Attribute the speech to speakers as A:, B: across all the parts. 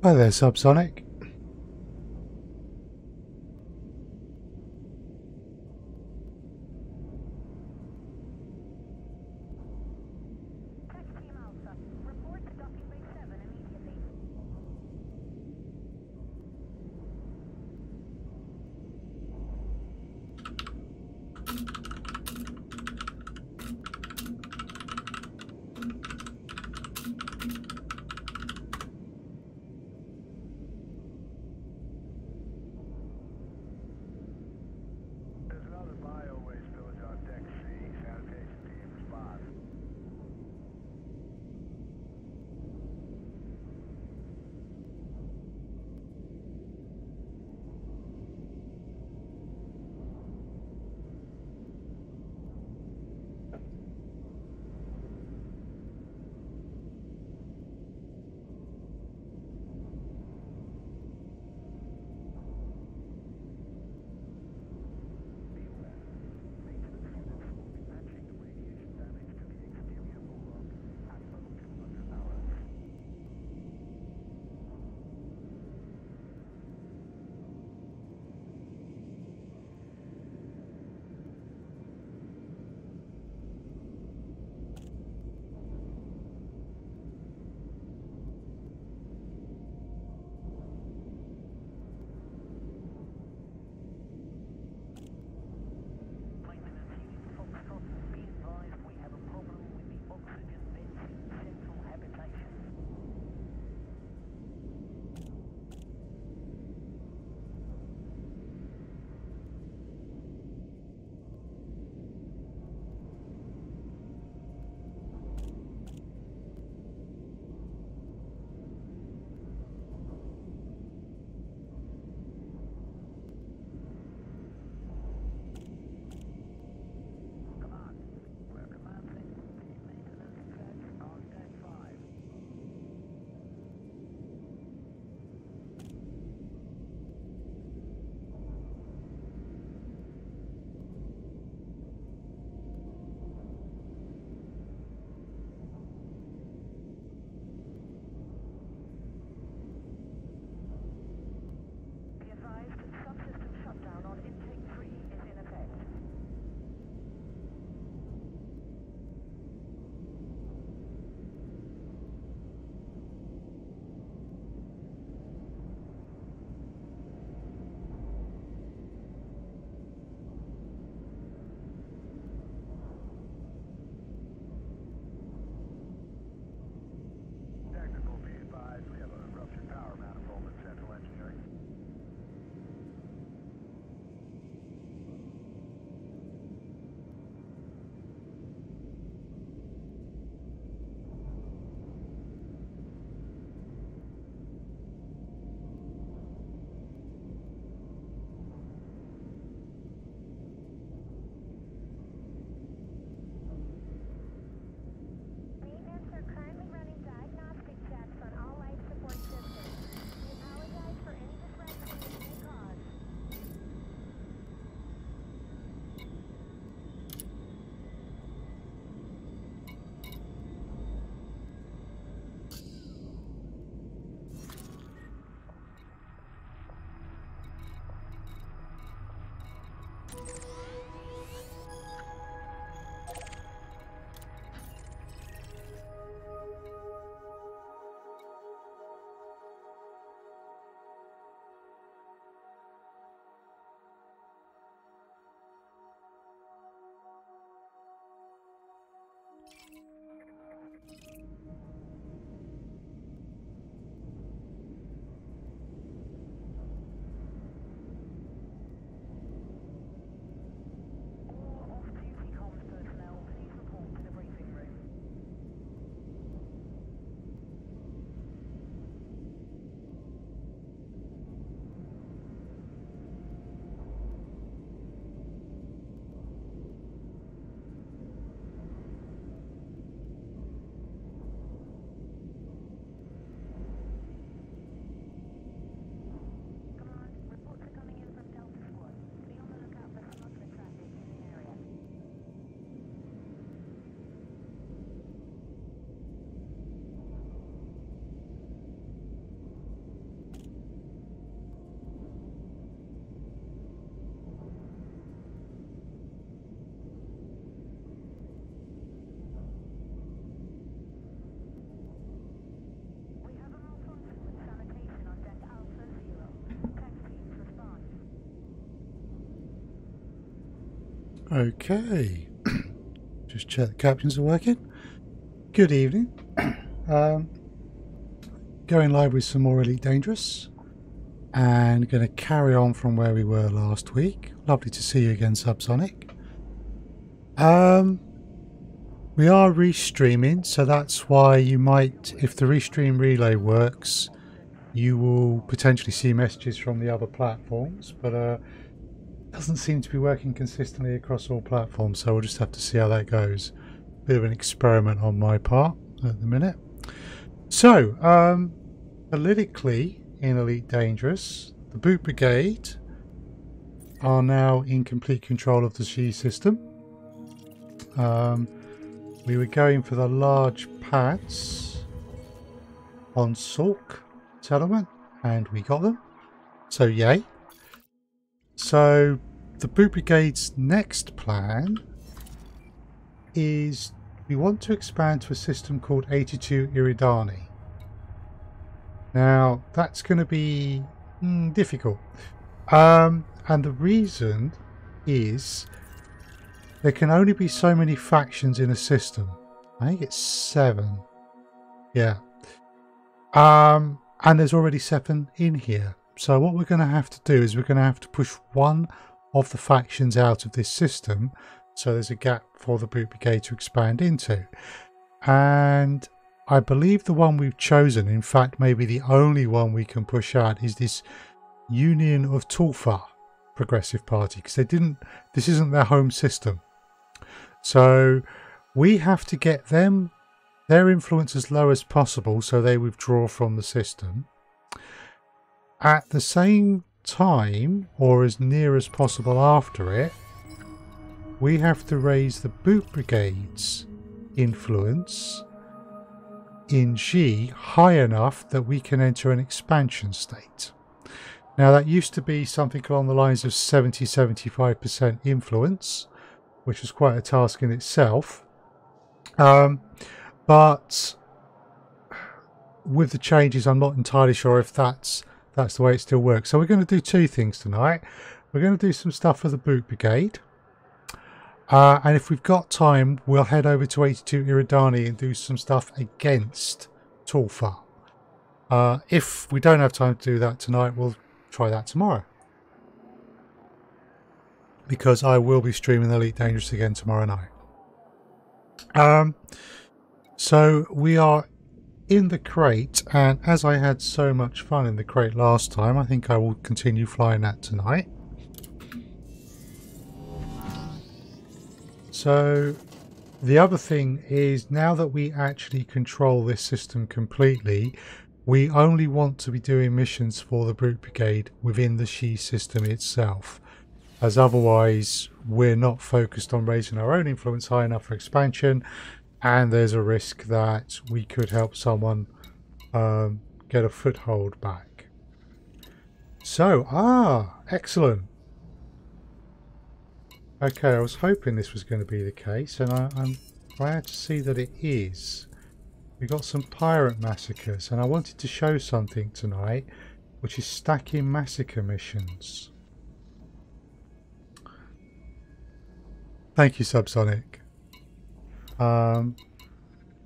A: Hi there, Subsonic. Okay, just check the captions are working. Good evening. Going live with some more Elite Dangerous and going to carry on from where we were last week. Lovely to see you again, Subsonic. We are restreaming, so that's why you might, if the restream relay works, you will potentially see messages from the other platforms, but it doesn't seem to be working consistently across all platforms, so we'll just have to see how that goes. Bit of an experiment on my part at the minute. So, politically in Elite Dangerous, the Boot Brigade are now in complete control of the She system. We were going for the large pads on SilmarUK settlement, and we got them. So yay. So the Boot Brigade's next plan is we want to expand to a system called 82 Iridani. Now that's going to be difficult. And the reason is there can only be so many factions in a system. I think it's 7. Yeah. And there's already 7 in here. So what we're going to have to do is we're going to have to push one of the factions out of this system. So there's a gap for the Boot Brigade to expand into. And I believe the one we've chosen, in fact maybe the only one we can push out, is this Union of Tulfa Progressive Party. Because this isn't their home system. So we have to get their influence as low as possible so they withdraw from the system. At the same time, or as near as possible after it, we have to raise the Boot Brigade's influence in G high enough that we can enter an expansion state. Now that used to be something along the lines of 70-75% influence, which was quite a task in itself. But with the changes, I'm not entirely sure if that's the way it still works. So we're going to do 2 things tonight. We're going to do some stuff for the Boot Brigade. And if we've got time, we'll head over to 82 Iridani and do some stuff against Tulfa. If we don't have time to do that tonight, we'll try that tomorrow. Because I will be streaming Elite Dangerous again tomorrow night. So we are in the crate, and as I had so much fun in the crate last time, I think I will continue flying that tonight. So the other thing is, now that we actually control this system completely, we only want to be doing missions for the Boot Brigade within the She system itself. As otherwise we're not focused on raising our own influence high enough for expansion, and there's a risk that we could help someone get a foothold back. So, excellent. Okay, I was hoping this was going to be the case, and I'm glad to see that it is. We got some pirate massacres, and I wanted to show something tonight, which is stacking massacre missions. Thank you, Subsonic.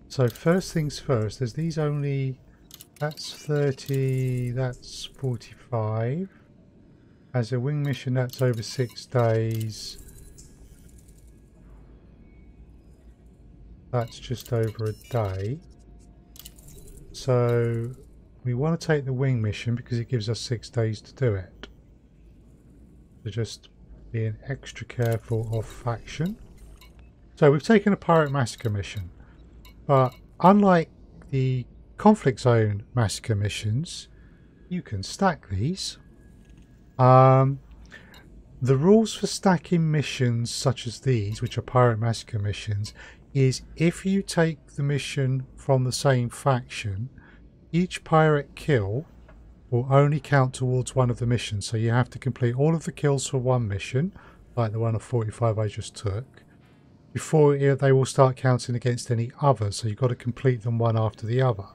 A: So first things first, there's these only, that's 30, that's 45. As a wing mission, that's over 6 days. That's just over a day. So we want to take the wing mission because it gives us 6 days to do it. So just being extra careful of faction. So we've taken a pirate massacre mission, but unlike the conflict zone massacre missions, you can stack these. The rules for stacking missions such as these, which are pirate massacre missions, is if you take the mission from the same faction, each pirate kill will only count towards one of the missions. So you have to complete all of the kills for one mission, like the one of 45 I just took, before they will start counting against any other. So you've got to complete them one after the other.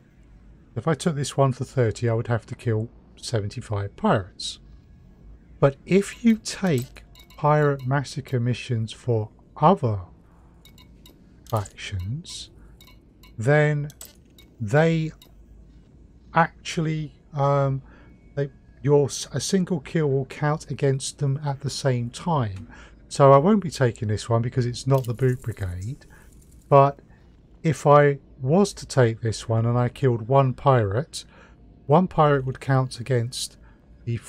A: If I took this one for 30, I would have to kill 75 pirates. But if you take pirate massacre missions for other factions, then they actually a single kill will count against them at the same time. So I won't be taking this one because it's not the boot brigade, but if I was to take this one and I killed one pirate would count against the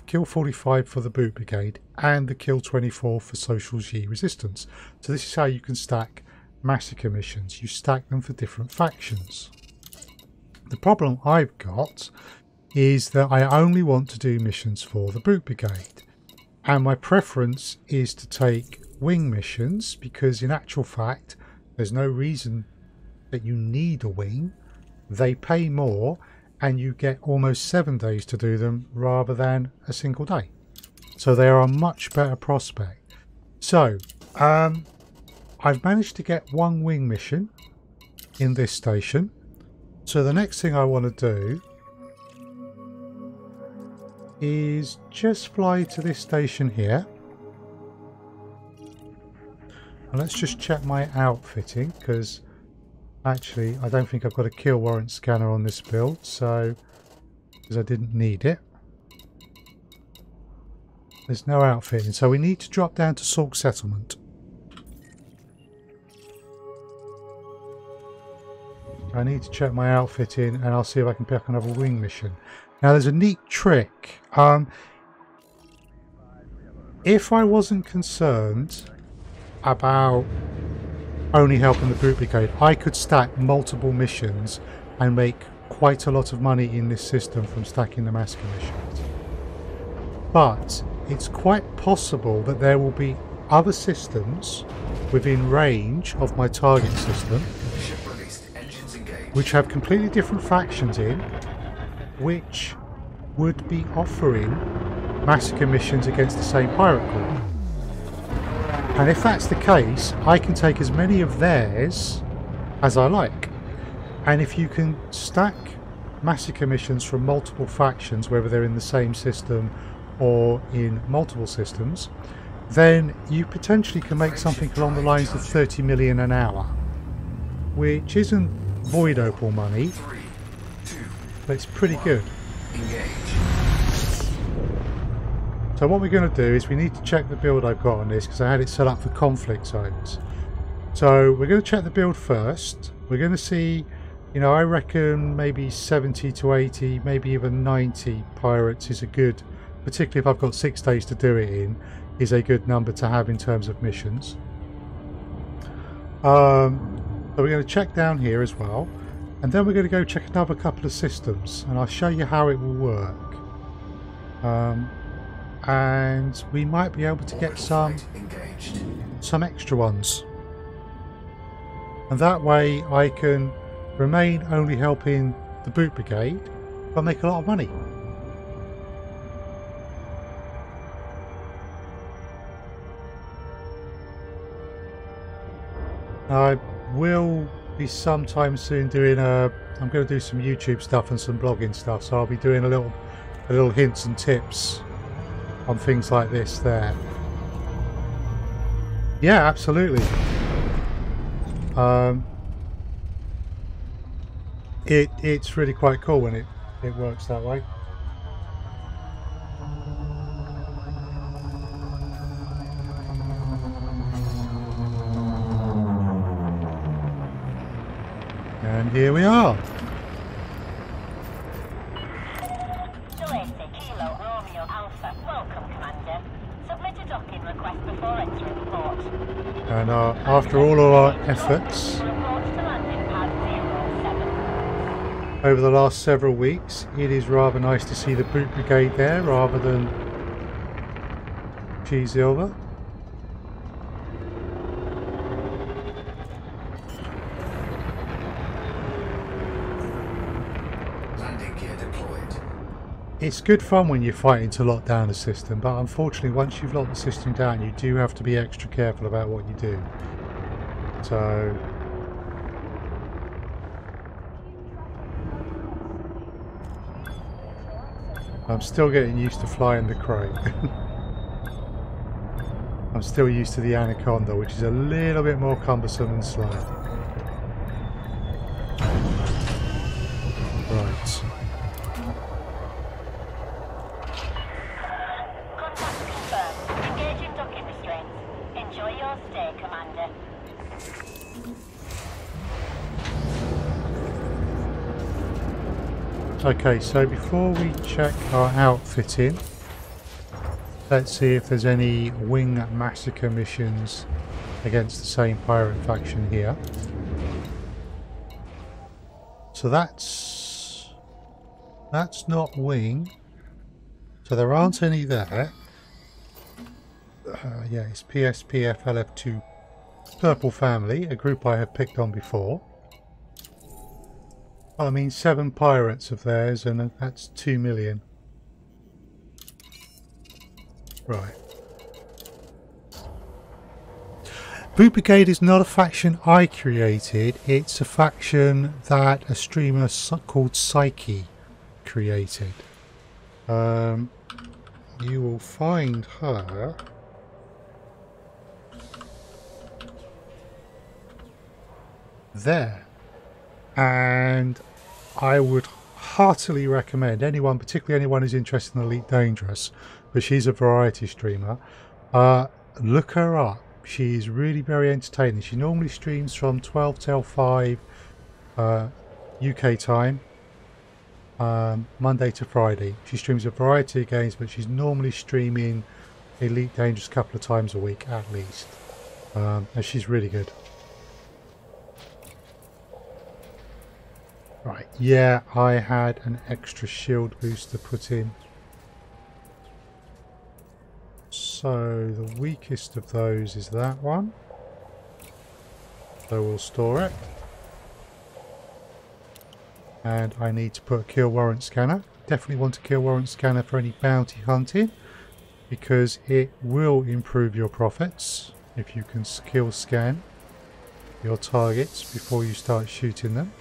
A: kill 45 for the boot brigade and the kill 24 for Social G resistance. So this is how you can stack massacre missions. You stack them for different factions. The problem I've got is that I only want to do missions for the boot brigade, and my preference is to take wing missions because in actual fact there's no reason that you need a wing. They pay more and you get almost 7 days to do them rather than a single day, so they are a much better prospect. So I've managed to get one wing mission in this station, so the next thing I want to do is just fly to this station here, and let's just check my outfitting, because actually I don't think I've got a kill warrant scanner on this build, so because I didn't need it. There's no outfitting, so we need to drop down to SilmarUK Settlement. I need to check my outfitting and I'll see if I can pick another wing mission. Now there's a neat trick. If I wasn't concerned about only helping the boot brigade, I could stack multiple missions and make quite a lot of money in this system from stacking the massacre missions. But it's quite possible that there will be other systems within range of my target system which have completely different factions in, which would be offering massacre missions against the same pirate group. And if that's the case, I can take as many of theirs as I like. And if you can stack massacre missions from multiple factions, whether they're in the same system or in multiple systems, then you potentially can make something along the lines of 30 million an hour, which isn't VoD opal money, but it's pretty good. So what we're going to do is we need to check the build I've got on this, because I had it set up for conflict zones. So we're going to check the build first. We're going to see, you know, I reckon maybe 70 to 80, maybe even 90 pirates is a good, particularly if I've got 6 days to do it in, is a good number to have in terms of missions. So we're going to check down here as well, and then we're going to go check another couple of systems, and I'll show you how it will work. And we might be able to get some extra ones, and that way I can remain only helping the boot brigade but make a lot of money. I will be sometime soon doing I'm going to do some YouTube stuff and some blogging stuff, so I'll be doing a little hints and tips on things like this there. Yeah, absolutely. It's really quite cool when it works that way. And here we are. And after all of our efforts over the last several weeks, it is rather nice to see the boot brigade there rather than G-Silver. It's good fun when you're fighting to lock down a system, but unfortunately once you've locked the system down you do have to be extra careful about what you do. So I'm still getting used to flying the crate. I'm still used to the Anaconda, which is a little bit more cumbersome and slow. Right.
B: Contact confirmed. Engaging docking restraints. Enjoy your stay, Commander.
A: Okay, so before we check our outfitting, let's see if there's any wing massacre missions against the same pirate faction here. So that's not wing. So there aren't any there. Yeah, it's PSPF LF2 Purple Family, a group I have picked on before. I mean, 7 pirates of theirs, and that's 2 million. Right. Boot Brigade is not a faction I created. It's a faction that a streamer called Psyche created. You will find her there. And I would heartily recommend anyone, particularly anyone who's interested in Elite Dangerous, but she's a variety streamer, look her up. She's really very entertaining. She normally streams from 12 till 5 UK time, Monday to Friday. She streams a variety of games, but she's normally streaming Elite Dangerous a couple of times a week at least. And she's really good. Right, yeah, I had an extra shield booster put in. So the weakest of those is that one. So we'll store it. And I need to put a kill warrant scanner. Definitely want a kill warrant scanner for any bounty hunting, because it will improve your profits if you can kill scan your targets before you start shooting them.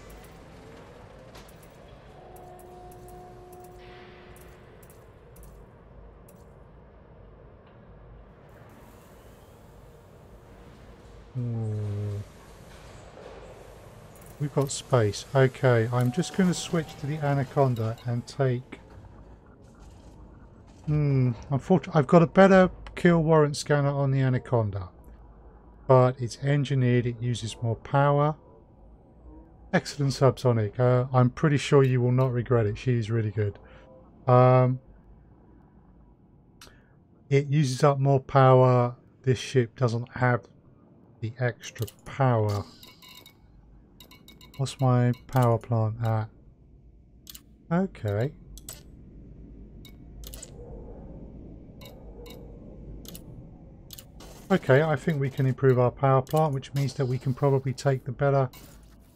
A: We've got space. Okay, I'm just going to switch to the Anaconda and take... Unfortunately, I've got a better kill warrant scanner on the Anaconda, but it's engineered, it uses more power. Excellent subsonic. I'm pretty sure you will not regret it. She's really good. It uses up more power. This ship doesn't have the extra power. What's my power plant at? Okay. Okay, I think we can improve our power plant, which means that we can probably take the better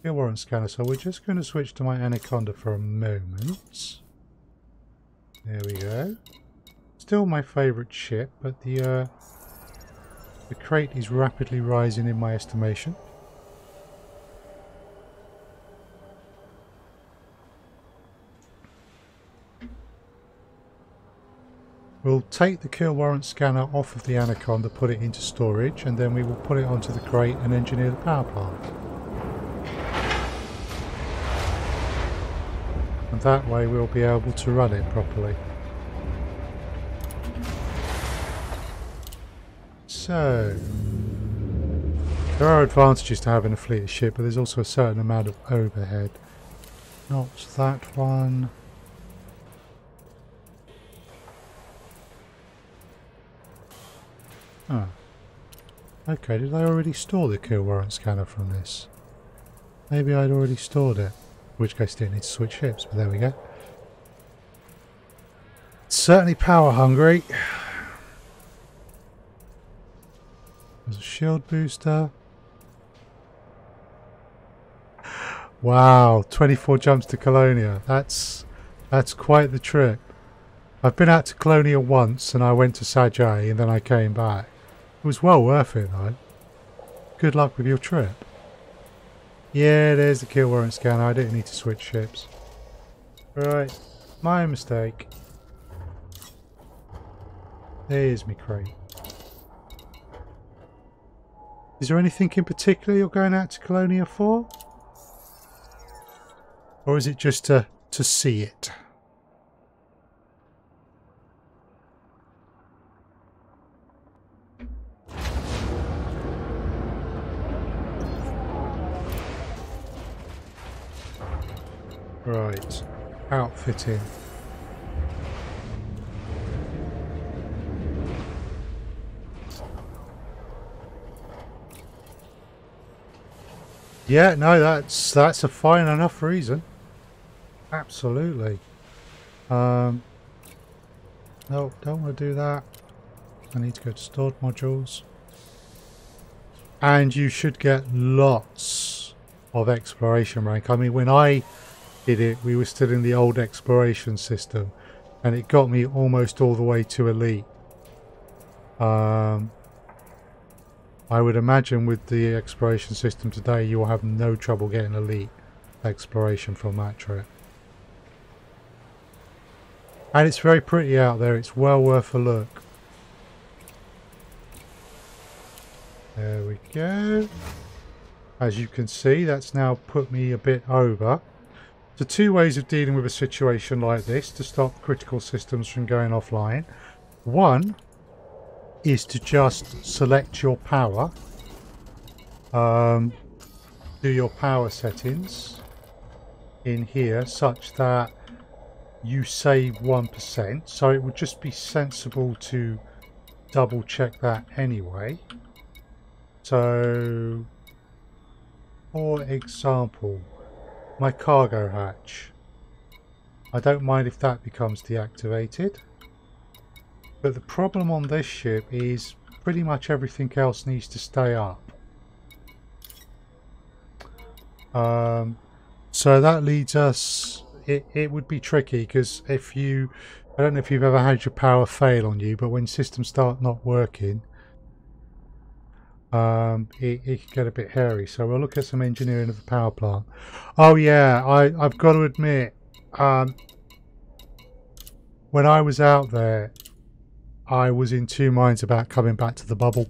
A: kill warrant scanner. So we're just going to switch to my Anaconda for a moment. There we go. Still my favourite ship, but the crate is rapidly rising in my estimation. We'll take the kill warrant scanner off of the Anaconda, put it into storage, and then we will put it onto the crate and engineer the power plant. And that way we'll be able to run it properly. So, there are advantages to having a fleet of ship, but there's also a certain amount of overhead. Not that one. Oh. Okay, did I already store the kill warrant scanner from this? Maybe I'd already stored it. In which case I didn't need to switch ships, but there we go. It's certainly power hungry. There's a shield booster. Wow, 24 jumps to Colonia. That's quite the trip. I've been out to Colonia once and I went to Sajay and then I came back. It was well worth it though. Good luck with your trip. Yeah, there's the kill warrant scanner. I didn't need to switch ships. Right, my mistake. There's me crate. Is there anything in particular you're going out to Colonia for? Or is it just to see it? Right, outfitting. Yeah, no, that's a fine enough reason. Absolutely. No, don't want to do that. I need to go to stored modules. And you should get lots of exploration rank. I mean, when I did it, we were still in the old exploration system, and it got me almost all the way to elite. I would imagine with the exploration system today, you'll have no trouble getting elite exploration from that trip. And it's very pretty out there. It's well worth a look. There we go. As you can see, that's now put me a bit over. So two ways of dealing with a situation like this to stop critical systems from going offline. One is to just select your power. Do your power settings in here such that you save 1%. So it would just be sensible to double check that anyway. So, for example, my cargo hatch. I don't mind if that becomes deactivated. But the problem on this ship is pretty much everything else needs to stay up. So that leads us... It would be tricky because if you... I don't know if you've ever had your power fail on you, but when systems start not working, it can get a bit hairy. So we'll look at some engineering of the power plant. Oh yeah, I've got to admit, when I was out there, I was in two minds about coming back to the bubble,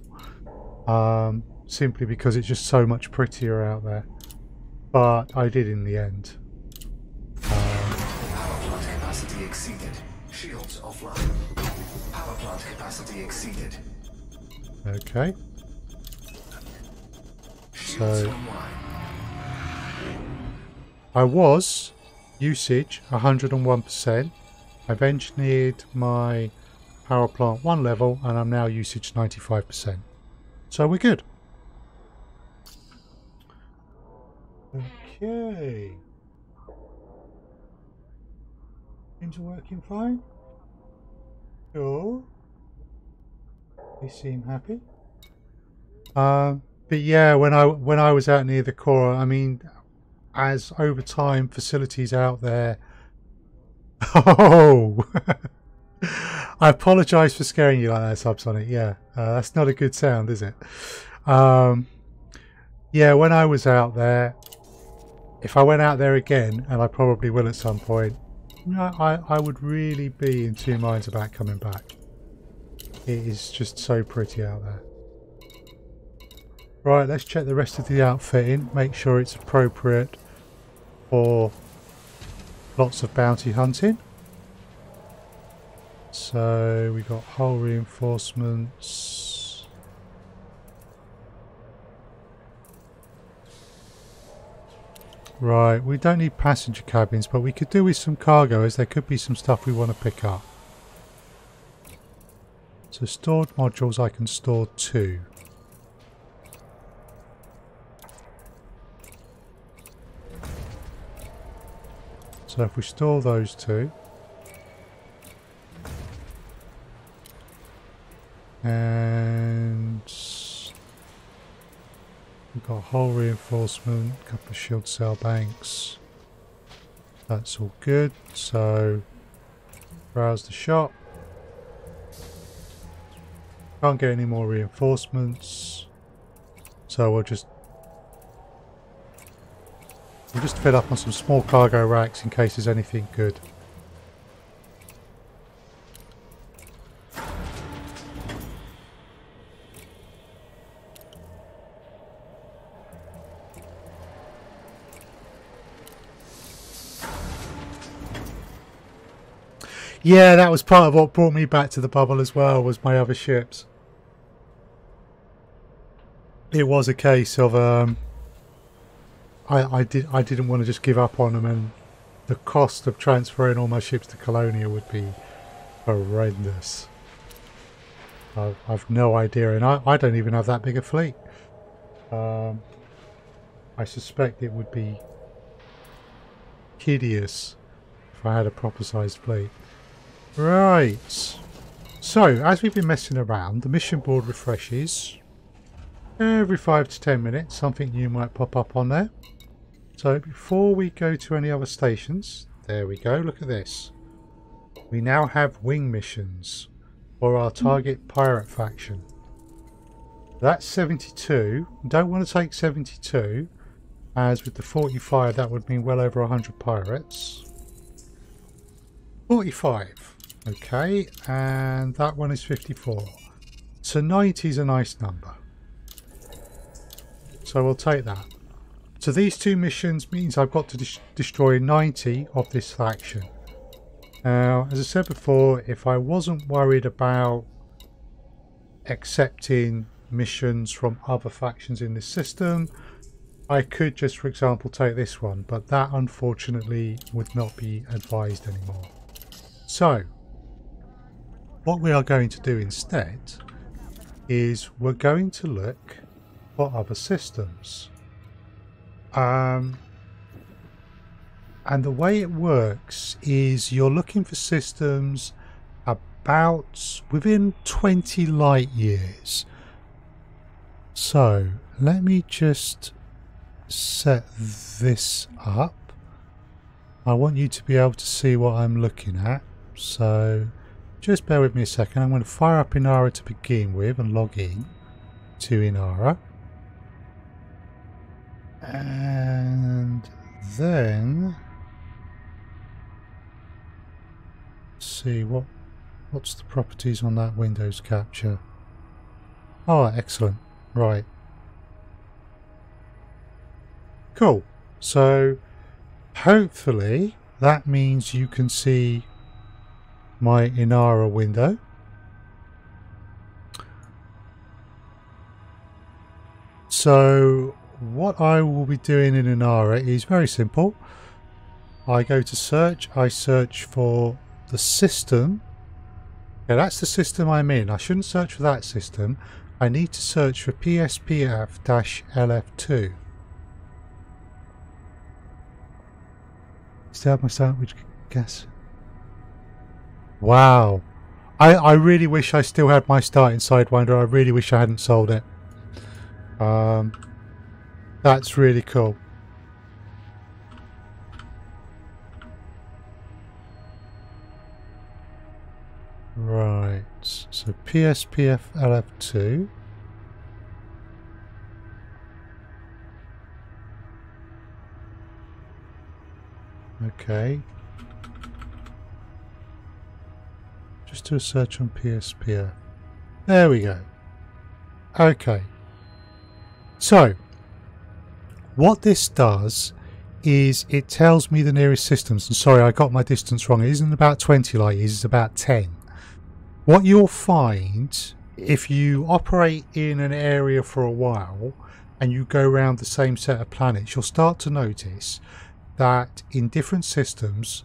A: simply because it's just so much prettier out there. But I did in the end.
C: Power plant capacity exceeded. Shields offline. Power plant capacity exceeded.
A: Okay.
C: Shields
A: So
C: online.
A: I was usage 101%. I've engineered my power plant one level and I'm now usage 95%. So we're good. Okay. Things are working fine. Cool. They seem happy. But yeah, when I was out near the core, I mean, as over time facilities out there. Oh, I apologise for scaring you like that, Subsonic. Yeah, that's not a good sound, is it? Yeah, when I was out there, if I went out there again, and I probably will at some point, I would really be in two minds about coming back. It is just so pretty out there. Right, let's check the rest of the outfitting, make sure it's appropriate for lots of bounty hunting. So we got hull reinforcements. Right, we don't need passenger cabins, but we could do with some cargo as there could be some stuff we want to pick up. So stored modules, I can store 2. So if we store those 2, and we've got hull reinforcement, a couple of shield cell banks. That's all good. So browse the shop. Can't get any more reinforcements. So we'll just fill up on some small cargo racks in case there's anything good. Yeah, that was part of what brought me back to the bubble as well, was my other ships. It was a case of I didn't want to just give up on them, and the cost of transferring all my ships to Colonia would be horrendous. I've no idea, and I don't even have that big a fleet. I suspect it would be hideous if I had a proper sized fleet. Right, so as we've been messing around, the mission board refreshes every 5 to 10 minutes. Something new might pop up on there. So before we go to any other stations, there we go, look at this. We now have wing missions for our target pirate faction. That's 72. Don't want to take 72, as with the 45 that would mean well over 100 pirates. 45. Okay, and that one is 54. So 90 is a nice number. So we'll take that. So these two missions means I've got to destroy 90 of this faction. Now, as I said before, if I wasn't worried about accepting missions from other factions in this system, I could just, for example, take this one, but that unfortunately would not be advised anymore. So, what we are going to do instead is we're going to look for other systems. And the way it works is you're looking for systems about within 20 light years. So let me just set this up. I want you to be able to see what I'm looking at. So just bear with me a second. I'm going to fire up Inara to begin with and log in to Inara. And then see what's the properties on that Windows capture. Oh, excellent. Right. Cool. So hopefully that means you can see my Inara window. So what I will be doing in Inara is very simple. I go to search, I search for the system. Yeah, that's the system I'm in. I shouldn't search for that system. I need to search for PSPF-LF2. Still have my sandwich gas. Wow. I really wish I still had my starting Sidewinder. I really wish I hadn't sold it. That's really cool. Right, so PSPF LF2. Okay. Just do a search on PSPF. There we go. Okay. So, what this does is it tells me the nearest systems. And sorry, I got my distance wrong. It isn't about 20 light years, it's about 10. What you'll find if you operate in an area for a while and you go around the same set of planets, you'll start to notice that in different systems,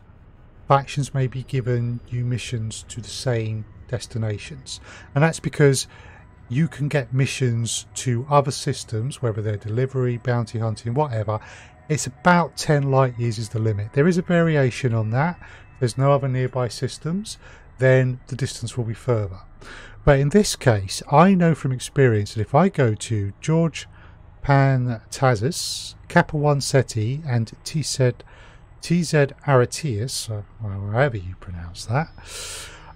A: factions may be given you missions to the same destinations. And that's because you can get missions to other systems, whether they're delivery, bounty hunting, whatever. It's about 10 light years is the limit. There is a variation on that. If there's no other nearby systems, then the distance will be further. But in this case, I know from experience that if I go to George Pantazis, Kappa 1 Seti and TZ Aratius, or however you pronounce that,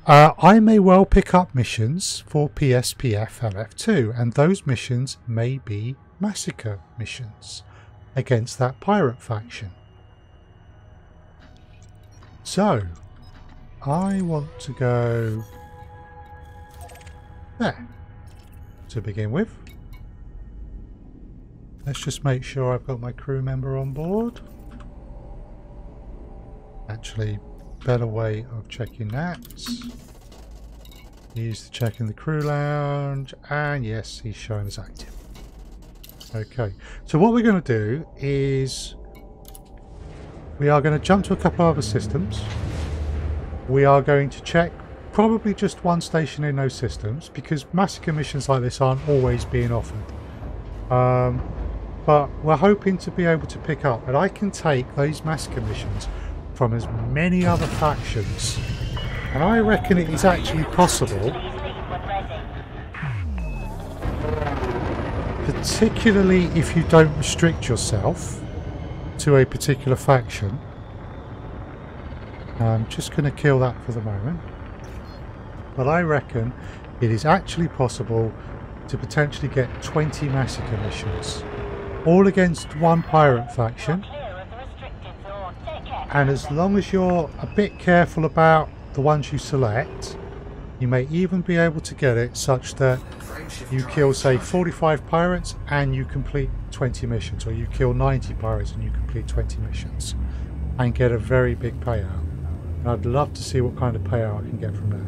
A: I may well pick up missions for PSPF LF2, and those missions may be massacre missions against that pirate faction. So I want to go there to begin with. Let's just make sure I've got my crew member on board. Actually, better way of checking that. Use the check in the crew lounge, and yes, he's showing as active. Okay, so what we're going to do is we are going to jump to a couple of other systems. We are going to check probably just one station in those systems, because massacre missions like this aren't always being offered. But we're hoping to be able to pick up, and I can take those massacre missions from as many other factions, and I reckon it is actually possible, particularly if you don't restrict yourself to a particular faction. I'm just going to kill that for the moment, but I reckon it is actually possible to potentially get 20 massacre missions, all against one pirate faction, and as long as you're a bit careful about the ones you select, you may even be able to get it such that you kill, say, 45 pirates and you complete 20 missions, or you kill 90 pirates and you complete 20 missions and get a very big payout. And I'd love to see what kind of payout I can get from that.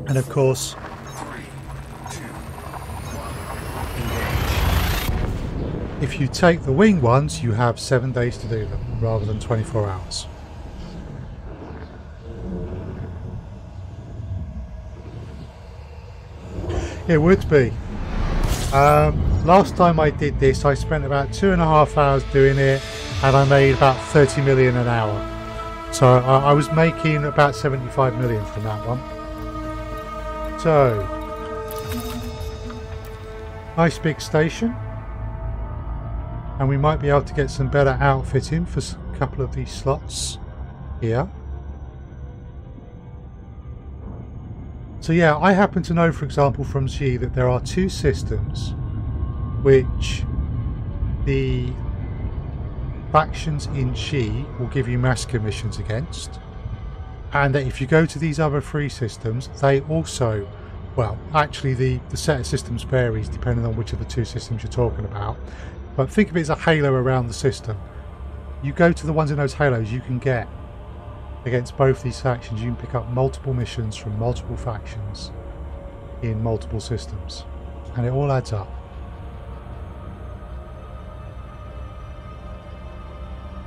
A: And of course,
C: 3, 2, 1, engage.
A: if you take the wing ones, you have 7 days to do them rather than 24 hours. It would be. Last time I did this, I spent about 2.5 hours doing it, and I made about 30 million an hour. So I was making about 75 million from that one. So, nice big station, and we might be able to get some better outfitting for a couple of these slots here. So yeah, I happen to know, for example, from Xi that there are 2 systems which the factions in Xi will give you massacre missions against, and that if you go to these other 3 systems, they also, well, actually the set of systems varies depending on which of the 2 systems you're talking about, but think of it as a halo around the system. You go to the ones in those halos, you can get against both these factions, you can pick up multiple missions from multiple factions in multiple systems, and it all adds up.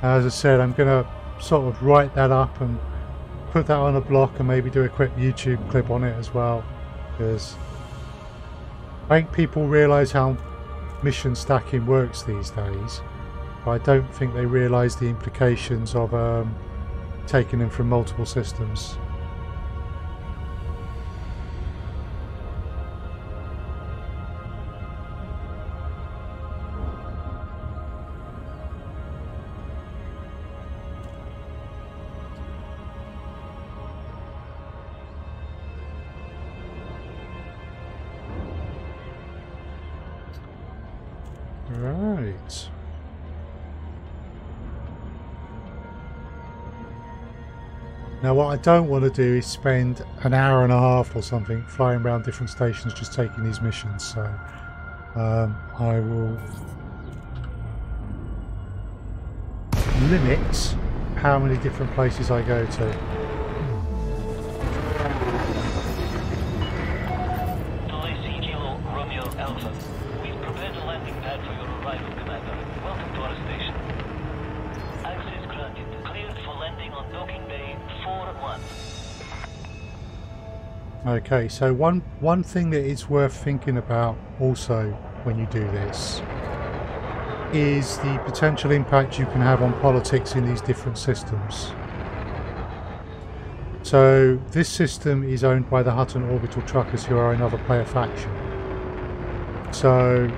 A: As I said, I'm going to sort of write that up and put that on a block and maybe do a quick YouTube clip on it as well, because I think people realise how mission stacking works these days, but I don't think they realise the implications of taking them from multiple systems. Right. Now what I don't want to do is spend an hour and a half or something flying around different stations just taking these missions, so I will limit how many different places I go to.
D: Romeo Alpha. We've prepared a landing pad for your arrival, Commander. Welcome to our station. Access granted. Cleared for landing on docking bay 4-1.
A: Okay, so one thing that is worth thinking about also when you do this is the potential impact you can have on politics in these different systems. So this system is owned by the Hutton Orbital Truckers, who are another player faction. So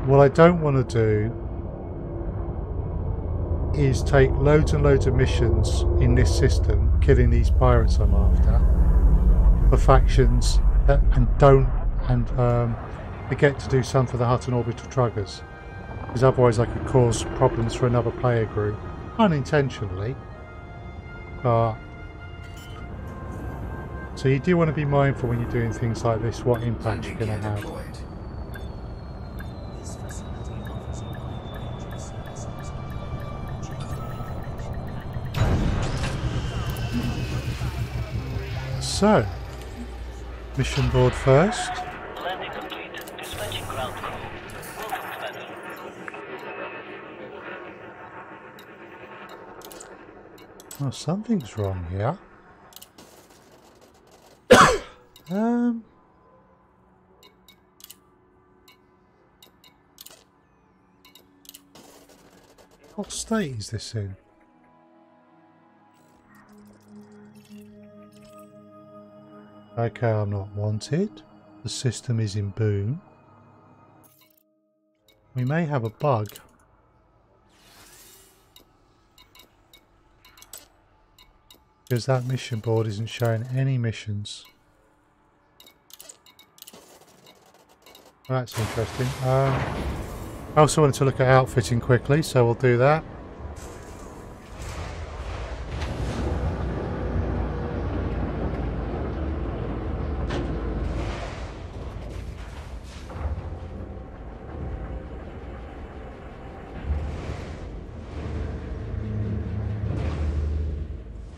A: what I don't want to do is take loads and loads of missions in this system, killing these pirates I'm after, for factions that forget to do some for the Hutton Orbital Truckers, because otherwise I could cause problems for another player group, unintentionally. So you do want to be mindful when you're doing things like this what impact you're going to have. So, mission board first.
D: Landing complete. Dispatching ground crew. Welcome, Commander.
A: Well, something's wrong here. What state is this in? Okay, I'm not wanted. The system is in boom. We may have a bug. Because that mission board isn't showing any missions. That's interesting. I also wanted to look at outfitting quickly, so we'll do that.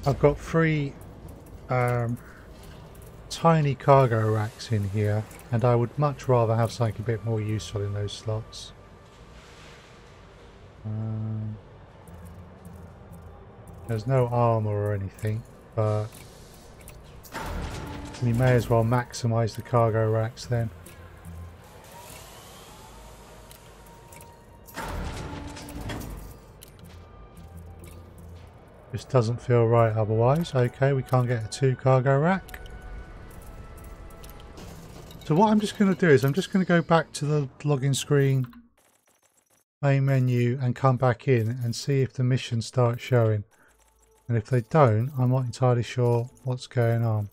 A: I've got 3 tiny cargo racks in here, and I would much rather have something a bit more useful in those slots. There's no armor or anything, but we may as well maximize the cargo racks then. This doesn't feel right otherwise. Okay, we can't get a 2 cargo rack. So what I'm just going to do is I'm just going to go back to the login screen, main menu, and come back in and see if the missions start showing. And if they don't, I'm not entirely sure what's going on.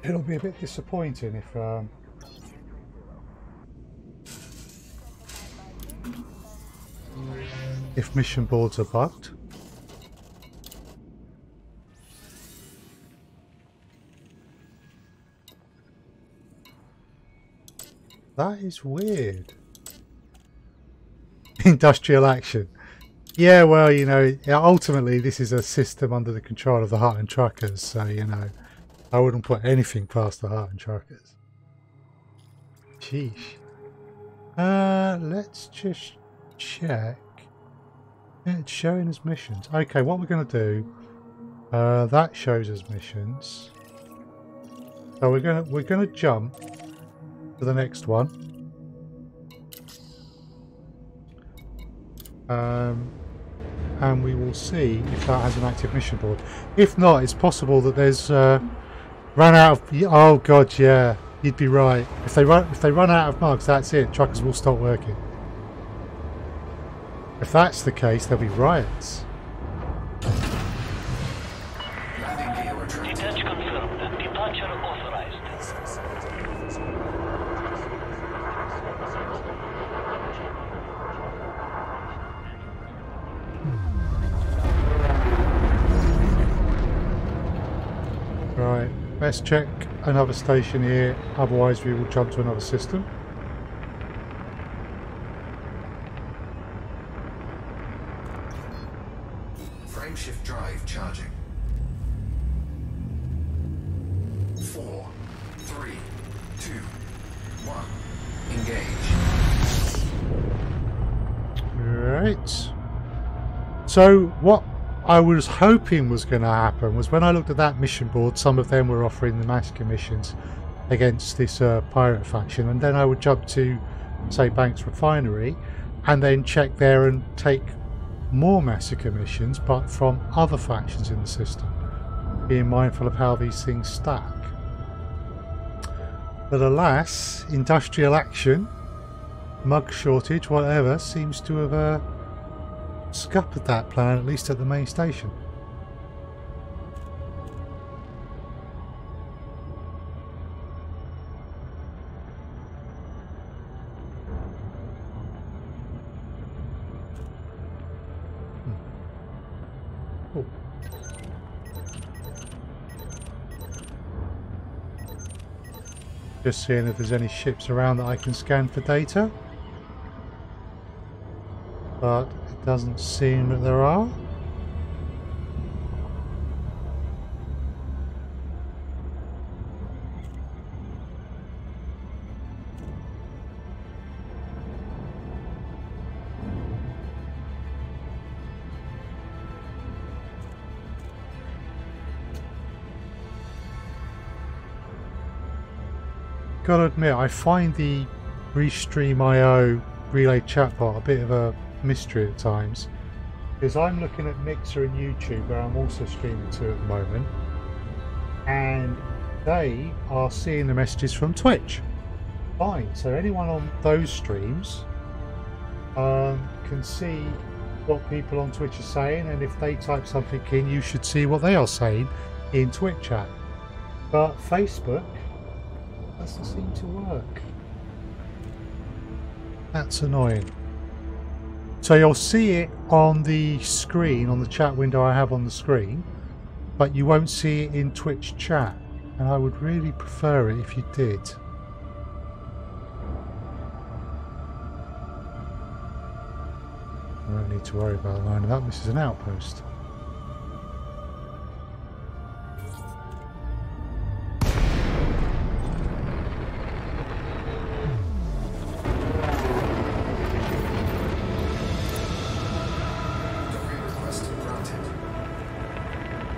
A: It'll be a bit disappointing if mission boards are bugged. That is weird. Industrial action. Yeah, well, you know, ultimately this is a system under the control of the Heartland Truckers, so, you know, I wouldn't put anything past the Heartland Truckers. Sheesh. Let's just check. Yeah, it's showing us missions. Okay, what we're going to do, that shows us missions. So we're gonna jump to the next one. And we will see if that has an active mission board. If not, it's possible that there's run out of. Oh god, yeah, you'd be right. If they run out of mugs, that's it. Truckers will stop working. If that's the case, there'll be riots.
C: Landing gear retracted.
D: Detach confirmed. Departure authorized.
A: Right, let's check another station here, otherwise we will jump to another system.
C: Frameshift drive charging. 4, 3, 2, 1. Engage.
A: Right. So what I was hoping was going to happen was when I looked at that mission board, some of them were offering the massacre missions against this pirate faction, and then I would jump to, say, Banks Refinery and then check there and take more massacre missions, but from other factions in the system, being mindful of how these things stack. But alas, industrial action, mug shortage, whatever, seems to have scuppered that plan, at least at the main station. Oh. Just seeing if there's any ships around that I can scan for data. But it Doesn't seem that there are. Gotta admit, I find the Restream.io relay chatbot a bit of a mystery at times, because I'm looking at Mixer and YouTube, where I'm also streaming to at the moment, and they are seeing the messages from Twitch. Fine, so anyone on those streams can see what people on Twitch are saying, and if they type something in, you should see what they are saying in Twitch chat. But Facebook doesn't seem to work. That's annoying. So you'll see it on the screen, on the chat window I have on the screen, but you won't see it in Twitch chat, and I would really prefer it if you did. I don't need to worry about lining up. This is an outpost.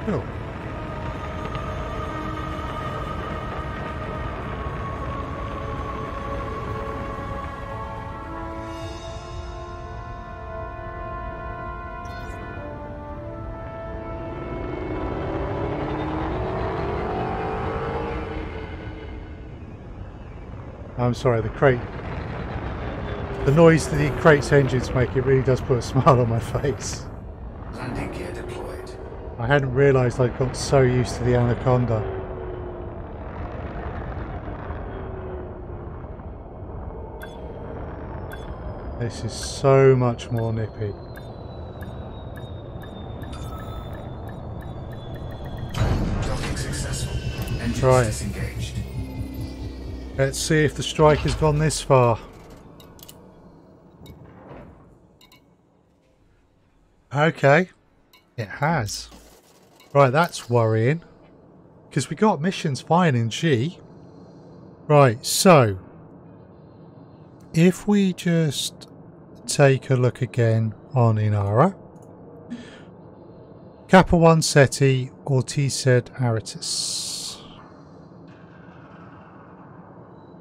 A: Cool. I'm sorry, the crate, the noise that the crate's engines make, it really does put a smile on my face.
C: Landing gear deployed.
A: I hadn't realised I'd got so used to the Anaconda. This is so much more nippy.
C: Docking successful. Engines
A: Right.
C: disengaged.
A: Let's see if the strike has gone this far. Okay, it has. Right, that's worrying, because we got missions fine in G. Right, so if we just take a look again on Inara, Kappa 1 SETI or TZ Aratus.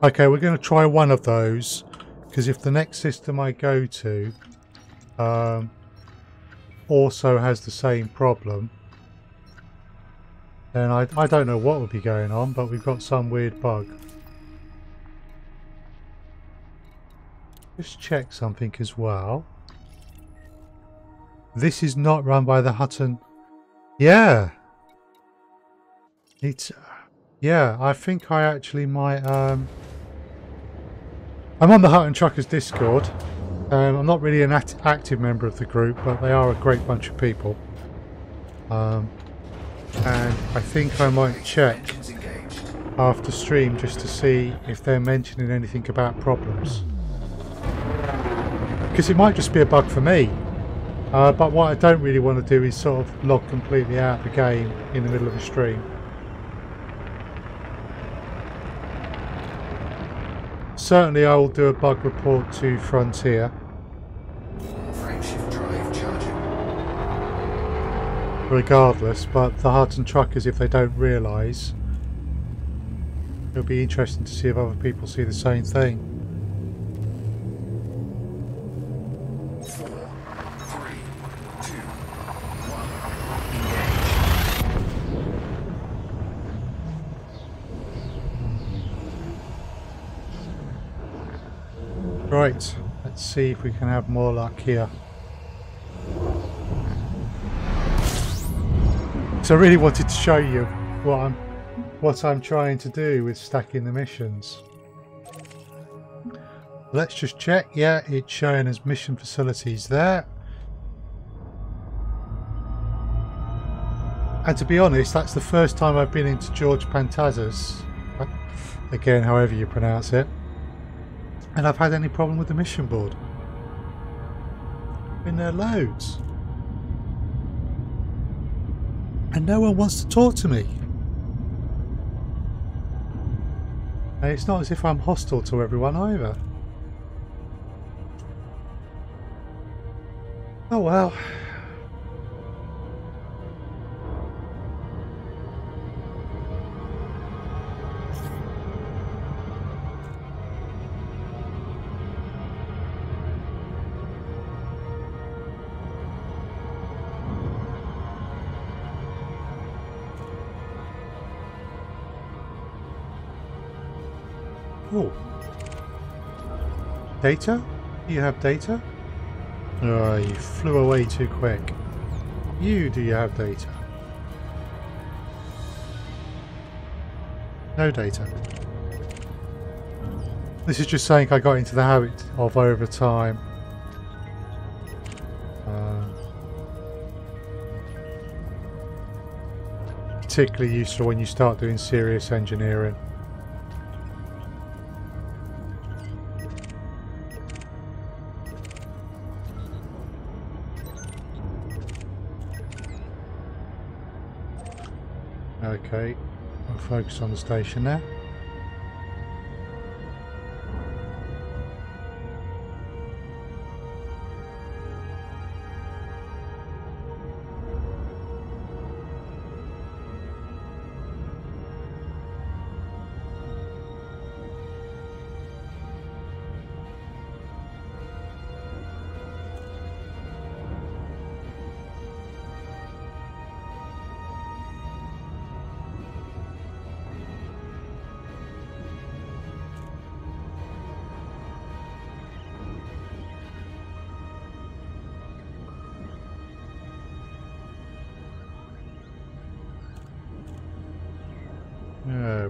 A: Okay, we're going to try one of those, because if the next system I go to also has the same problem, then I don't know what would be going on, but we've got some weird bug. Just check something as well. This is not run by the Hutton. Yeah. It's... Yeah, I think I actually might... I'm on the Hutton Truckers Discord. I'm not really an active member of the group, but they are a great bunch of people. And I think I might check
C: Engines engaged.
A: after stream just to see if they're mentioning anything about problems. Because it might just be a bug for me. But what I don't really want to do is sort of log completely out of the game in the middle of a stream. Certainly I will do a bug report to Frontier.
C: Frameshift drive charging.
A: Regardless, but the Hutton Truckers, if they don't realise, it'll be interesting to see if other people see the same thing.
C: 4, 3, 2, 1, engage.
A: Right, let's see if we can have more luck here. So I really wanted to show you what I'm trying to do with stacking the missions. Let's just check. Yeah, it's showing as mission facilities there. And to be honest, that's the first time I've been into George Pantazis, again, however you pronounce it, and I've had any problem with the mission board. Been there loads. And no one wants to talk to me. And it's not as if I'm hostile to everyone either. Oh well. Oh. Data? Do you have data? Oh, you flew away too quick. Do you have data? No data. This is just saying I got into the habit of over time. Particularly useful when you start doing serious engineering. Okay, I'll focus on the station now.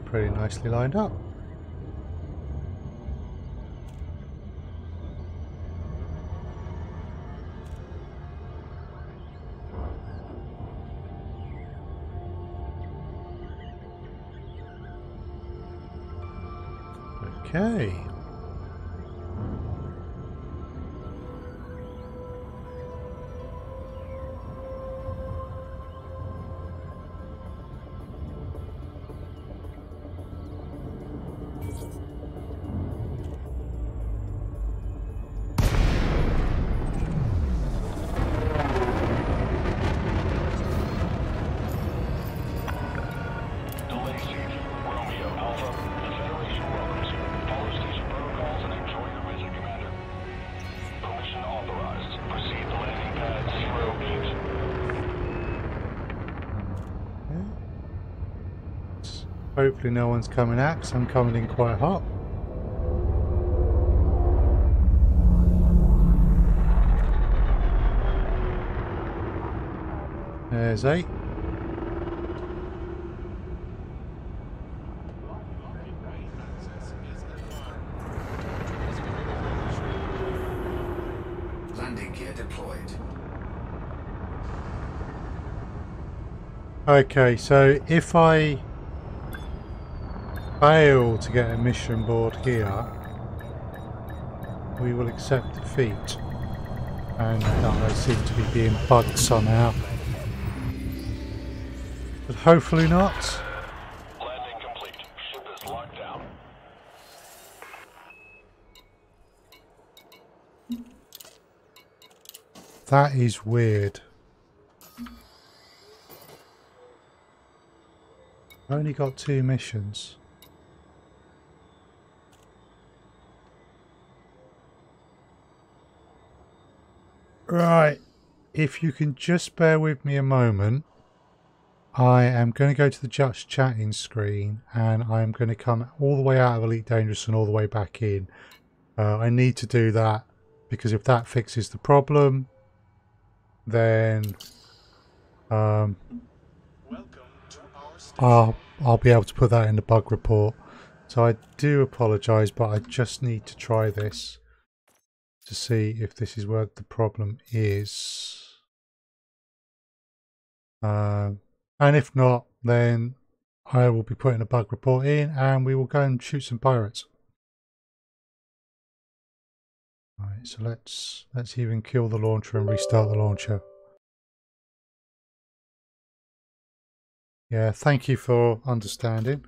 A: Pretty nicely lined up. Okay. Hopefully no one's coming out because I'm coming in quite hot. There's 8.
C: Landing gear deployed.
A: Okay, so if I fail to get a mission board here, we will accept defeat. And I seem to be being bugged somehow. But hopefully not.
D: Landing complete. Ship is locked down.
A: That is weird. I only got 2 missions. Right, if you can just bear with me a moment, I am going to go to the just chatting screen and I am going to come all the way out of Elite Dangerous and all the way back in. I need to do that because if that fixes the problem, then I'll be able to put that in the bug report. So I do apologise, but I just need to try this to see if this is where the problem is. And if not, then I will be putting a bug report in and we will go and shoot some pirates. Right, so let's even kill the launcher and restart the launcher. Yeah, thank you for understanding.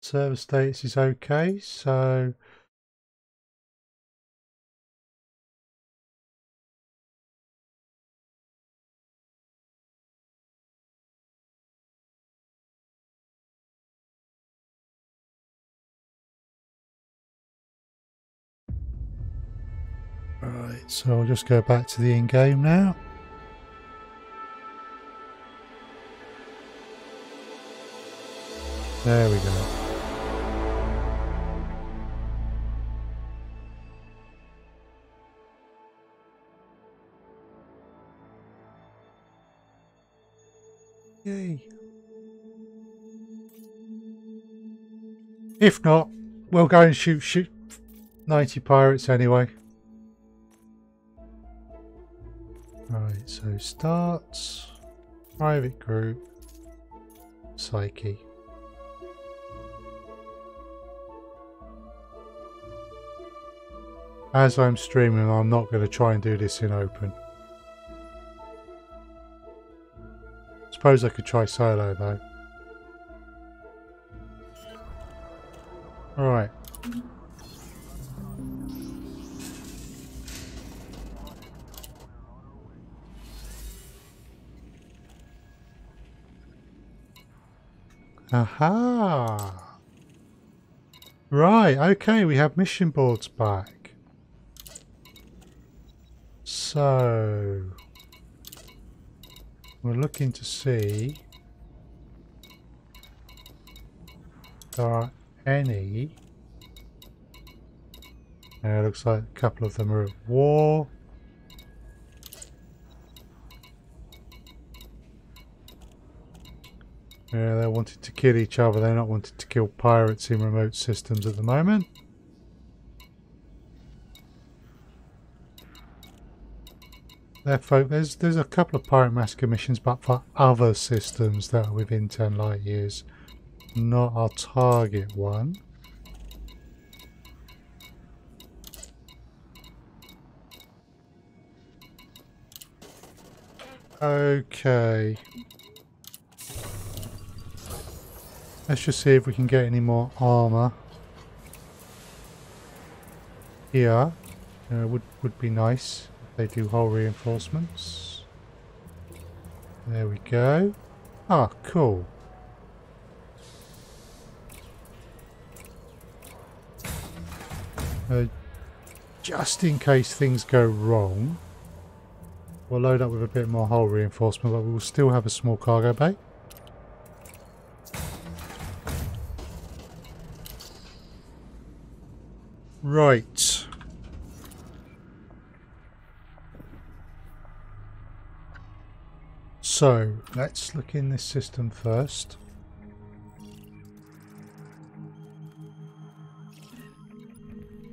A: Server status is okay, so right, so I'll just go back to the in-game now. There we go. Yay. If not, we'll go and shoot 90 pirates anyway. Right, so start, private group, Psyche. As I'm streaming, I'm not going to try and do this in open. Suppose I could try solo though. Alright. Aha! Right, okay, we have mission boards back. So we're looking to see if there are any. It looks like a couple of them are at war. Yeah, they're wanting to kill each other. They're not wanting to kill pirates in remote systems at the moment. There's a couple of pirate massacre missions, but for other systems that are within 10 light years, not our target one. Okay. Let's just see if we can get any more armor. Here, would be nice if they do hull reinforcements. There we go. Ah, cool. Just in case things go wrong, we'll load up with a bit more hull reinforcement, but we will still have a small cargo bay. Right. So, let's look in this system first.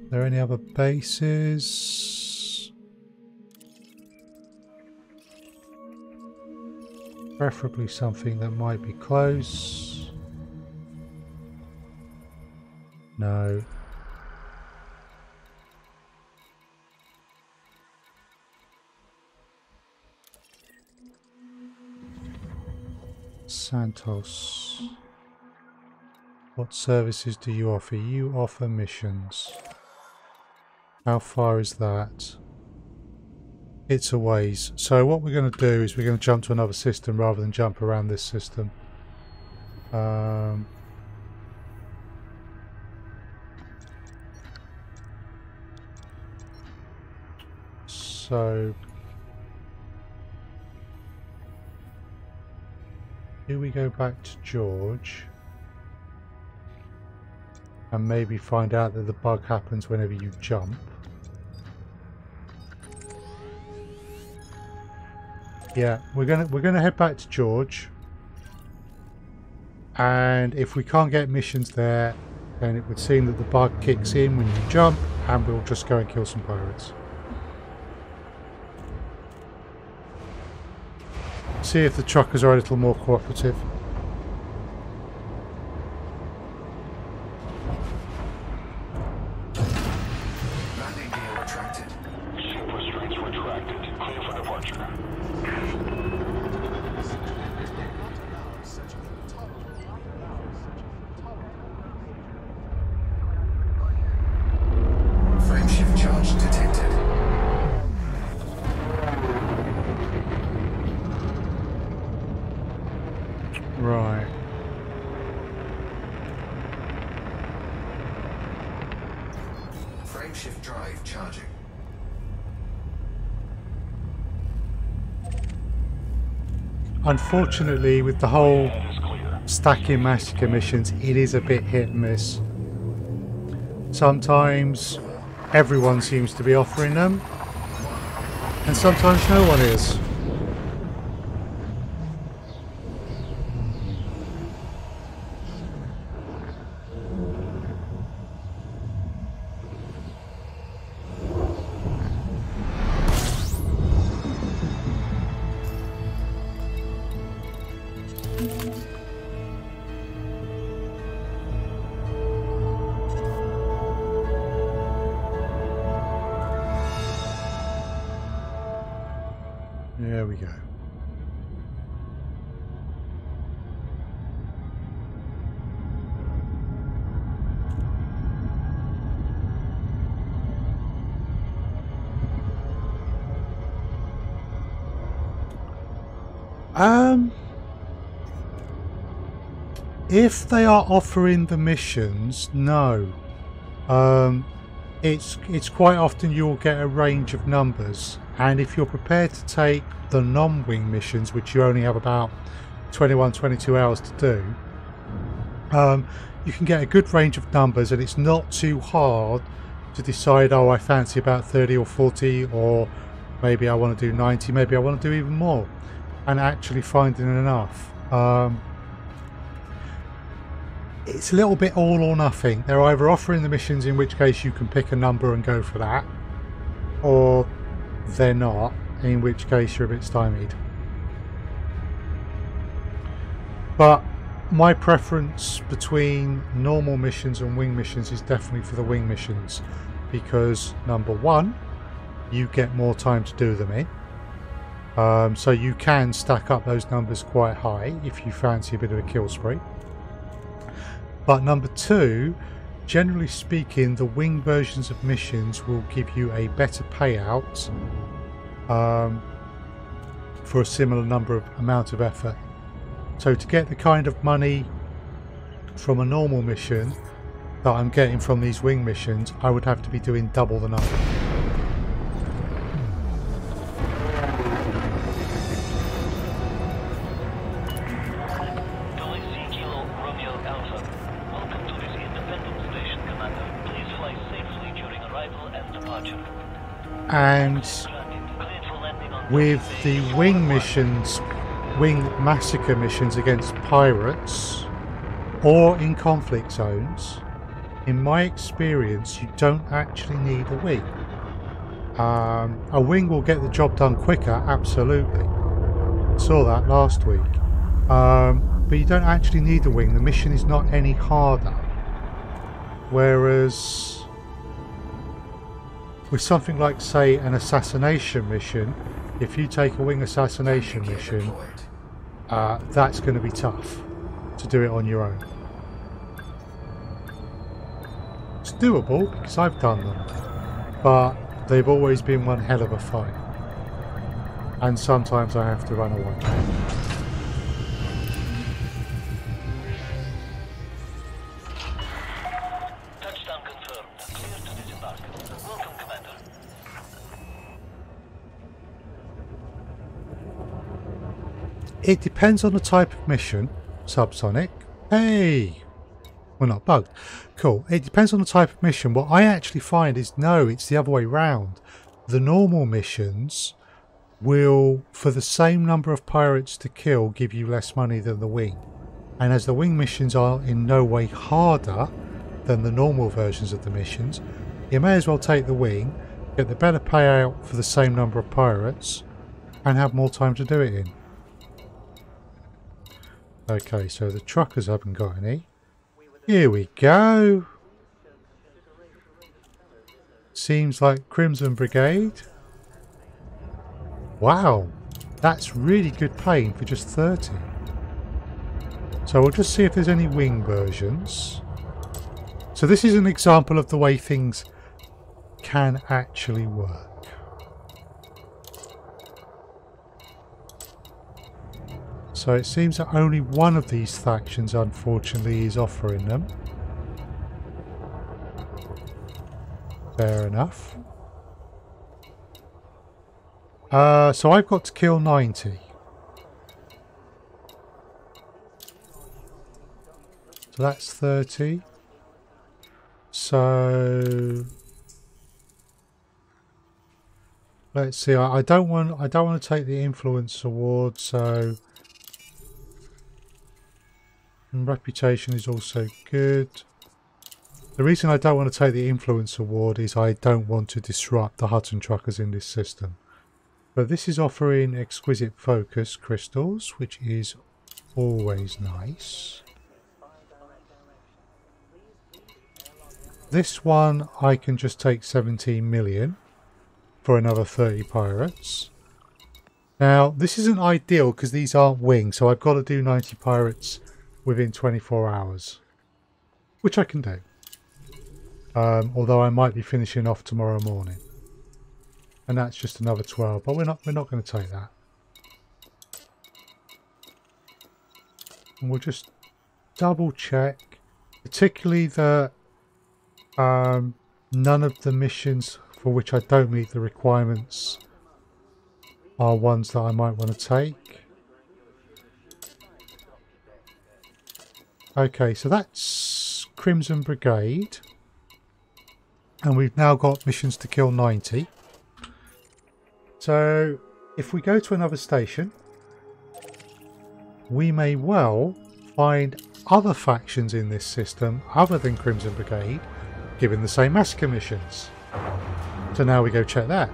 A: Are there any other bases? Preferably something that might be close. No. Santos. What services do you offer? You offer missions. How far is that? It's a ways. So what we're going to do is we're going to jump to another system rather than jump around this system. So here we go back to George and maybe find out that the bug happens whenever you jump. Yeah, we're gonna head back to George, and if we can't get missions there, then it would seem that the bug kicks in when you jump, and we'll just go and kill some pirates. See if the truckers are a little more cooperative.
C: Landing gear retracted.
E: Ship restraints retracted. Clear for departure.
C: Frameshift charge detected.
A: Right.
C: Frameshift drive charging.
A: Unfortunately, with the whole
E: That is clear.
A: stacking massacre missions, it is a bit hit and miss. Sometimes everyone seems to be offering them, and sometimes no one is. There we go. If they are offering the missions, no. It's quite often you'll get a range of numbers, and if you're prepared to take the non-wing missions, which you only have about 21-22 hours to do, you can get a good range of numbers, and it's not too hard to decide, oh, I fancy about 30 or 40, or maybe I want to do 90, maybe I want to do even more, and actually finding enough. It's a little bit all or nothing. They're either offering the missions, in which case you can pick a number and go for that, or they're not, in which case you're a bit stymied. But my preference between normal missions and wing missions is definitely for the wing missions, because number one, you get more time to do them in, so you can stack up those numbers quite high if you fancy a bit of a kill spree. But number two, generally speaking, the wing versions of missions will give you a better payout for a similar amount of effort. So to get the kind of money from a normal mission that I'm getting from these wing missions, I would have to be doing double the number. And with the wing missions, wing massacre missions against pirates or in conflict zones, in my experience, you don't actually need a wing. A wing will get the job done quicker, absolutely. Saw that last week. But you don't actually need a wing. The mission is not any harder. Whereas with something like, say, an assassination mission, if you take a wing assassination mission, that's going to be tough to do it on your own. It's doable because I've done them, but they've always been one hell of a fight, and sometimes I have to run away.
D: Touchdown confirmed. Clear to disembark. Welcome, Commander.
A: It depends on the type of mission, Subsonic. Hey! Well, not bugged. Cool. It depends on the type of mission. What I actually find is, no, it's the other way round. The normal missions will, for the same number of pirates to kill, give you less money than the wing. And as the wing missions are in no way harder than the normal versions of the missions, you may as well take the wing, get the better payout for the same number of pirates, and have more time to do it in. Okay, so the truckers haven't got any. Here we go. Seems like Crimson Brigade. Wow, that's really good paying for just 30. So we'll just see if there's any wing versions. So this is an example of the way things can actually work. So it seems that only one of these factions, unfortunately, is offering them. Fair enough. So I've got to kill 90. So that's 30. So let's see. I don't want to take the influence award. So reputation is also good. The reason I don't want to take the influence award is I don't want to disrupt the Hutton truckers in this system. But this is offering exquisite focus crystals, which is always nice. This one I can just take 17 million for another 30 pirates. Now this isn't ideal because these aren't wings, so I've got to do 90 pirates within 24 hours, which I can do. Although I might be finishing off tomorrow morning, and that's just another 12. But we're not going to take that. And we'll just double check, particularly that none of the missions for which I don't meet the requirements are ones that I might want to take. Okay, so that's Crimson Brigade. And we've now got missions to kill 90. So if we go to another station, we may well find other factions in this system other than Crimson Brigade giving the same massacre missions. So now we go check that.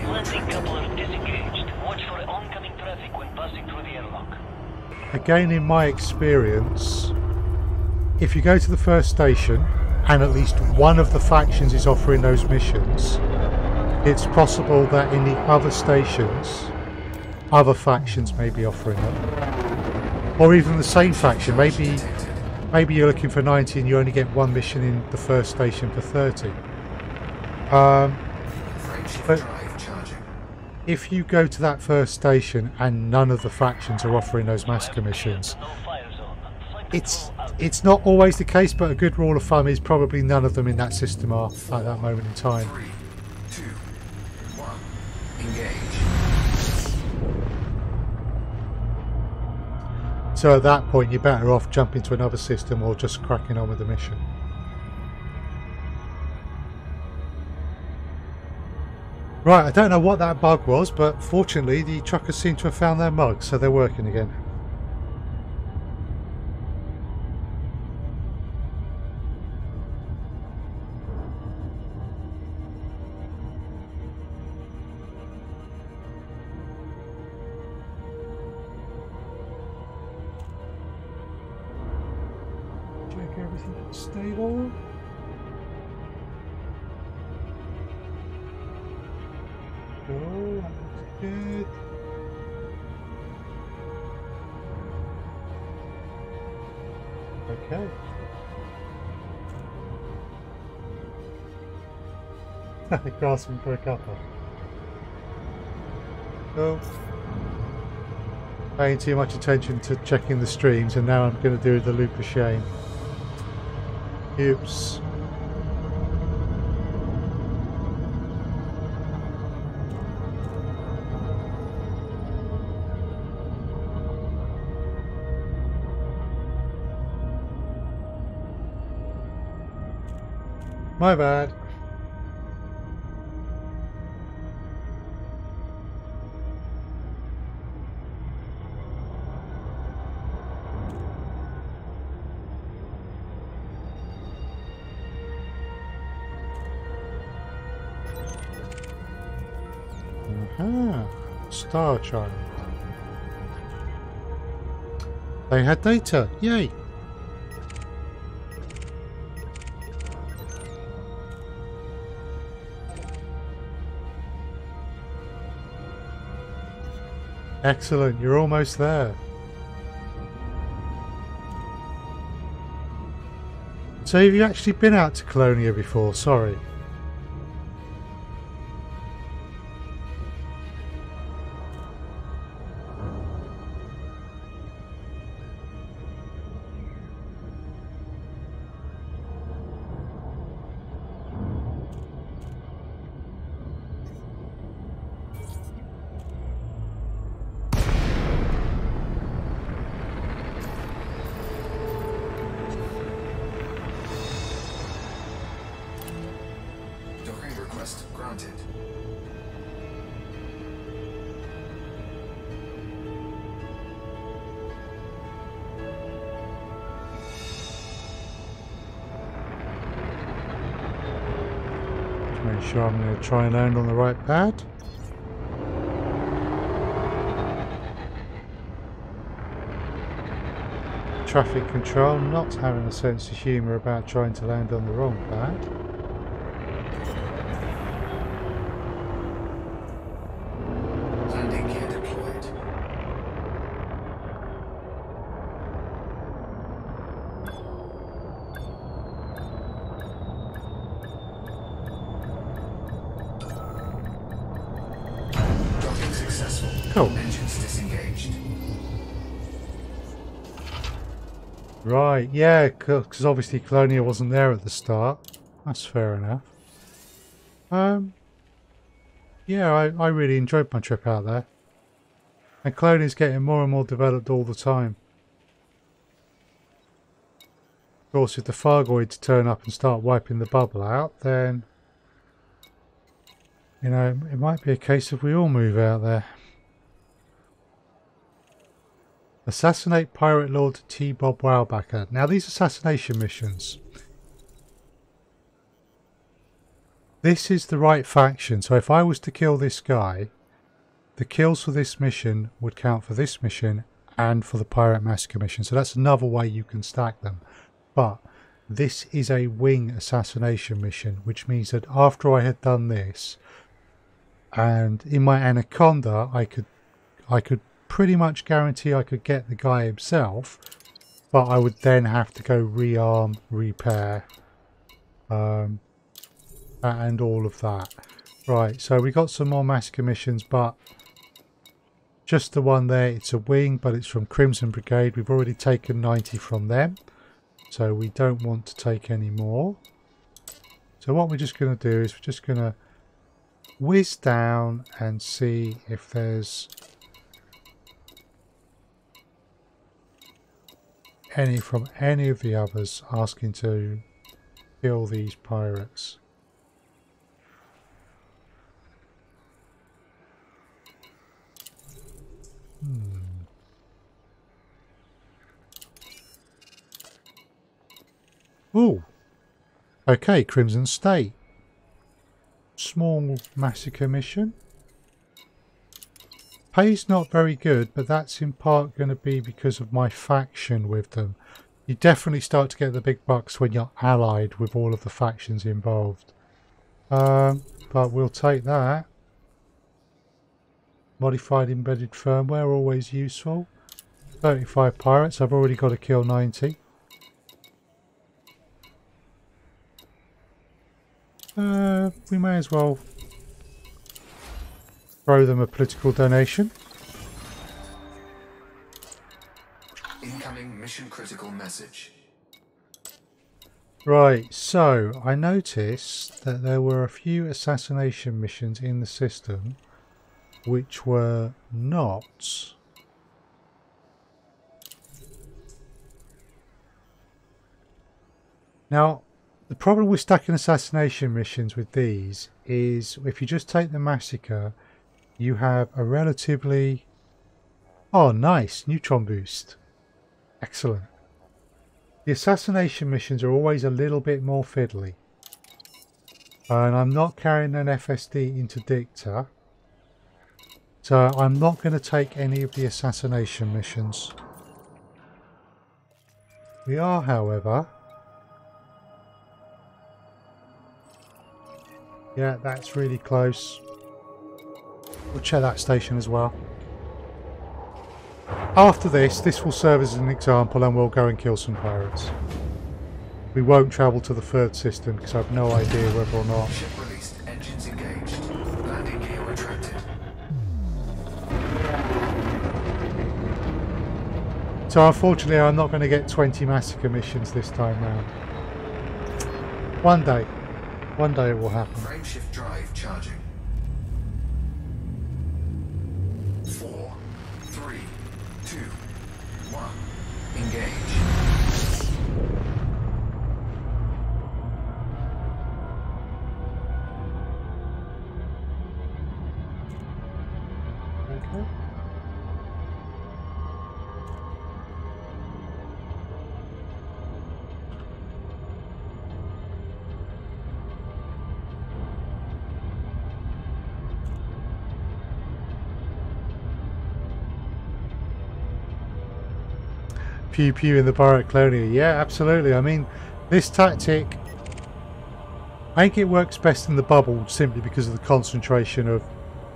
D: Landing coupler disengaged. Watch for oncoming traffic when passing through the airlock.
A: Again, in my experience, if you go to the first station and at least one of the factions is offering those missions, it's possible that in the other stations other factions may be offering them, or even the same faction. Maybe you're looking for 90 and you only get one mission in the first station for 30. But if you go to that first station and none of the factions are offering those massacre missions, it's not always the case, but a good rule of thumb is probably none of them in that system are at that moment in time.
C: 3, 2, 1, engage.
A: So at that point you're better off jumping to another system or just cracking on with the mission. Right, I don't know what that bug was, but fortunately the truckers seem to have found their mug, so they're working again. Check everything's stable. Oh, that looks good. Okay. Grasping for a cuppa. Cool. Paying too much attention to checking the streams, and now I'm going to do the loop of shame. Oops. My bad. Ah, Star Child. They had data. Yay! Excellent, you're almost there. So have you actually been out to Colonia before? Sorry.
C: Docking request granted.
A: Make sure I'm going to try and land on the right pad. Traffic control not having a sense of humour about trying to land on the wrong pad.
C: Landing gear deployed. Docking successful.
A: Cool.
C: Engines disengaged.
A: Right, yeah, because obviously Colonia wasn't there at the start. That's fair enough. Yeah, I really enjoyed my trip out there. And Colonia's getting more and more developed all the time. Of course, if the Fargoids turn up and start wiping the bubble out, then, you know, it might be a case of we all move out there. Assassinate Pirate Lord T. Bob Wowbacker. Now, these assassination missions. This is the right faction. So if I was to kill this guy, the kills for this mission would count for this mission and for the Pirate Massacre mission. So that's another way you can stack them. But this is a wing assassination mission, which means that after I had done this, and in my Anaconda, I could pretty much guarantee I could get the guy himself, but I would then have to go rearm, repair, and all of that. Right, so we got some more massacre missions, but just the one there. It's a wing, but it's from Crimson Brigade. We've already taken 90 from them, so we don't want to take any more. So what we're just going to do is we're just going to whiz down and see if there's any from any of the others asking to kill these pirates. Ooh. Okay, Crimson State. Small massacre mission. Pay's not very good, but that's in part going to be because of my faction with them. You definitely start to get the big bucks when you're allied with all of the factions involved. But we'll take that. Modified embedded firmware, always useful. 35 pirates, I've already got to kill 90. We may as well throw them a political donation.
C: Incoming mission critical message.
A: Right, so I noticed that there were a few assassination missions in the system which were not now. The problem with stacking assassination missions with these is if you just take the massacre, you have a relatively... Oh, nice! Neutron boost. Excellent. The assassination missions are always a little bit more fiddly. And I'm not carrying an FSD interdictor. So I'm not going to take any of the assassination missions. We are, however... Yeah, that's really close. We'll check that station as well. After this will serve as an example and we'll go and kill some pirates. We won't travel to the third system because I have no idea whether or not...
C: Ship released. Engines engaged. Landing gear retracted.
A: So unfortunately I'm not going to get 20 massacre missions this time round. One day it will happen.
C: Frameshift drive charging. 4, 3, 2, 1. Engage.
A: Okay. Pew pew in the pirate colonial. Yeah, absolutely. I mean, this tactic, I think it works best in the bubble simply because of the concentration of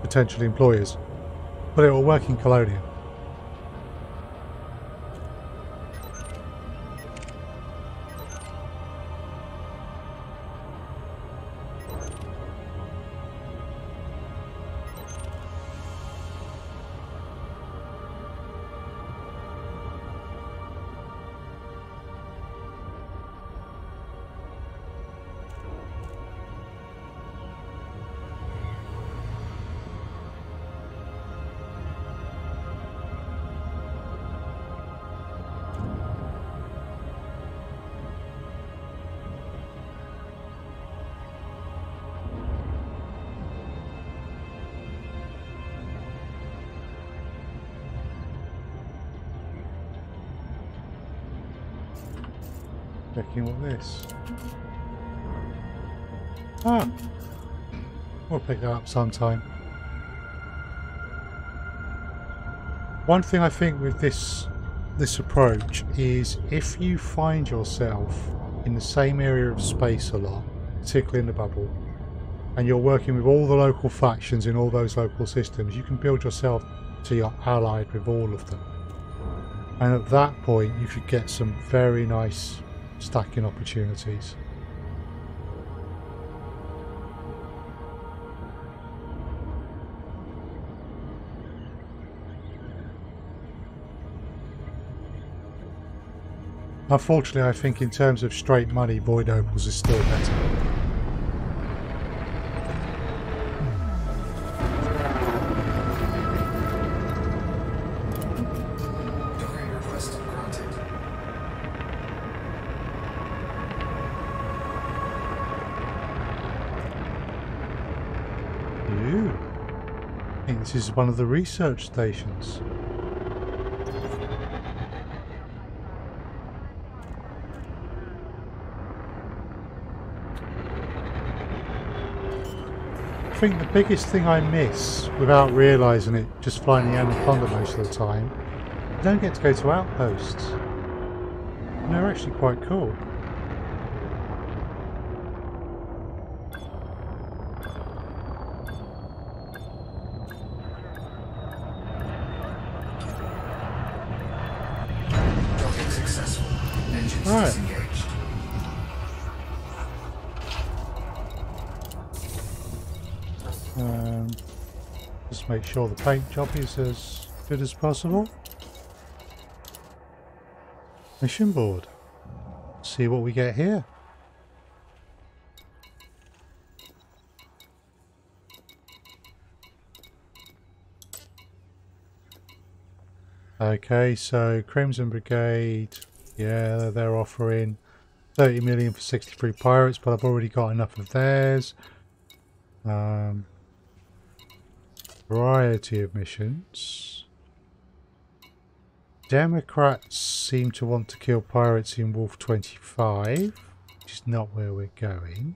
A: potential employers. But it will work in colonial. Checking what this. Ah, we'll pick that up sometime. One thing I think with this approach is if you find yourself in the same area of space a lot, particularly in the bubble, and you're working with all the local factions in all those local systems, you can build yourself so you're allied with all of them. And at that point you should get some very nice stacking opportunities. Unfortunately, I think in terms of straight money, Void Opals is still better.
C: Docking request granted.
A: Ooh. I think this is one of the research stations. I think the biggest thing I miss, without realising it, just flying the Anaconda most of the time, you don't get to go to outposts. And they're actually quite cool.
C: Docking successful. Engines
A: Right.
C: disengaged.
A: Just make sure the paint job is as good as possible. Mission board. See what we get here. Okay, so Crimson Brigade, yeah, they're offering 30 million for 63 pirates, but I've already got enough of theirs. Variety of missions. Democrats seem to want to kill pirates in Wolf 25, which is not where we're going.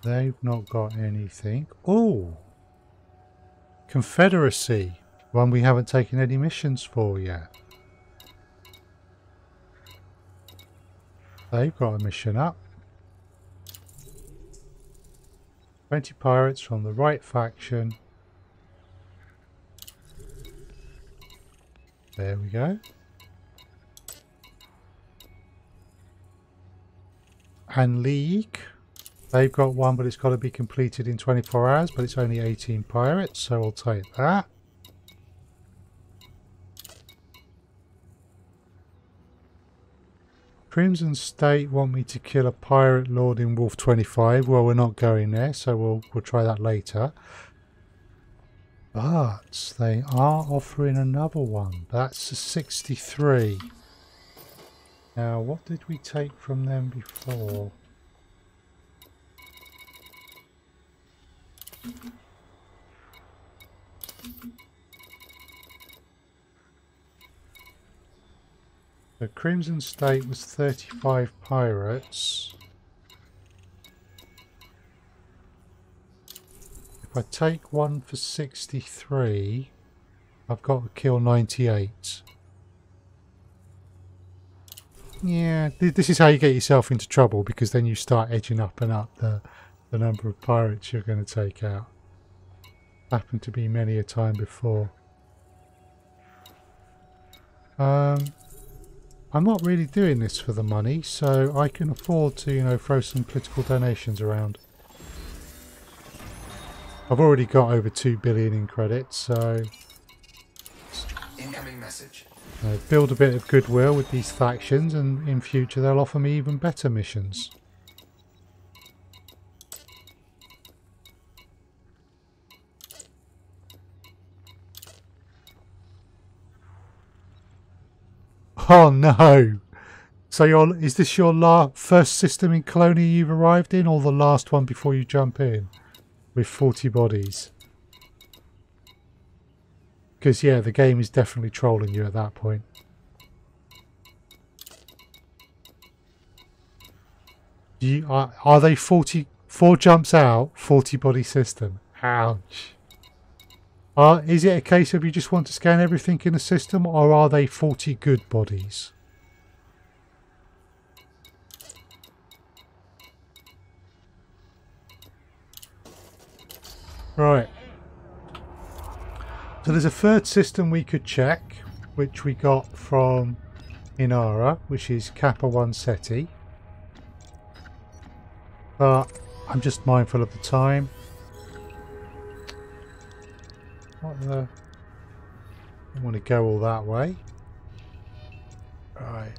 A: They've not got anything. Oh! Confederacy. One we haven't taken any missions for yet. They've got a mission up. 20 pirates from the right faction. There we go. And League. They've got one, but it's got to be completed in 24 hours, but it's only 18 pirates, so I'll take that. Crimson State want me to kill a pirate lord in Wolf 25. Well, we're not going there, so we'll try that later. But they are offering another one. That's a 63. Now, what did we take from them before? The Crimson State was 35 pirates. If I take one for 63, I've got to kill 98. Yeah, this is how you get yourself into trouble, because then you start edging up and up the number of pirates you're going to take out. Happened to be many a time before. I'm not really doing this for the money, so I can afford to, you know, throw some political donations around. I've already got over 2 billion in credits, so
C: Incoming message.
A: build a bit of goodwill with these factions, and in future they'll offer me even better missions. Oh no! So is this your first system in Colonia you've arrived in, or the last one before you jump in? With 40 bodies? Because yeah, the game is definitely trolling you at that point. Are they 4 jumps out, 40 body system? Ouch. Is it a case of you just want to scan everything in the system, or are they 40 good bodies? Right. So there's a third system we could check, which we got from Inara, which is Kappa 1 SETI. But I'm just mindful of the time. What the... I don't want to go all that way. Right.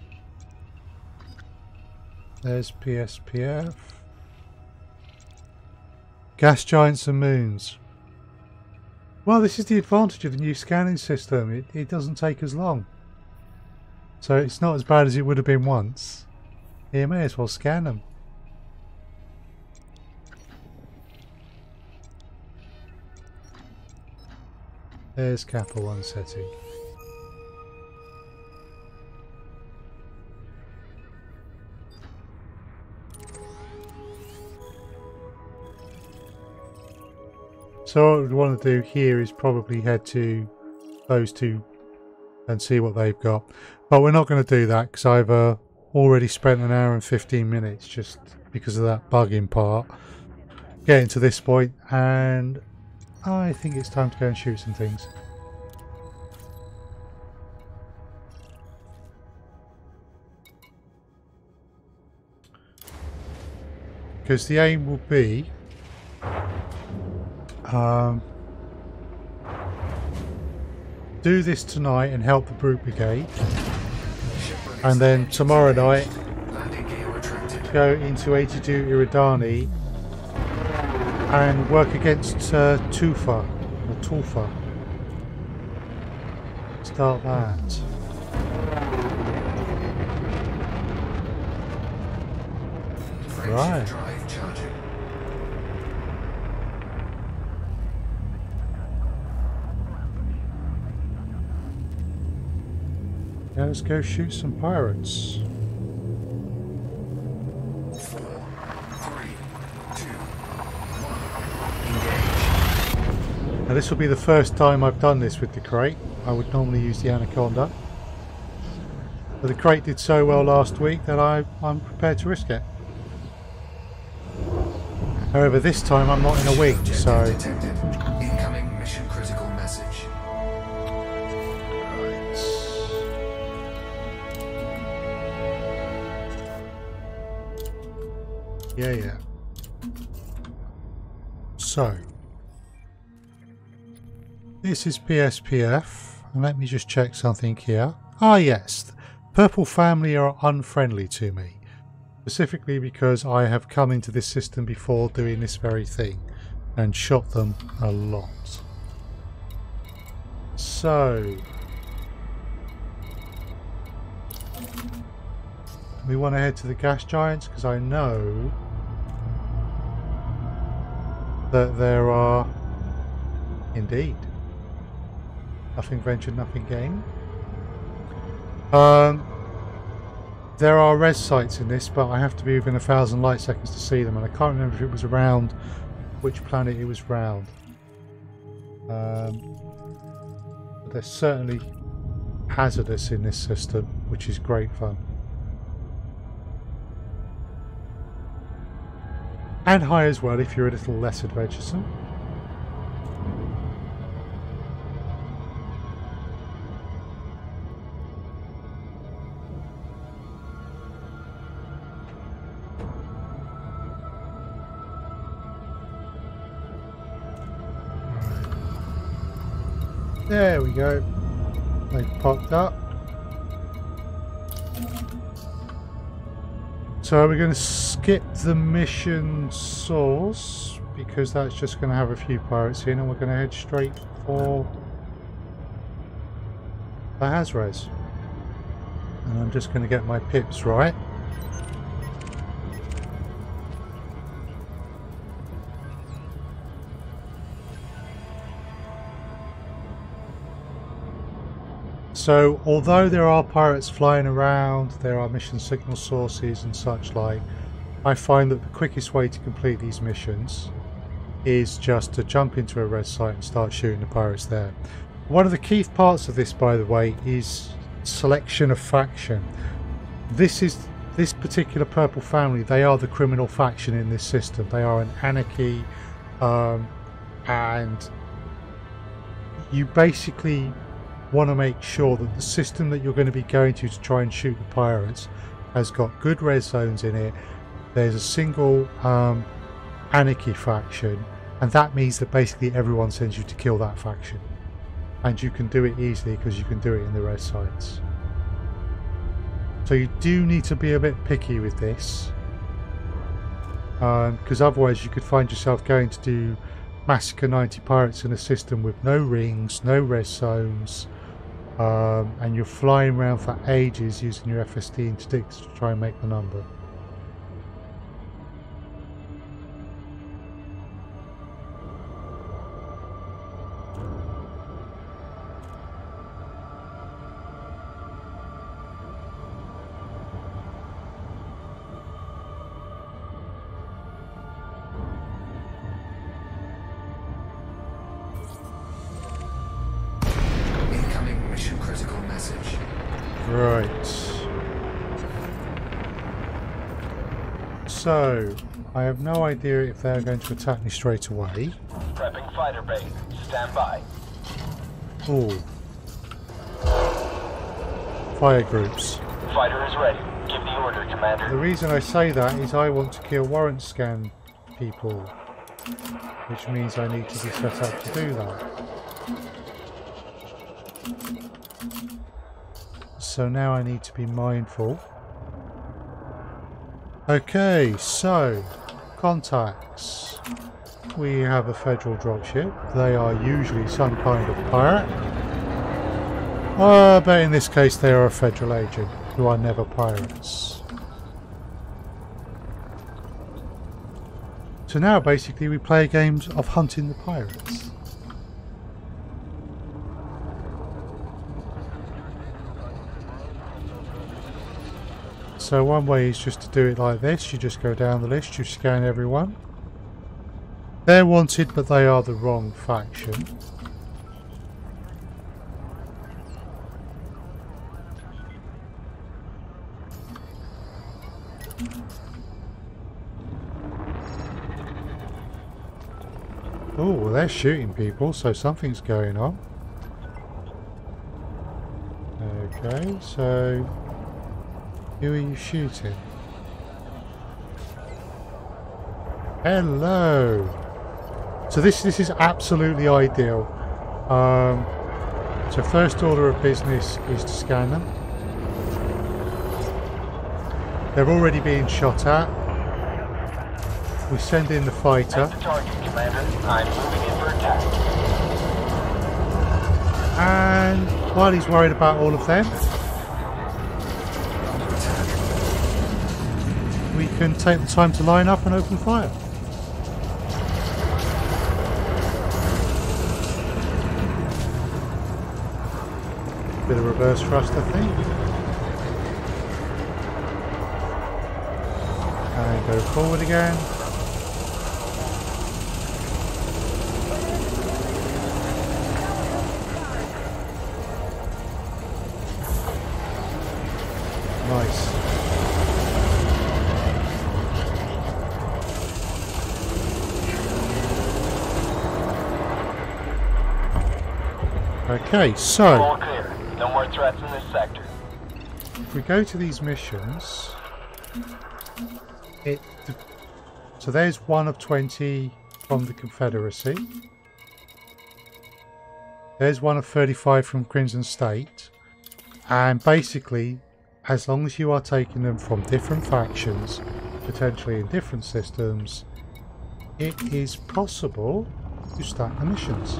A: There's PSPF. Gas giants and moons. Well, this is the advantage of the new scanning system. It doesn't take as long. So it's not as bad as it would have been once. You may as well scan them. There's Kappa 1 SETI. So what we want to do here is probably head to those two and see what they've got. But we're not going to do that because I've already spent an hour and 15 minutes just because of that bugging part getting to this point, and I think it's time to go and shoot some things. Because the aim will be do this tonight and help the Brute Brigade, and then tomorrow night go into 82 Iridani and work against Tufa or Tulfa. Start that. Right. Now let's go shoot some pirates.
C: 4, 3, 2,
A: Now this will be the first time I've done this with the crate. I would normally use the Anaconda. But the crate did so well last week that I'm prepared to risk it. However, this time I'm not in a wing, so...
C: Detected. Incoming mission critical message.
A: Yeah. So... this is PSPF, and let me just check something here. Ah yes, Purple family are unfriendly to me. Specifically because I have come into this system before doing this very thing and shot them a lot. So we want to head to the gas giants because I know that there are indeed nothing ventured, nothing gained. There are res sites in this, but I have to be within 1,000 light seconds to see them, and I can't remember if it was around which planet it was round. But they're certainly hazardous in this system, which is great fun. And high as well if you're a little less adventuresome. There we go. They've popped up. So we're going to skip the mission source because that's just going to have a few pirates in, and we're going to head straight for the Hazres. And I'm just going to get my pips right. So, although there are pirates flying around, there are mission signal sources and such like, I find that the quickest way to complete these missions is just to jump into a red site and start shooting the pirates there. One of the key parts of this, by the way, is selection of faction. This particular purple family, they are the criminal faction in this system. They are an anarchy, and you basically want to make sure that the system that you're going to be going to try and shoot the pirates has got good red zones in it. There's a single anarchy faction, and that means that basically everyone sends you to kill that faction, and you can do it easily because you can do it in the red sites. So you do need to be a bit picky with this, because otherwise you could find yourself going to do massacre 90 pirates in a system with no rings, no red zones, and you're flying around for ages using your FSD and sticks to try and make the number. Right. So, I have no idea if they're going to attack me straight away.
E: Prepping fighter bay. Stand by.
A: Oh. Fire groups.
E: Fighter is ready. Give the order, Commander.
A: The reason I say that is I want to kill warrant scan people, which means I need to be set up to do that. So now I need to be mindful. Okay, so contacts. We have a federal dropship. They are usually some kind of pirate. But in this case they are a federal agent who are never pirates. So now basically we play games of hunting the pirates. So one way is just to do it like this. You just go down the list, you scan everyone. They're wanted, but they are the wrong faction. Oh, well, they're shooting people, so something's going on. Okay, so who are you shooting? Hello. So this is absolutely ideal. So first order of business is to scan them. They're already being shot at. We send in the fighter.
E: That's the target, Commander. I'm moving in for attack.
A: And while he's worried about all of them, we can take the time to line up and open fire. Bit of reverse thrust, I think. And go forward again. Nice. Okay, so
E: All clear. No more threats in this sector.
A: if we go to these missions, so there's one of 20 from the Confederacy. There's one of 35 from Crimson State. And basically, as long as you are taking them from different factions, potentially in different systems, it is possible to start the missions.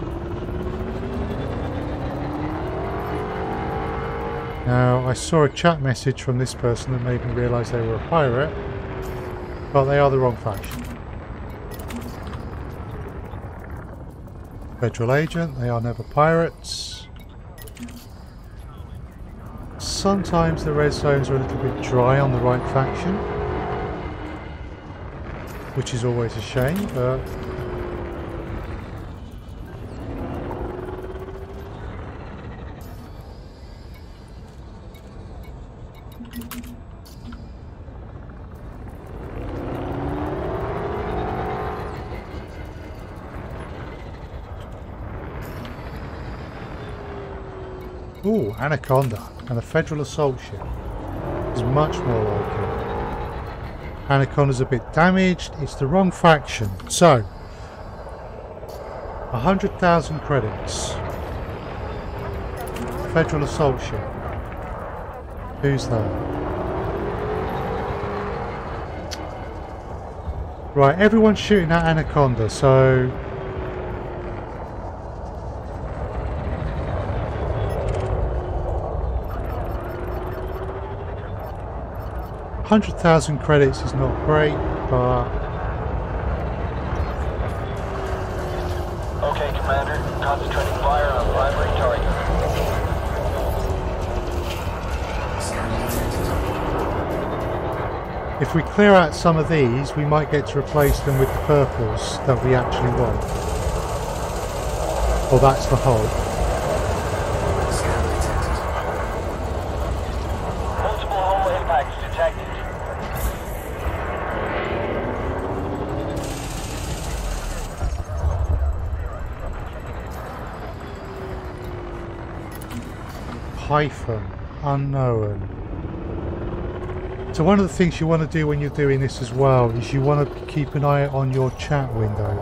A: Now, I saw a chat message from this person that made me realise they were a pirate, but they are the wrong faction. Federal agent, they are never pirates. Sometimes the red zones are a little bit dry on the right faction, which is always a shame, but ooh, Anaconda and a Federal assault ship is much more like it. Anaconda's a bit damaged, it's the wrong faction. So, 100,000 credits. Federal assault ship. Who's that? Right, everyone's shooting at Anaconda, so 100,000 credits is not great, but
E: Okay, Commander. Concentrating fire on primary target.
A: if we clear out some of these, we might get to replace them with the purples that we actually want. Well, that's the hope.
E: Multiple hull impacts detected.
A: Hyphen, unknown. So one of the things you want to do when you're doing this as well is you want to keep an eye on your chat window.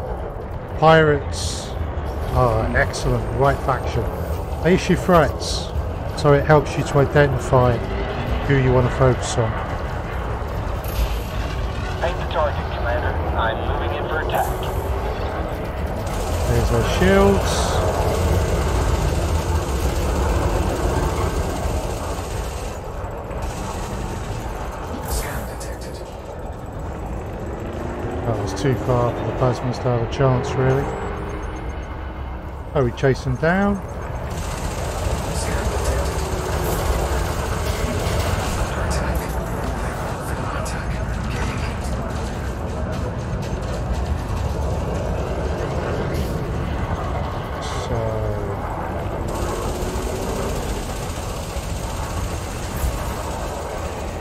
A: Pirates are excellent, right faction. They issue threats, so it helps you to identify who you want to focus on.
E: Paint the target, Commander. I'm moving in for attack.
A: There's our shields. That was too far for the plasmas to have a chance, really. Oh, we chase them down.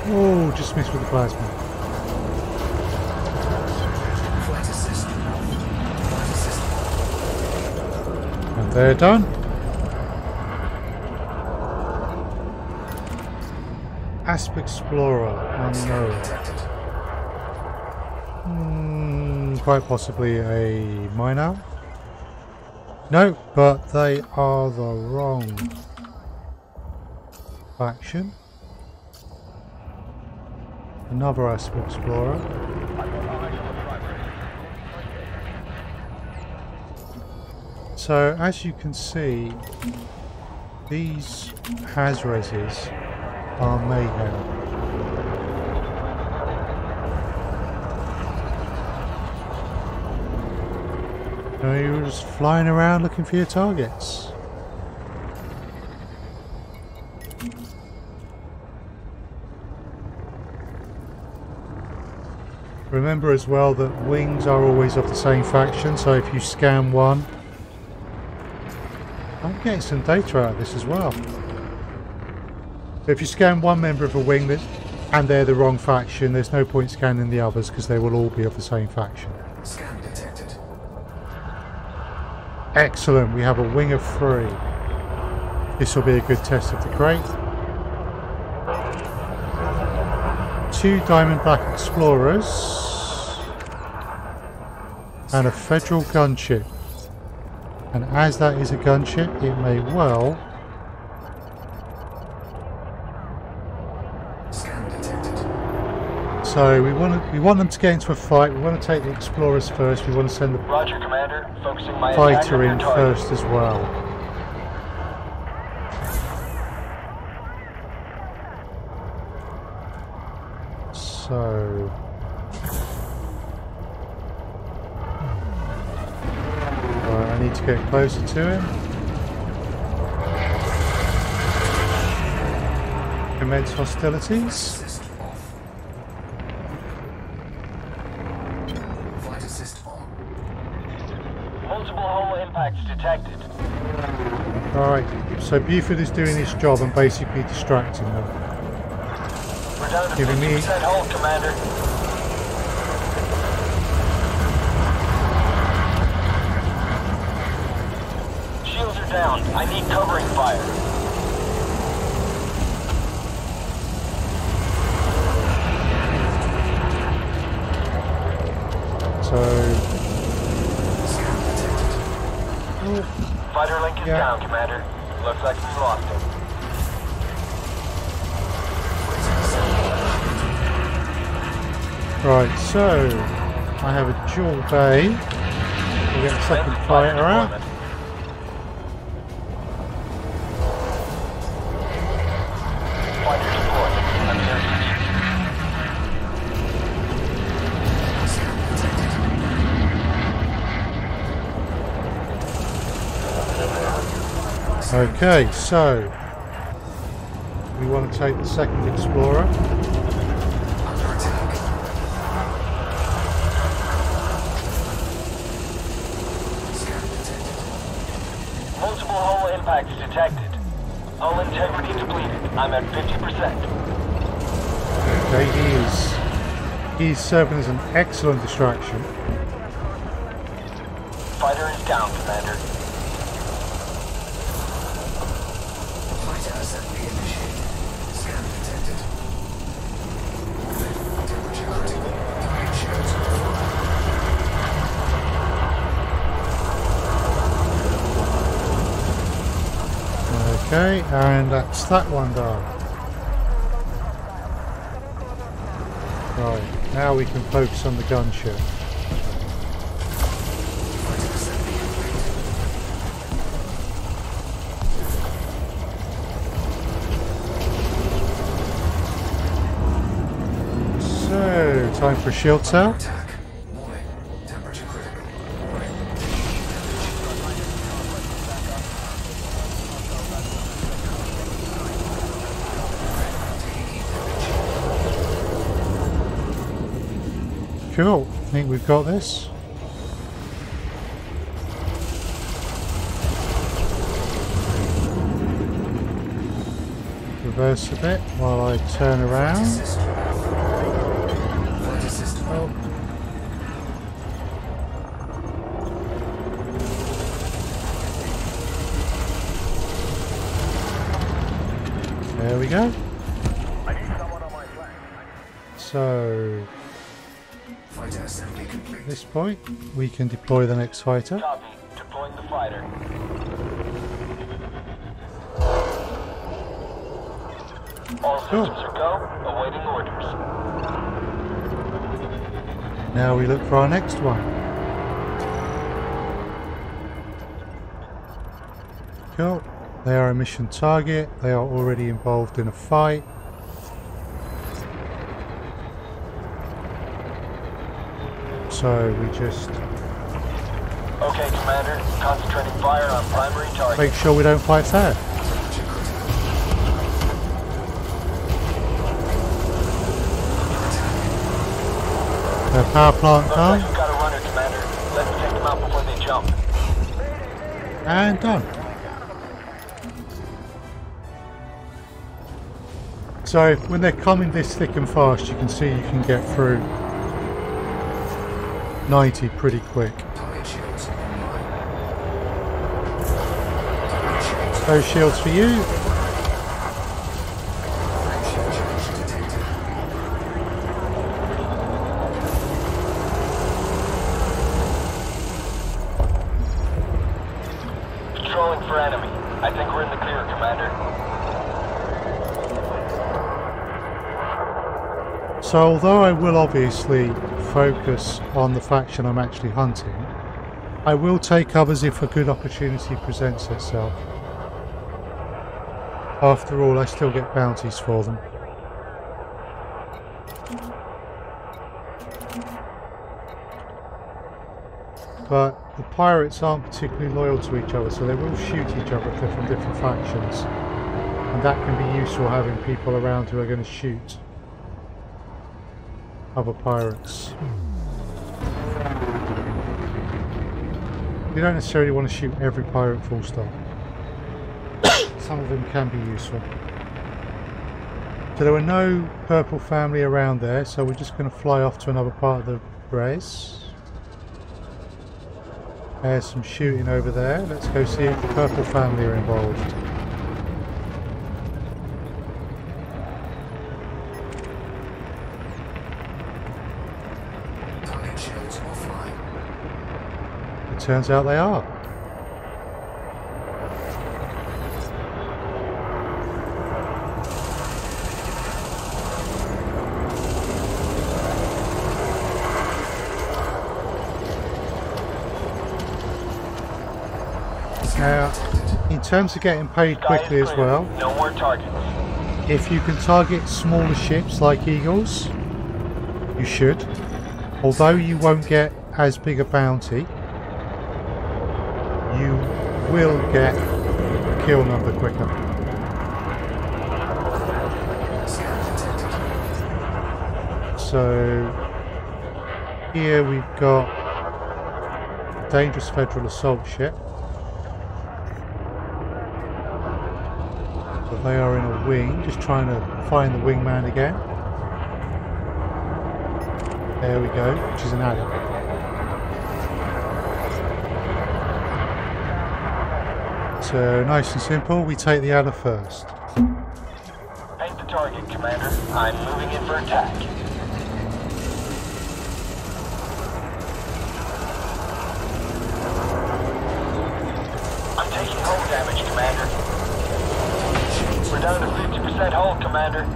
A: Oh, just missed with the plasma.
C: Flight assist off. Flight assist off.
A: And they're done. Asp Explorer, unknown.
C: Detected.
A: Quite possibly a miner. No, but they are the wrong faction. Another Asp Explorer. So as you can see, these Hazreses are mayhem. No, you're just flying around looking for your targets. Remember as well that wings are always of the same faction, so if you scan one, I'm getting some data out of this as well. If you scan one member of a wing and they're the wrong faction, there's no point scanning the others because they will all be of the same faction.
C: Scan detected.
A: Excellent, we have a wing of 3. This will be a good test of the crate. 2 Diamondback Explorers and a Federal gunship. And as that is a gunship, it may well.
C: Scan detected.
A: So we want them to get into a fight. We want to take the explorers first. We want to send the
E: Roger, Commander. Focusing my attack
A: fighter
E: on your
A: in
E: target.
A: first as well. So right, I need to get closer to him. Commence hostilities.
C: Assist off. Flight assist on.
E: Multiple hull impacts detected.
A: Alright, so Buford is doing his job and basically distracting them.
E: We're down to
A: Giving me-
E: 50% hull, Commander. Shields are down. I need covering fire.
A: So
C: Scan detected.
E: Fighter link is
A: Yeah.
E: down, Commander. Looks like we lost him.
A: right, so I have a dual bay. We'll get the second fighter out.
E: Fighter deployed. I'm here.
C: Scan detected.
A: Okay, so we want to take the second explorer.
C: Under attack. Scan detected.
E: Multiple hull impacts detected. Hull integrity depleted. I'm at 50%.
A: Okay, he's serving as an excellent distraction.
E: Fighter is down, Commander.
C: Fighter assembly initiated. Scan detected. Temperature critical. Target shields
A: Okay, and that's that one done. Right, now we can focus on the gunship.
C: Fighter assembly complete.
A: So, time for a shield cell.
C: Attack. Warning. Temperature critical.
A: Cool, I think we've got this. reverse a bit while I turn around. Oh. There we go. So, at this point, we can deploy the next fighter.
E: Copy. Deploying the fighter. All systems are go. Awaiting orders.
A: Now we look for our next one. Cool. They are a mission target. They are already involved in a fight. So we just
E: Okay, Commander. Concentrating fire on primary target.
A: make sure we don't fight fair. The power plant
E: Looks like
A: done
E: you've got a runner, Commander. Let's take them out before they jump.
A: and done. So when they're coming this thick and fast, you can see you can get through 90 pretty quick. Those shields for you.
E: Controlling for enemy. I think we're in the clear, Commander.
A: So although I will obviously focus on the faction I'm actually hunting, I will take others if a good opportunity presents itself. After all, I still get bounties for them. But the pirates aren't particularly loyal to each other, so they will shoot each other if they're from different factions. And that can be useful, having people around who are going to shoot other pirates. You don't necessarily want to shoot every pirate full stop. Some of them can be useful. So there were no purple family around there, so we're just going to fly off to another part of the res. There's some shooting over there. Let's go see if the purple family are involved. It turns out they are. Now, in terms of getting paid quickly as well,
E: No more targets.
A: if you can target smaller ships like Eagles, you should. Although you won't get as big a bounty, you will get a kill number quicker. So here we've got a dangerous Federal assault ship. So they are in a wing, just trying to find the wingman again. There we go, which is an adder. So nice and simple, we take the adder first.
E: Paint the target, Commander. I'm moving in for attack. I'm taking hull damage, Commander. We're down to 50% hull, Commander.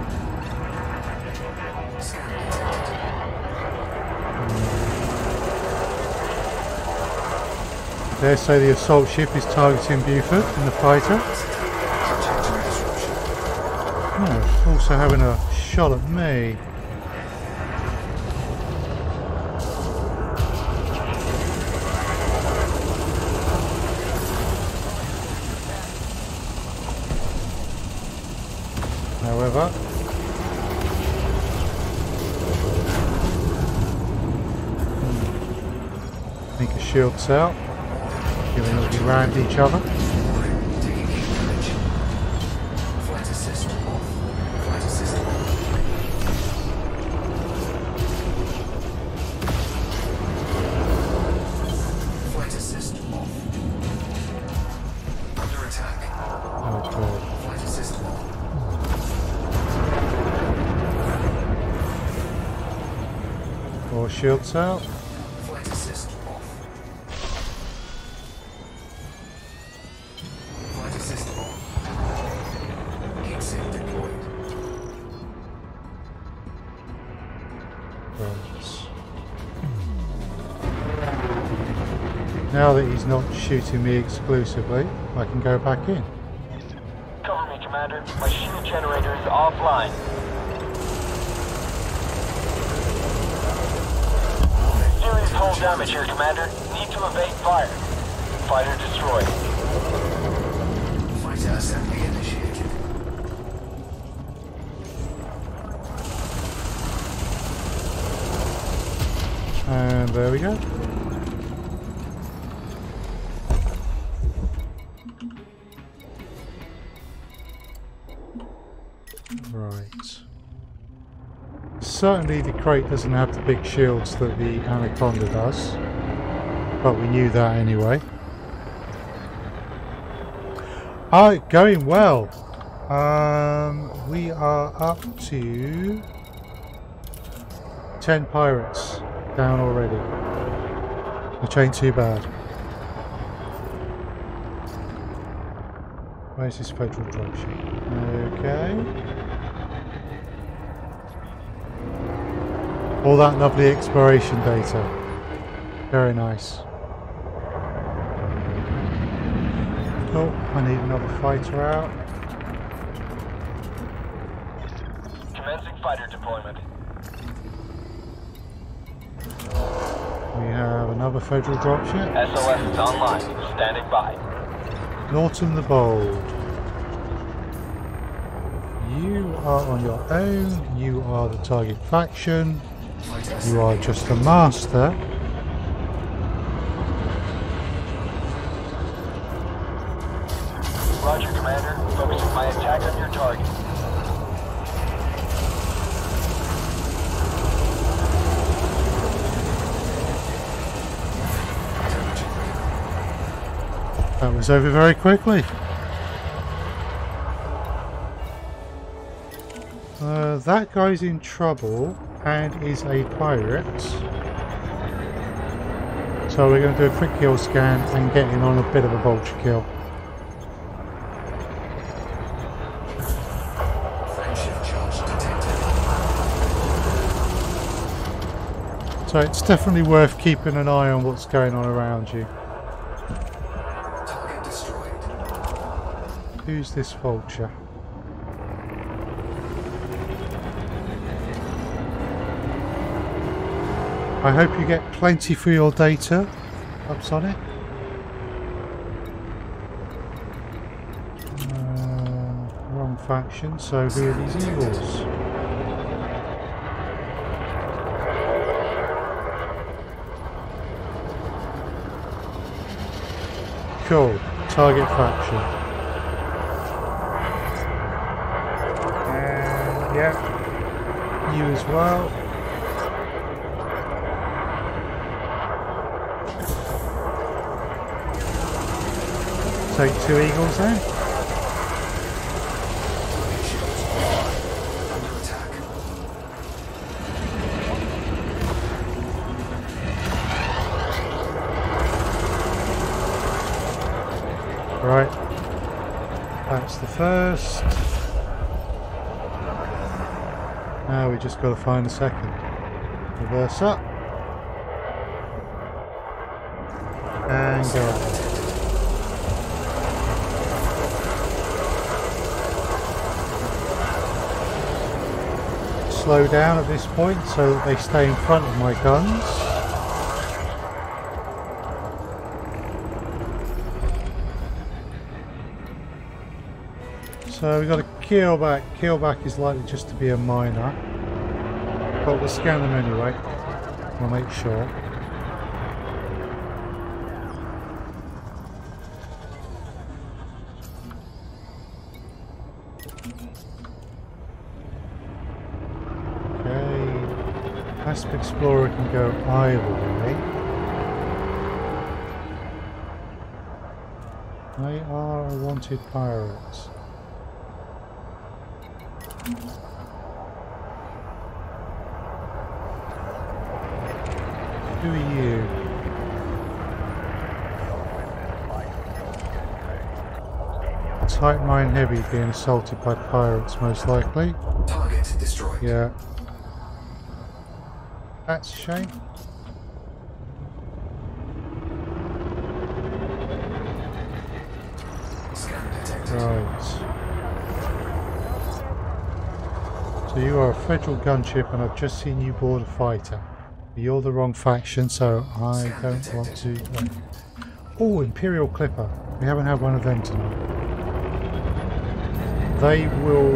A: Dare say the assault ship is targeting Buford and the fighter. Oh, also having a shot at me. However, I think a shield's out. Given that we rammed each other. more shields out.
C: Flight assist off. Flight assist on. Heat sink deployed.
A: Right. Now that he's not shooting me exclusively, I can go back in.
E: Cover me, Commander. My shield generator is offline. Serious hull damage here, Commander. Need to evade fire. Fighter destroyed.
C: Fighter assembly initiated.
A: And there we go. Right. Certainly the crate doesn't have the big shields that the Anaconda does, but we knew that anyway. Oh, going well. We are up to 10 pirates down already, which ain't too bad. Where's this federal dropship? Okay. All that lovely exploration data. Very nice. Oh, I need another fighter out.
E: Commencing fighter deployment.
A: We have another federal dropship.
E: SOS is online. Standing by.
A: Norton the Bold. You are on your own. You are the target faction. You are just a master.
E: Roger, Commander. Focusing my attack on your target.
A: That was over very quickly. That guy's in trouble and is a pirate. So we're going to do a quick kill scan and get in on a bit of a vulture kill. So it's definitely worth keeping an eye on what's going on around you.
C: Target destroyed.
A: Who's this vulture? I hope you get plenty for your data, Upsonic. Wrong faction, so who are these eagles? Cool, target faction. And yeah, you as well. Take 2 eagles then.
C: Under attack.
A: Right. That's the first. Now we just got to find the second. Reverse up. And go up. Slow down at this point so that they stay in front of my guns. So we've got to kill back. Kill back is likely just to be a minor, but we'll scan them anyway. We'll make sure. Asp Explorer can go either way. They are wanted pirates. Who are you? Tight mine heavy being assaulted by pirates, most likely.
C: Target destroyed.
A: Yeah. That's a shame.
C: Scan detected.
A: Right. So you are a federal gunship and I've just seen you board a fighter. You're the wrong faction, so I don't want to... Oh, Imperial Clipper. We haven't had one of them tonight. They will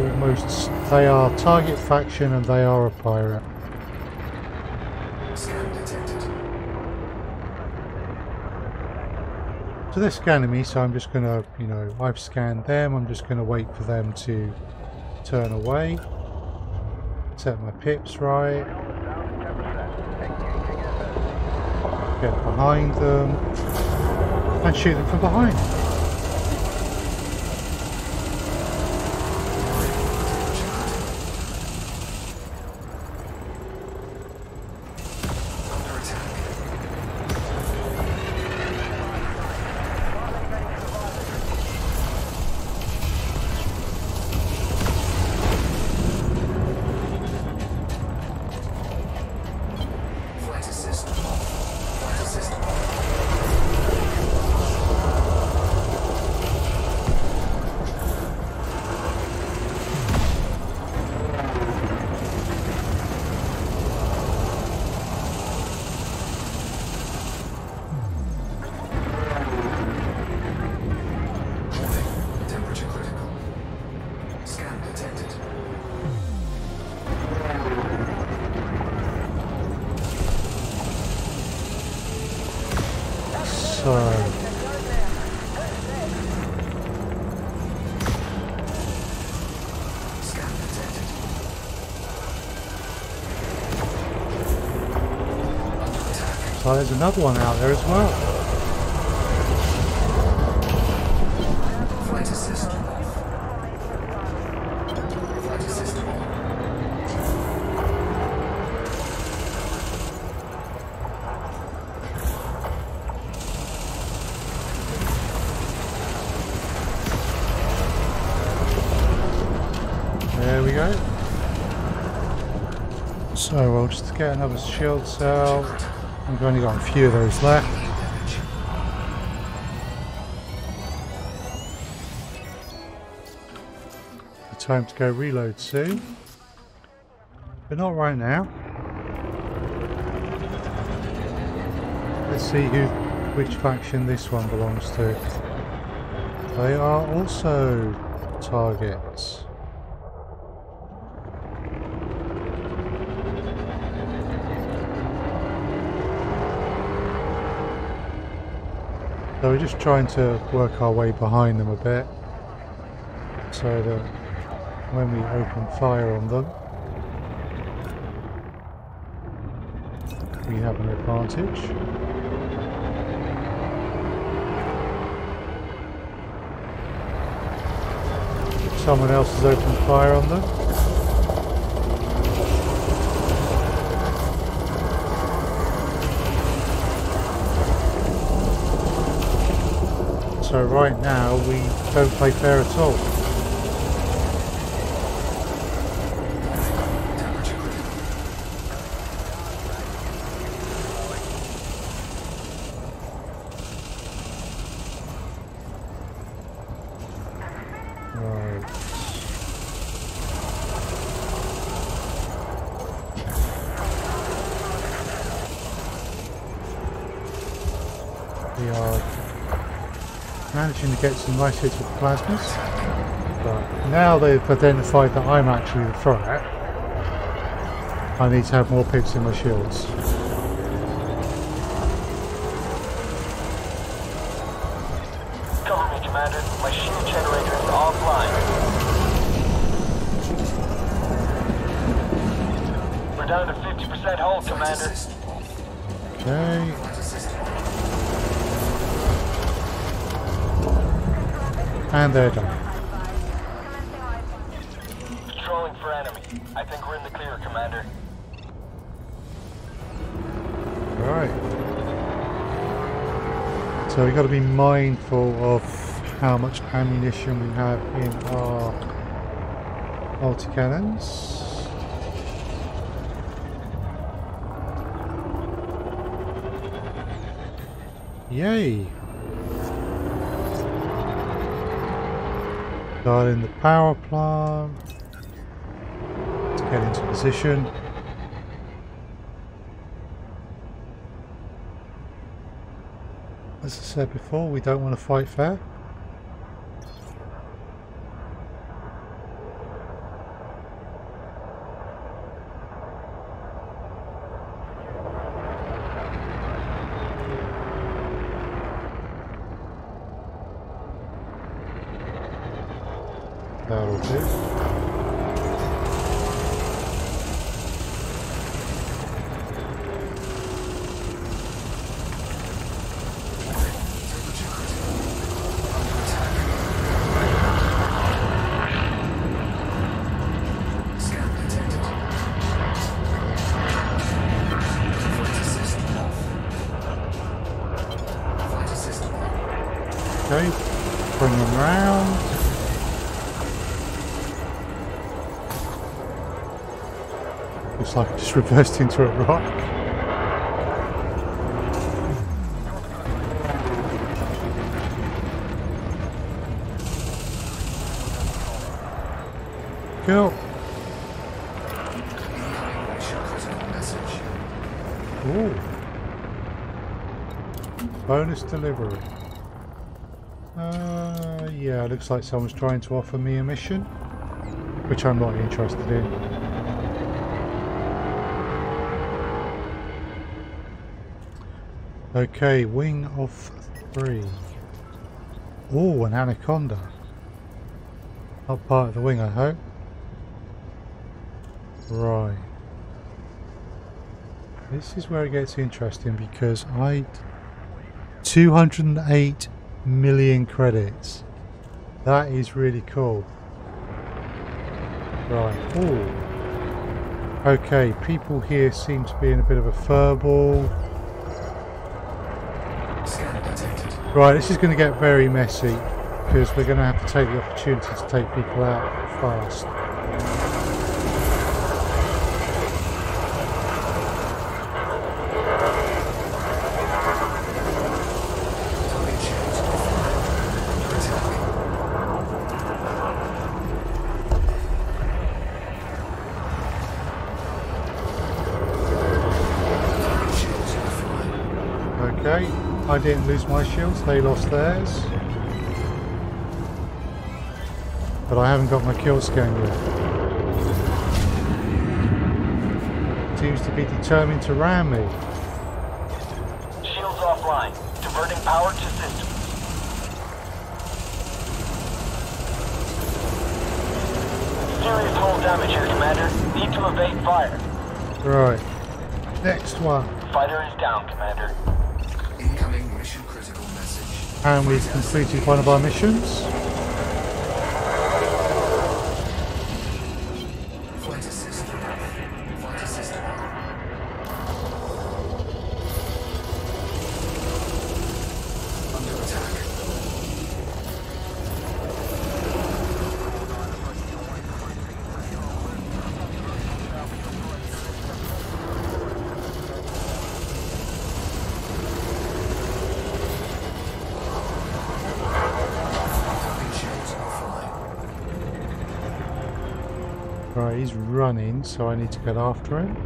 A: they are target faction and they are a pirate.
C: Scan detected.
A: So they're scanning me, so I'm just gonna, you know, I've scanned them, I'm just gonna wait for them to turn away. Set my pips right. Get behind them. And shoot them from behind.
C: Under attack. Flight assist off. Flight assist off. Warning. Temperature critical. Scan detected.
A: So
C: Scan detected. Under attack.
A: So there's another one out there as well.
C: Flight assist off. Flight assist on.
A: There we go. So we'll just get another shield cell. We've only got a few of those left. Time to go reload soon. But not right now. Let's see which faction this one belongs to. They are also targets. So we're just trying to work our way behind them a bit, so that when we open fire on them, we have an advantage. If someone else has opened fire on them, so right now we don't play fair at all.
C: Temperature critical.
A: Right. We are managing to get some nice hits with the plasmas. But now they've identified that I'm actually the threat, I need to have more pips in my shields.
E: Cover me, Commander. My shield generator is offline. We're down to 50% hold,
C: Flight
E: Commander.
C: assist off.
A: Okay.
C: Flight assist on.
A: And they're done.
E: Patrolling for enemy. I think we're in the clear, Commander.
A: Right. So we've got to be mindful of how much ammunition we have in our multi-cannons. Yay! Got in the power plant. Let's get into position. As I said before, we don't want to fight fair. That'll do. Okay, bring them round. Looks like I just reversed into a rock. Cool. Ooh. Bonus delivery. Yeah, looks like someone's trying to offer me a mission, which I'm not interested in. Okay, wing of 3. Oh, an anaconda. Not part of the wing, I hope. Right. This is where it gets interesting because 208 million credits. That is really cool. Right. Oh. Okay, people here seem to be in a bit of a furball. Right, this is going to get very messy because we're going to have to take the opportunity to take people out fast. Okay, I didn't lose my shields, they lost theirs. But I haven't got my kill scan yet. Seems to be determined to ram me.
E: Shields offline. Diverting power to systems. Serious hull damage here, Commander. Need to evade fire.
A: Right. Next one.
E: Fighter is down, Commander.
C: Incoming mission critical message.
A: And we've completed one of our missions.
C: Flight assist. Flight assist. Under attack.
A: Right, he's running, so I need to get after him.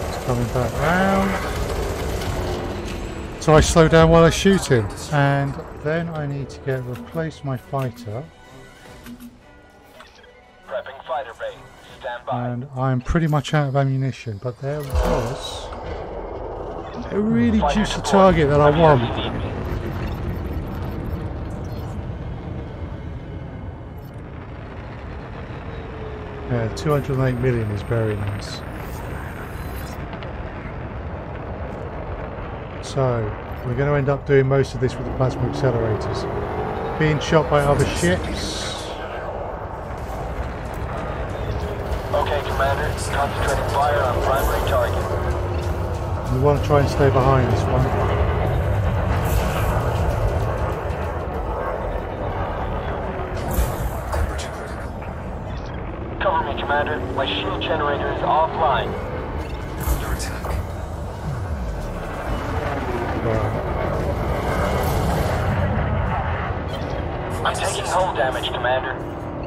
A: He's coming back round. So I slow down while I shoot him. And then I need to replace my fighter.
E: Prepping fighter bay. Stand by.
A: And I'm pretty much out of ammunition, but there was a really juicy target that I want. Yeah, 208 million is very nice. So, we're going to end up doing most of this with the plasma accelerators. Being shot by other ships.
E: Okay, Concentrating fire on primary target.
A: We want to try and stay behind this one.
C: Temperature critical.
E: Cover me, Commander. My shield generator is offline.
C: Under attack.
A: Right.
E: I'm taking hull damage, Commander.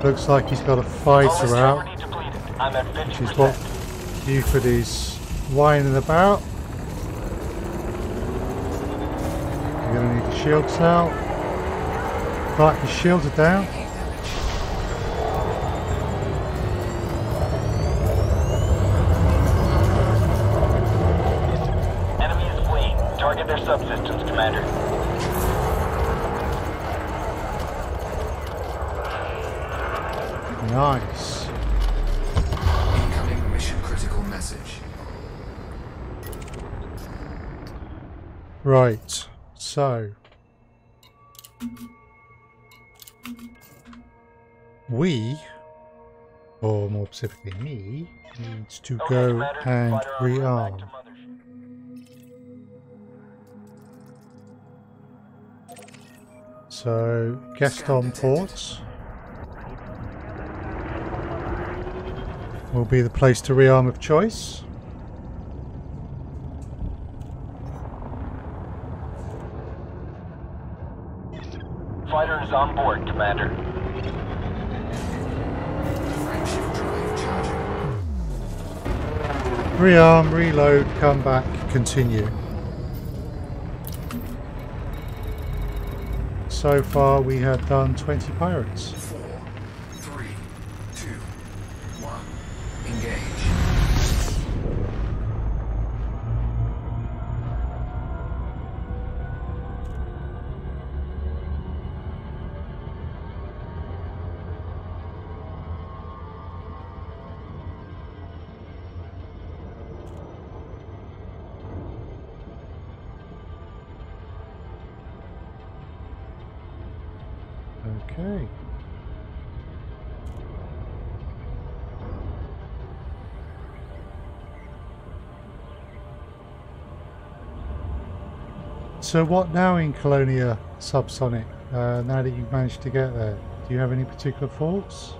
A: Looks like he's got a fighter
E: Hull
A: out,
E: integrity depleted. I'm at 50%.
A: which is what Buford is whining about. You're going to need the shields out. Right, the shields are down.
E: Enemy is fleeing. Target their subsystems, Commander.
A: Nice.
C: Incoming mission critical message.
A: Right, so we, or more specifically me, needs to
E: Okay,
A: go
E: Commander.
A: and
E: Fighter armor back
A: rearm.
E: to mothership.
A: So Gaston ports will be the place to rearm of choice.
E: Fighter is on board, Commander.
C: Frameshift drive charging.
A: Rearm, reload, come back, continue. So far we have done 20 pirates.
C: 4, 3, 2, 1. Engage.
A: Okay. So what now in Colonia Subsonic, now that you've managed to get there? Do you have any particular thoughts?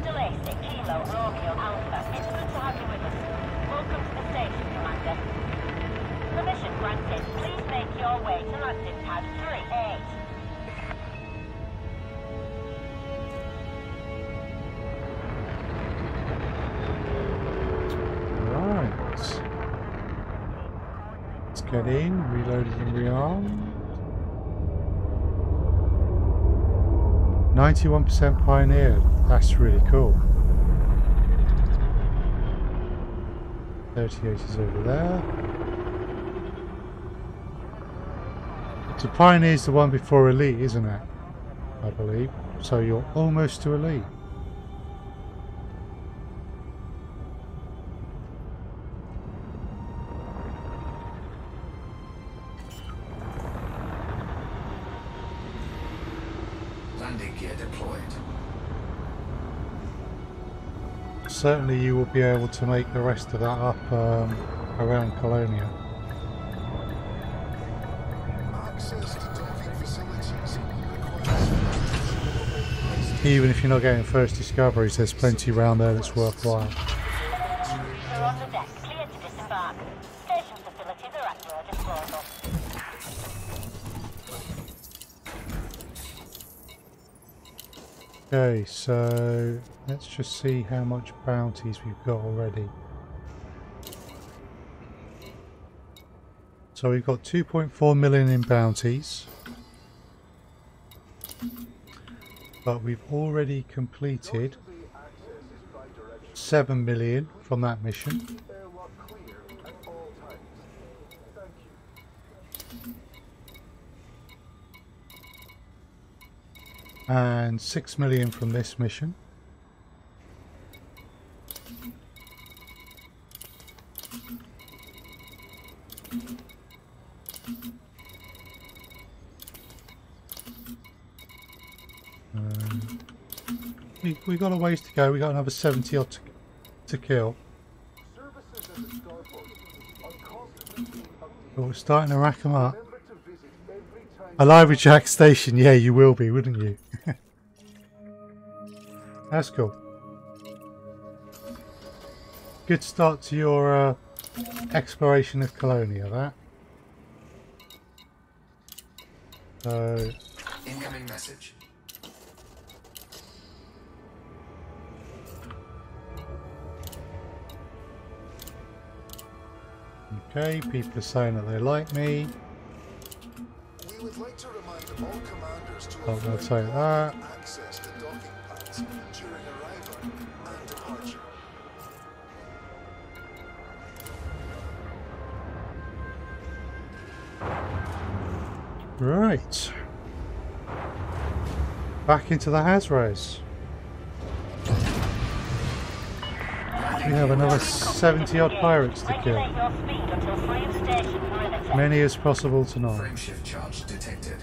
B: Delay Kilo Romeo Alpha. It's good to have you with us. Welcome to the station, Commander. Permission granted. Please make your way to landing pad 38.
A: Right. Let's get in, reloaded and rearmed. 91% Pioneer. That's really cool. 38 is over there. So Pioneer's the one before Elite, isn't it? I believe. So you're almost to Elite.
C: Landing gear deployed.
A: Certainly you will be able to make the rest of that up around Colonia.
F: Access to docking facilities requires
A: Even if you're not getting first discoveries, there's plenty around there that's worthwhile.
B: You're on the deck. Clear to disembark. Station facilities are at your disposal.
A: Okay, so let's just see how much bounties we've got already. So we've got 2.4 million in bounties. but we've already completed 7 million from that mission. And 6 million from this mission. We got a ways to go. We got another 70 odd to kill. But we're starting to rack them up. A library jack station, yeah, you will be, wouldn't you? That's cool. Good start to your exploration of Colonia, that. So,
C: Incoming message.
A: okay, people are saying that they like me.
F: We would like to remind all commanders to
A: I'll
F: avoid
A: take that.
F: access to docking pads during arrival and departure.
A: Right. Back into the Hazres. We have another 70 odd pirates to kill.
B: Regulate your speed until free of station perimeter.
A: Many as possible tonight.
C: Frameshift charge detected.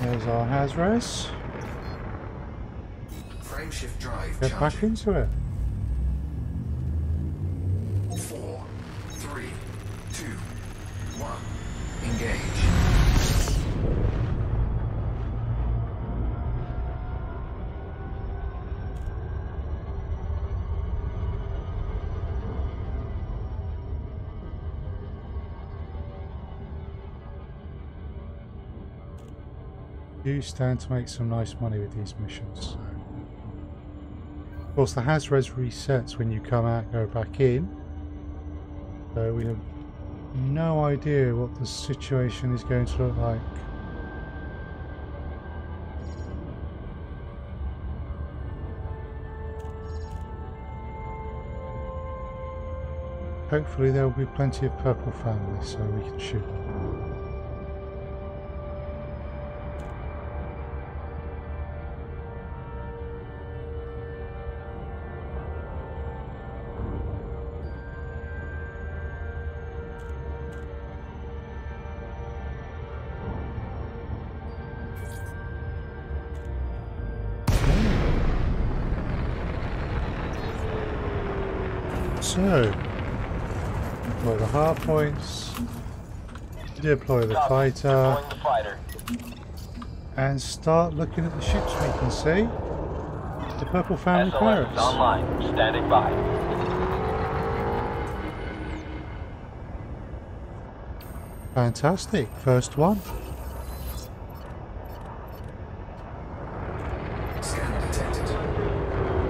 A: There's our Hazres.
C: Frameshift drive
A: Get
C: charging.
A: back into it.
C: 4, 3, 2, 1. Engage.
A: You stand to make some nice money with these missions. Of course, the Hazres resets when you come out, go back in. So we have no idea what the situation is going to look like. Hopefully there will be plenty of purple families so we can shoot them. So, deploy the hard points, deploy the fighter,
E: Deploying the fighter.
A: and start looking at the ships we can see. The Purple Family
E: SLS is
A: Pirates.
E: online. Standing by.
A: Fantastic, first one.
C: Scan detected.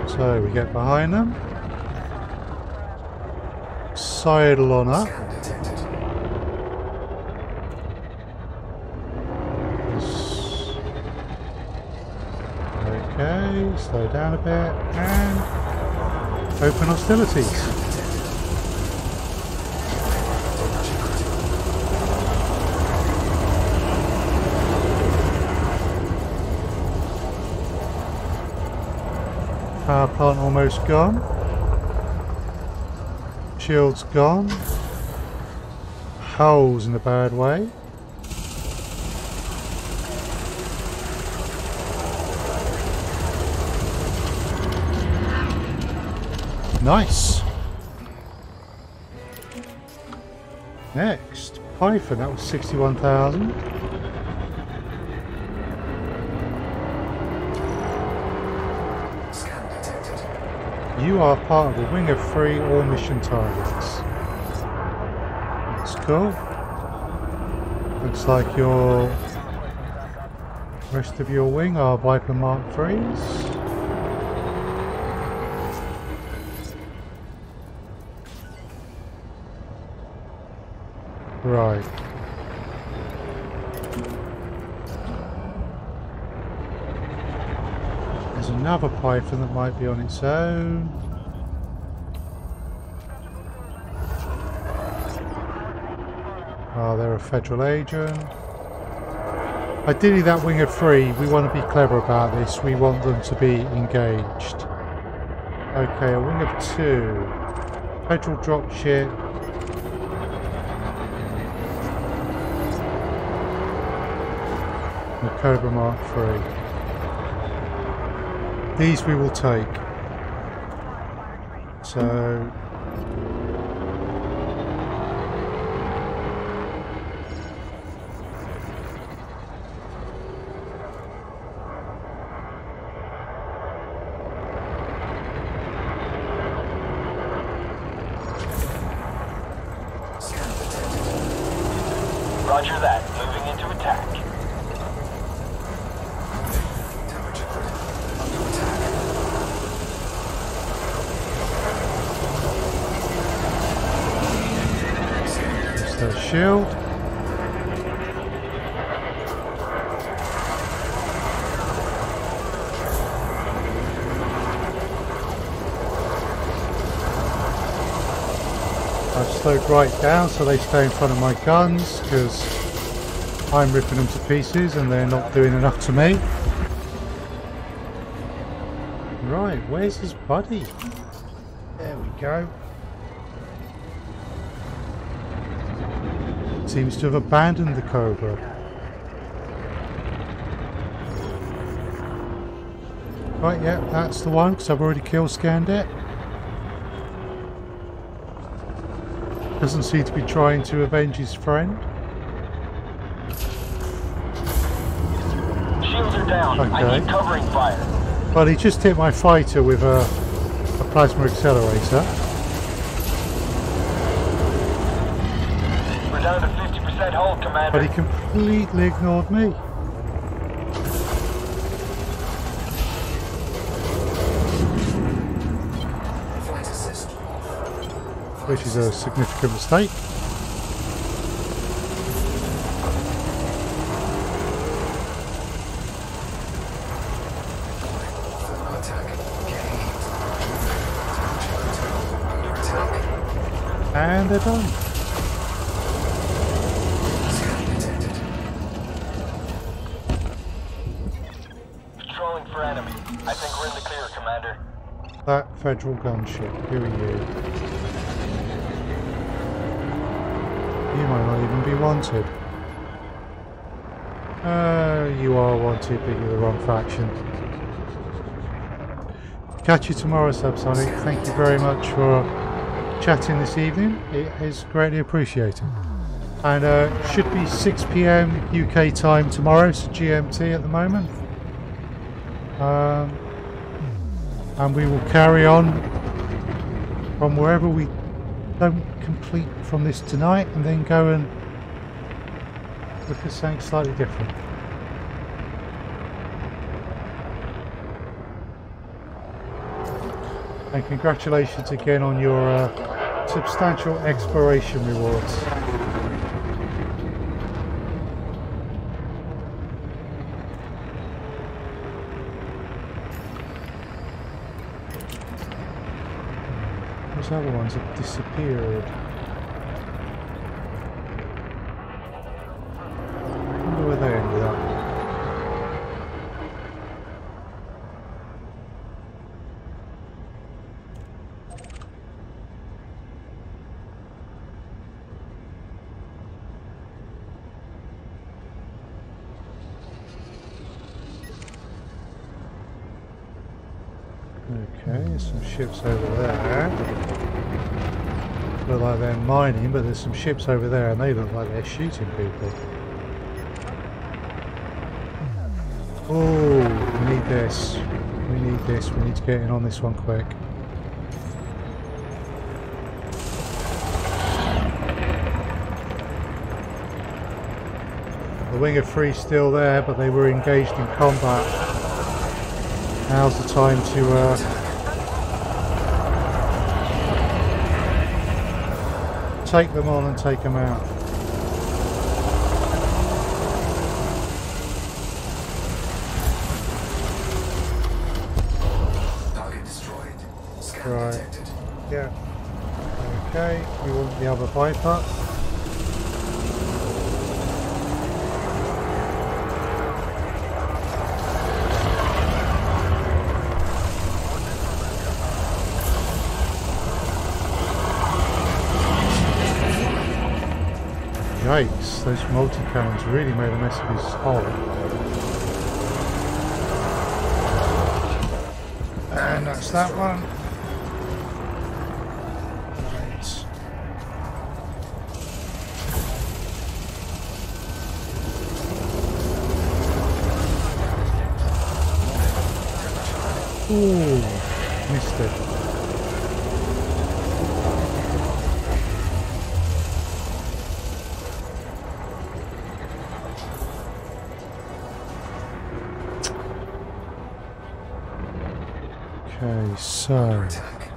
A: So we get behind them. Sidle on up.
C: Scan detected.
A: Okay, slow down a bit and open hostilities. Power plant almost gone. Shield's gone. Hulls in a bad way. Nice. Next, Python, that was 61,000.
C: Scan detected.
A: You are part of a wing of 3 all mission targets. That's cool. Looks like your rest of your wing are Viper Mark IIIs. Right. There's another Python that might be on its own. Oh, they're a federal agent. Ideally that wing of 3, we want to be clever about this. We want them to be engaged. Okay, a wing of 2. Federal dropship. The Cobra Mark III. These we will take. So
E: Roger that. Moving into attack.
C: Temperature grid under attack.
A: it's their shield. I've slowed right down so they stay in front of my guns because I'm ripping them to pieces and they're not doing enough to me. Right, where's his buddy? There we go. Seems to have abandoned the Cobra. Right, yeah, that's the one because I've already kill scanned it. Doesn't seem to be trying to avenge his friend.
E: Shields are down. I
A: Okay.
E: need covering fire.
A: Well, he just hit my fighter with a plasma accelerator.
E: We're down to 50% hold, Commander.
A: But he completely ignored me.
C: Flight assist off.
A: Which is a significant mistake.
C: Thermal attack gained. Temperature under attack.
A: And they're done.
C: Scan detected.
E: Patrolling for enemy. I think we're in the clear, Commander.
A: That federal gunship. Who are you? You might not even be wanted. You are wanted, but you're the wrong faction. Catch you tomorrow, Subsonic. Thank you very much for chatting this evening. It is greatly appreciated. And should be 6 PM UK time tomorrow, so GMT at the moment. And we will carry on from wherever we don't complete from this tonight and then go and look at something slightly different. And congratulations again on your substantial exploration rewards. Those other ones have disappeared. I wonder where they ended up. Okay, there's some ships over there. Look like they're mining, but there's some ships over there and they look like they're shooting people. Oh, we need this. We need this. We need to get in on this one quick. Wing of Three still there, but they were engaged in combat. Now's the time to take them on and take them out.
C: Target destroyed. Scan
A: Right.
C: detected.
A: Yeah. Okay, we want the other Viper. Yikes, those multi-cannons really made a mess of his hull. And that's that one. Right. Ooh, missed it. Okay, so
C: Attack.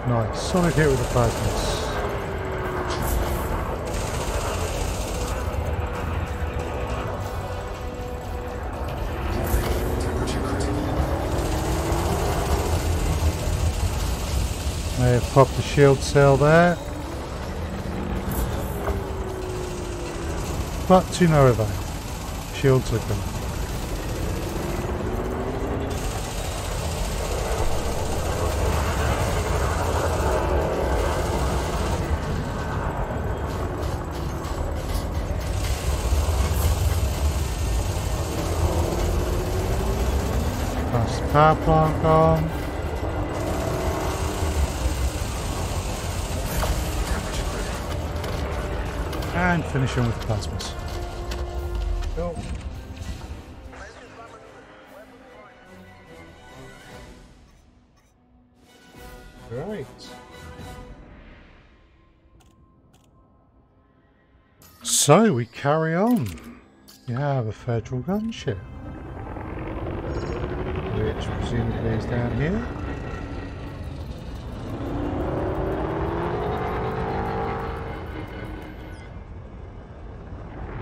A: nice, solid hit with the plasmas.
C: Temperature critical.
A: May have popped the shield cell there, but to no avail. Shields are gone. That's the power plant gone.
C: Temperature critical.
A: And finish him with the plasmas. Cool. Right. So we carry on. You have a federal gunship, which presumably is down here.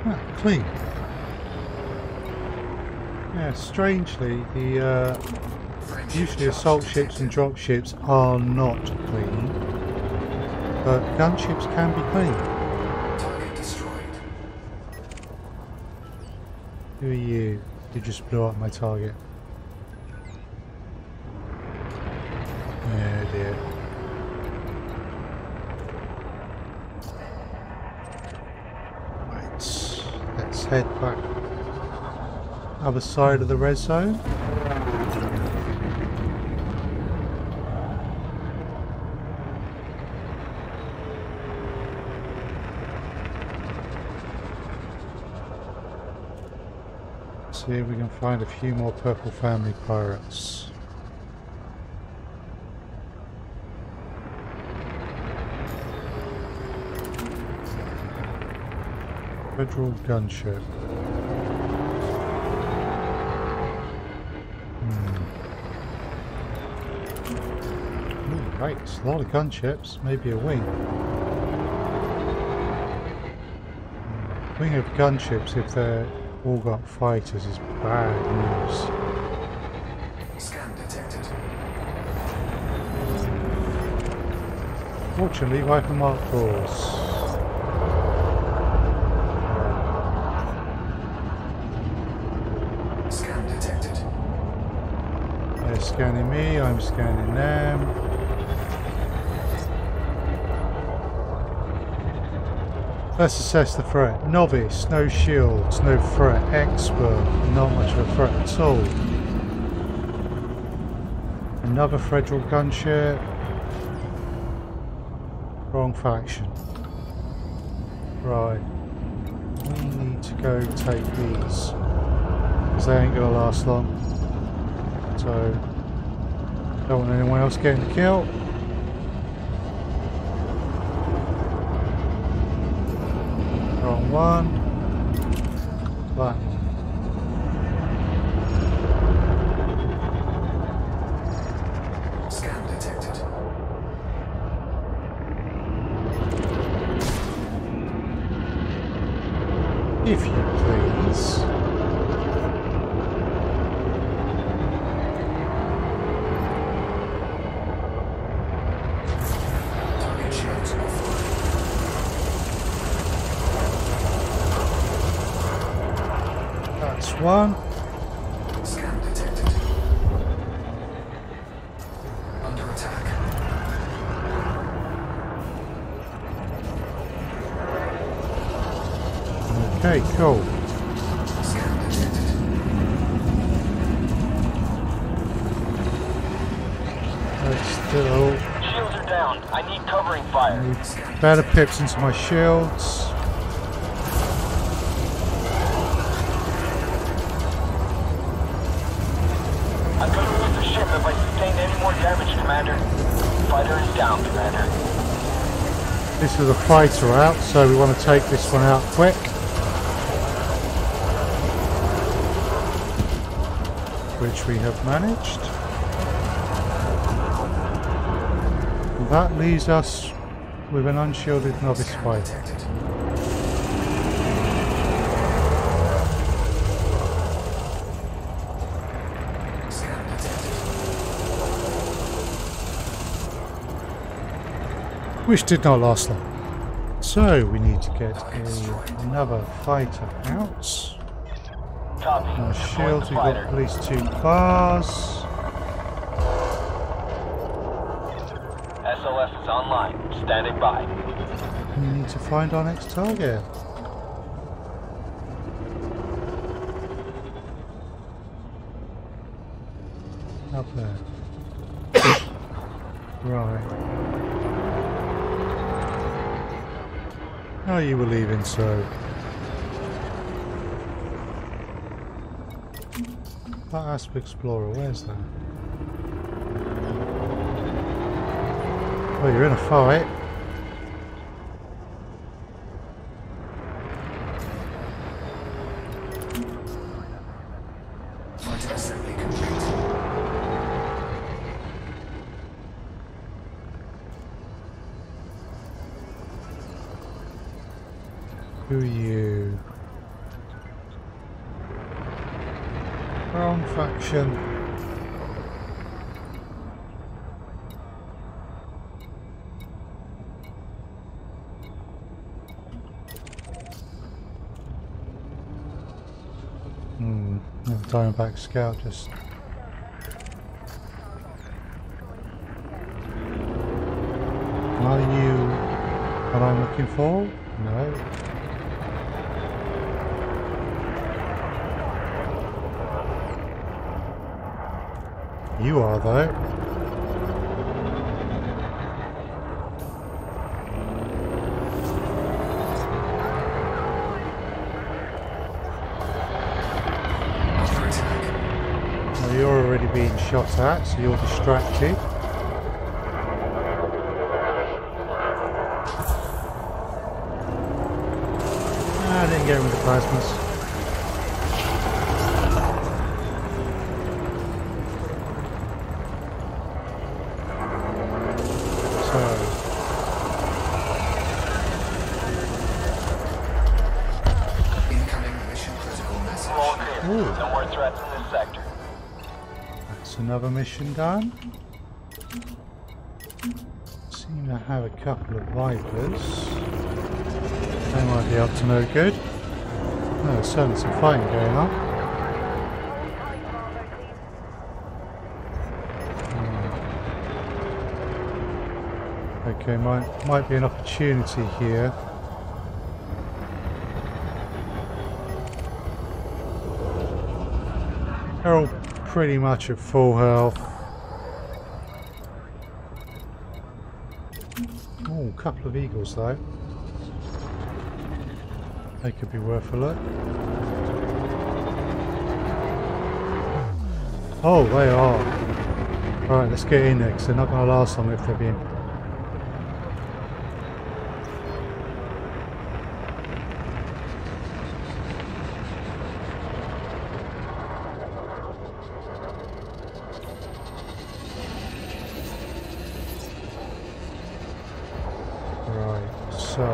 A: Ah, clean. Yeah, strangely, the usually assault ships and drop ships are not clean, but gunships can be clean.
C: Target destroyed.
A: Who are you? You just blew up my target. Oh dear. Right, let's head back. Other side of the red zone. See if we can find a few more Purple Family pirates. Federal gunship. Ooh, right, a lot of gunships, maybe a wing. Wing of gunships, if they're all got fighters, is bad news.
C: Scan detected.
A: Fortunately, Viper Mark 4s.
C: Scan detected.
A: They're scanning me, I'm scanning them. Let's assess the threat. Novice, no shields, no threat. Expert, not much of a threat at all. Another federal gunship. Wrong faction. Right. We need to go take these, because they ain't gonna last long. So, don't want anyone else getting killed. Wrong one. That one.
C: Scan detected.
A: If you please.
C: Target shields offline.
A: That's one.
C: Scan detected. Under attack.
A: Okay, cool.
C: Scan detected.
A: That's still
E: Shields are down. I need covering fire.
A: better pips into my shields.
E: I'm gonna lose the ship if I sustain any more damage, Commander. Fighter is down, Commander.
A: This is a fighter out, so we want to take this one out quick. Which we have managed. And that leaves us with an unshielded novice
C: Scan
A: fighter.
C: detected. Scan detected.
A: Which did not last long. So we need to get another fighter out.
E: Copy.
A: Our
E: Deploy
A: shields,
E: the
A: we've got
E: fighter.
A: at least 2 bars.
E: SLS is online. Standing by.
A: We need to find our next target. Up there. Right. Oh, you were leaving, so. That Asp Explorer, where's that? Oh, you're in a fight.
C: Fighter assembly complete.
A: Who are you? Wrong faction. Diamondback Scout just. Are you what I'm looking for? No. You are though.
C: Under attack.
A: Well, you're already being shot at, so you're distracted. I didn't get with the plasmas.
C: Incoming mission critical message.
E: All clear.
A: Ooh.
E: No more threats in this sector.
A: That's another mission done. Seem to have a couple of Vipers. They might be up to no good. No, there's certainly some fighting going on. Okay, might be an opportunity here. They're all pretty much at full health. Oh, a couple of eagles though. They could be worth a look. Oh, they are. Alright, let's get in there because they're not going to last long if they're being... Right, so...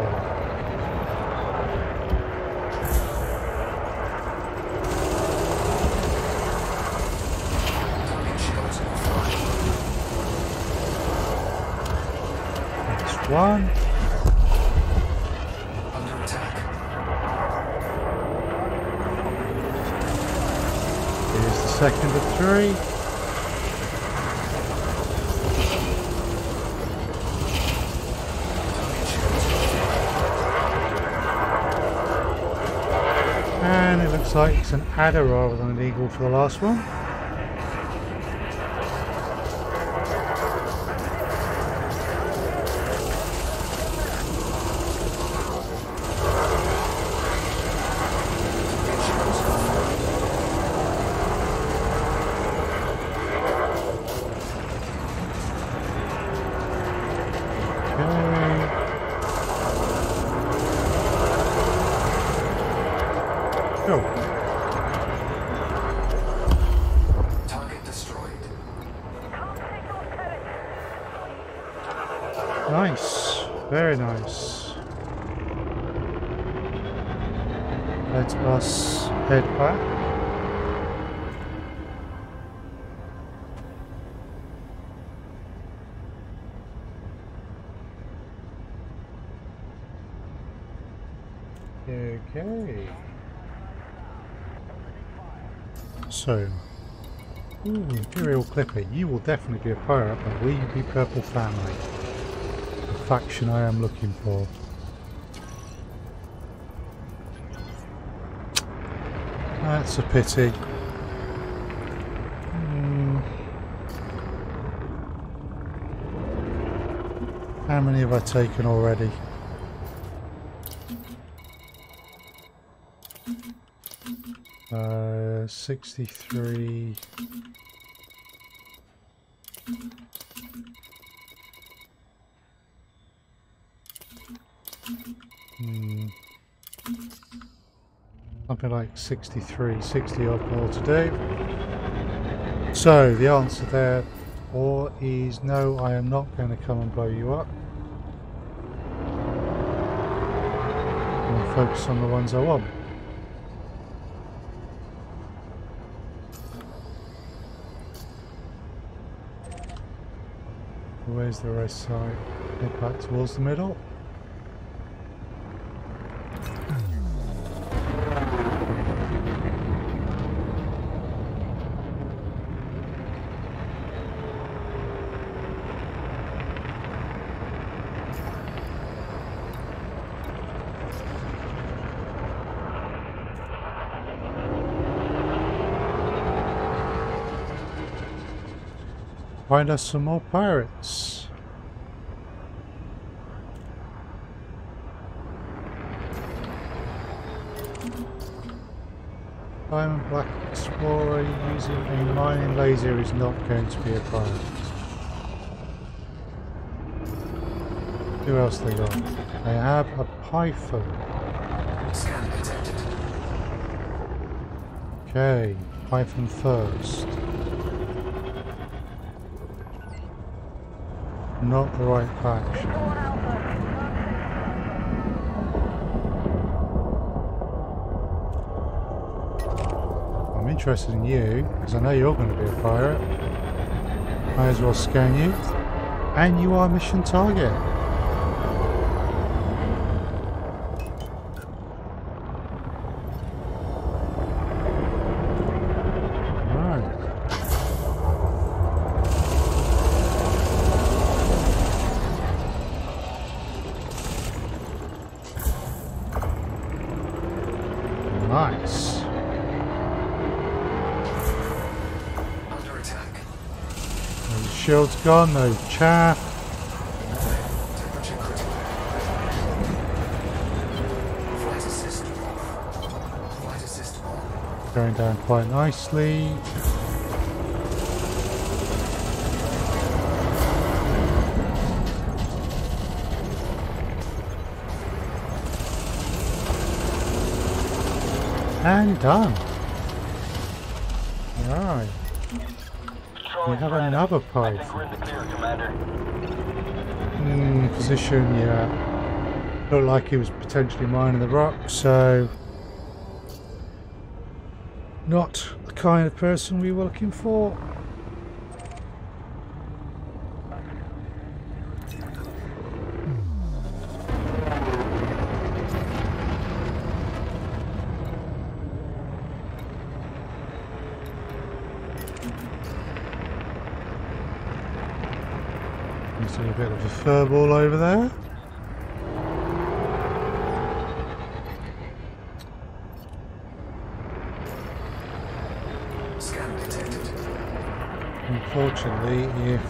A: one.
C: Under attack.
A: Here's the second of three. And it looks like it's an adder rather than an eagle for the last one.
C: Target destroyed.
A: Nice, very nice. Let us head back. Okay. So, Imperial Clipper, you will definitely be a pirate, but will you be Purple Family? The faction I am looking for. That's a pity. How many have I taken already? Uh, 63. Something like 63, 60 odd more to do. So the answer there or is no, I am not going to come and blow you up. I'm going to focus on the ones I want. Where's the right side? Head back towards the middle. Find us some more pirates. Diamond Black Explorer using a mining laser is not going to be a pirate. Who else they got? They have a python.
C: Scan detected.
A: Okay, python first. Not the right faction. I'm interested in you, because I know you're going to be a pirate. Might as well scan you. And you are mission target. Nice.
C: Under attack.
A: No shield's gone, no chaff.
C: Temperature critical. Flight assist off. Flight assist on.
A: Going down quite nicely. And done. Right. We have another
E: I
A: pipe.
E: think we're in the clear, Commander.
A: Position, yeah. Looked like he was potentially mining the rock, so not the kind of person we were looking for. There's a bit of a furball over there.
C: Scan detected.
A: Unfortunately, if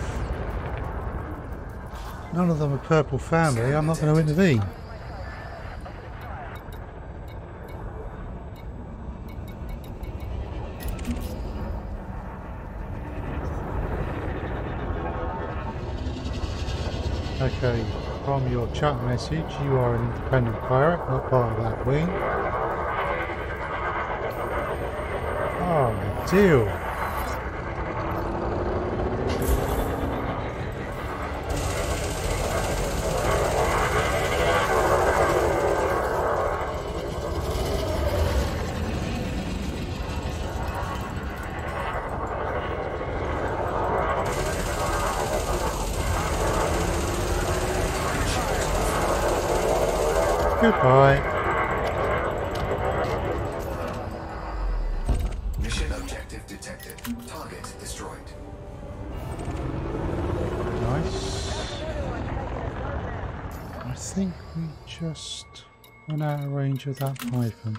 A: none of them are purple family, I'm not going to intervene. Okay, from your chat message, you are an independent pirate, not part of that wing. Oh, deal. Goodbye.
C: Mission objective detected. Target destroyed.
A: Nice. I think we just went out of range of that Viper.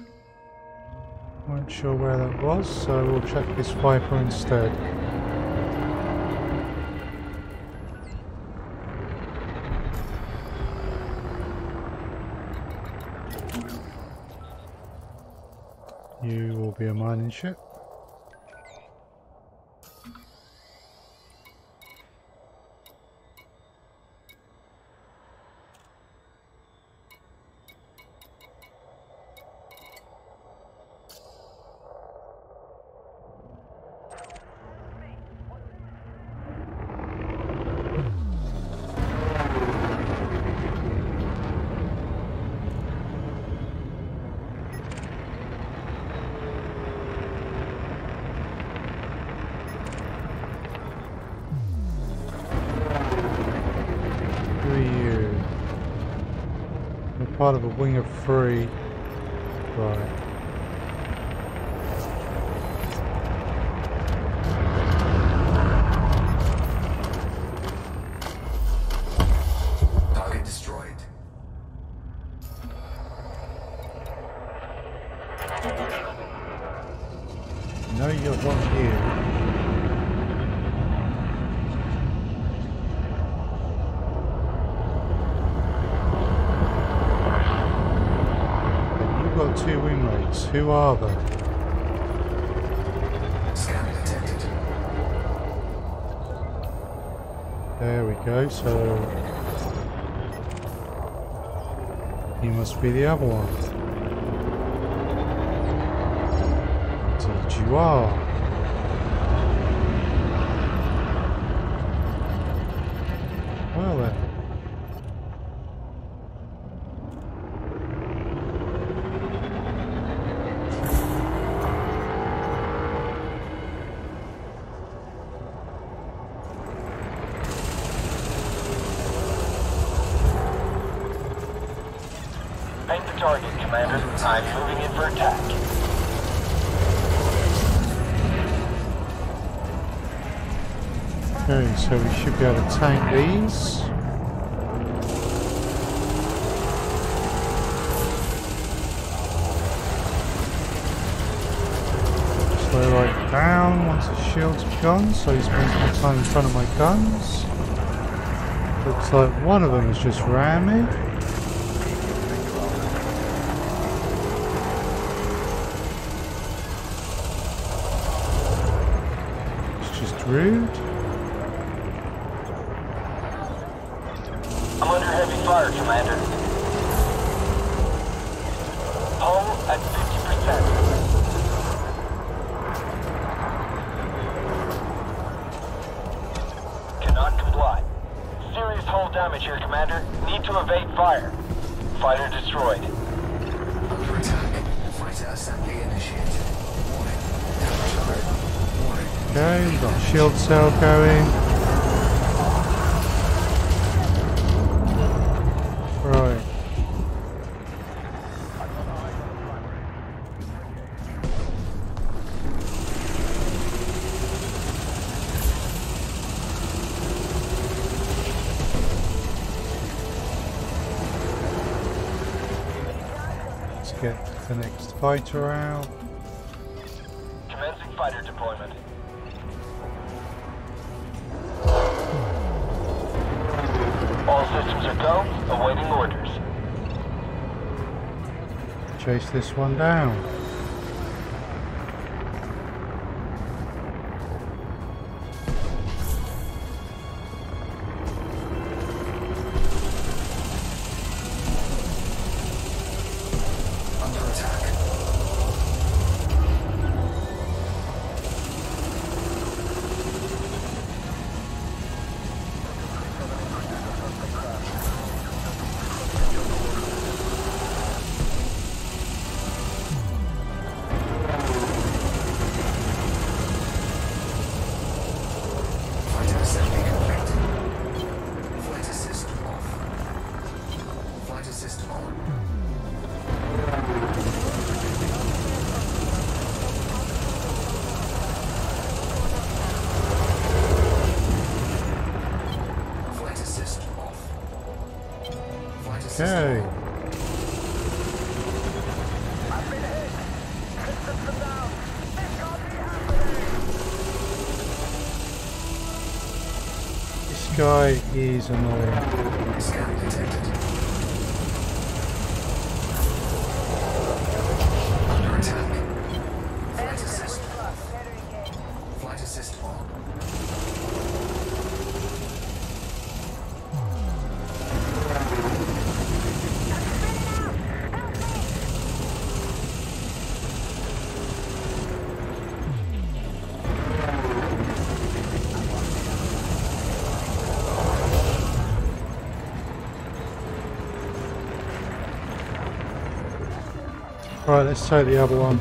A: Weren't sure where that was, so we'll check this Viper instead. You will be a mining ship. Part of a wing of 3. Right.
C: Target destroyed.
A: No, you're not here. Two wingmates. Who are they?
C: Scan detected.
A: There we go. So you must be the other one. Indeed, you are. Well then.
E: Paint the target, Commander. I'm moving in for attack.
A: Okay, so we should be able to tank these. Slow right down once the shields are gone, so he spends more time in front of my guns. Looks like one of them has just rammed me. Rude.
E: I'm under heavy fire, Commander. Hull at 50%. Cannot comply. Serious hull damage here, Commander. Need to evade fire. Fighter destroyed.
C: Under attack. Fighter assembly initiated. Warning. Damage alert. Warning.
A: Okay, we've got a shield cell going. Right. Let's get the next fighter out.
E: Commencing fighter deployment. All systems are go, awaiting orders.
A: Chase this one down.
C: Under attack. Fighter assembly complete. Flight assist off. Flight assist on. Flight assist off. Flight assist
A: Okay.
C: on.
A: This guy is annoying.
C: Scan detected. Under attack. Flight assist off. Flight assist on.
A: Right, let's take the other one.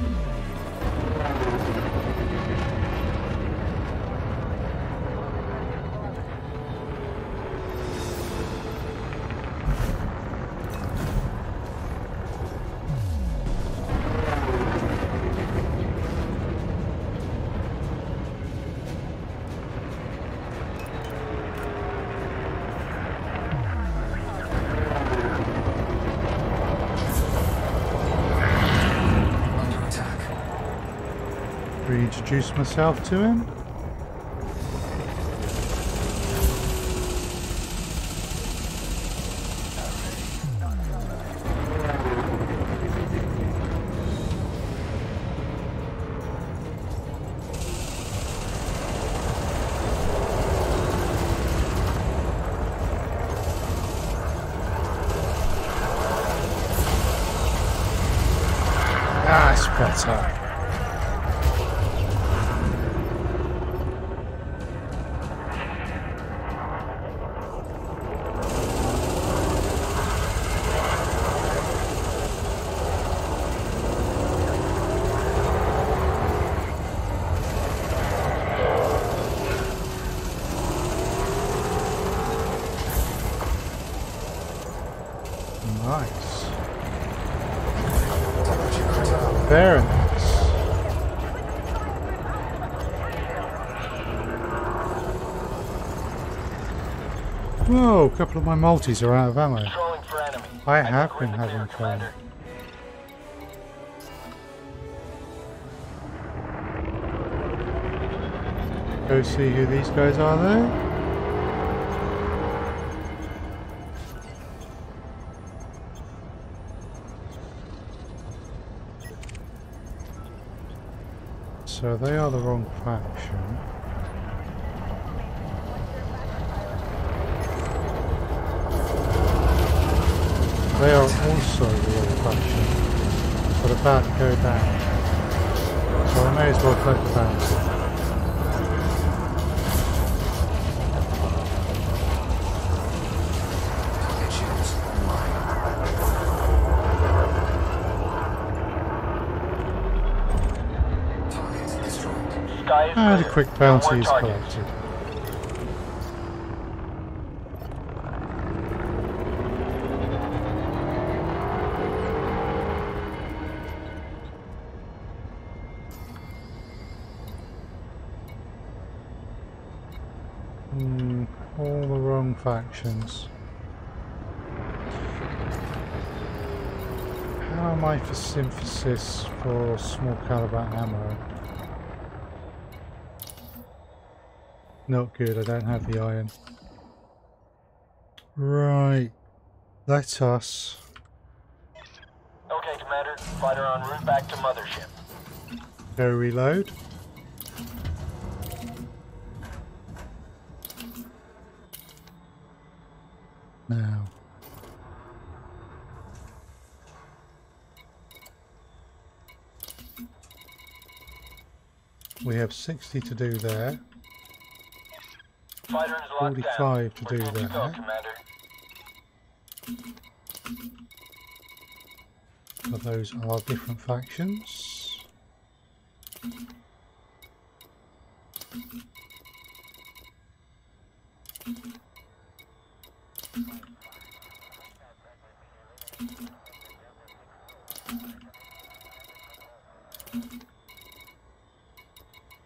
C: Under attack.
A: Reintroduce myself to him. That's better. Nice. Very nice. Whoa, a couple of my multis are out of ammo.
E: Controlling for enemy.
A: I have been having fun. Go see who these guys are there. So they are the wrong faction. They are also the wrong faction, but about to go down. So I may as well collect the bounty.
C: Target shields online.
A: And a
E: clear.
A: quick
E: No
A: bounty
E: more
A: is
E: targets.
A: collected. All the wrong factions. How am I for synthesis for small caliber ammo? Not good, I don't have the iron. Right, that's us.
E: Okay, Commander. Fighter en route back to Mothership.
A: Go reload. Now. We have 60 to do there.
E: Fighter is locked
A: 45 to
E: down.
A: do
E: We're good to go,
A: that.
E: Commander.
A: But those are different factions.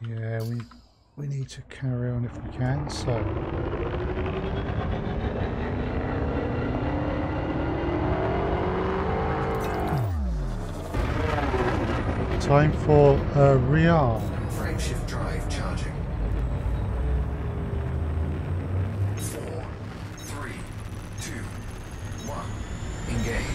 A: Yeah, we need to carry on if we can, so time for a rearm.
C: Frameshift drive charging. 4, 3, 2, 1. Engage.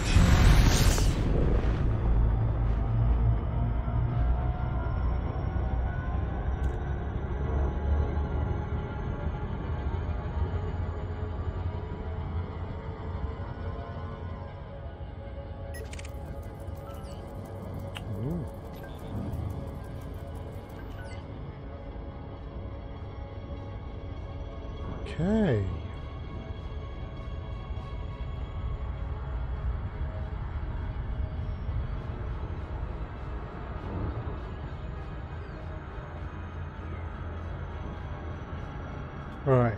A: Ooh. Okay. Right.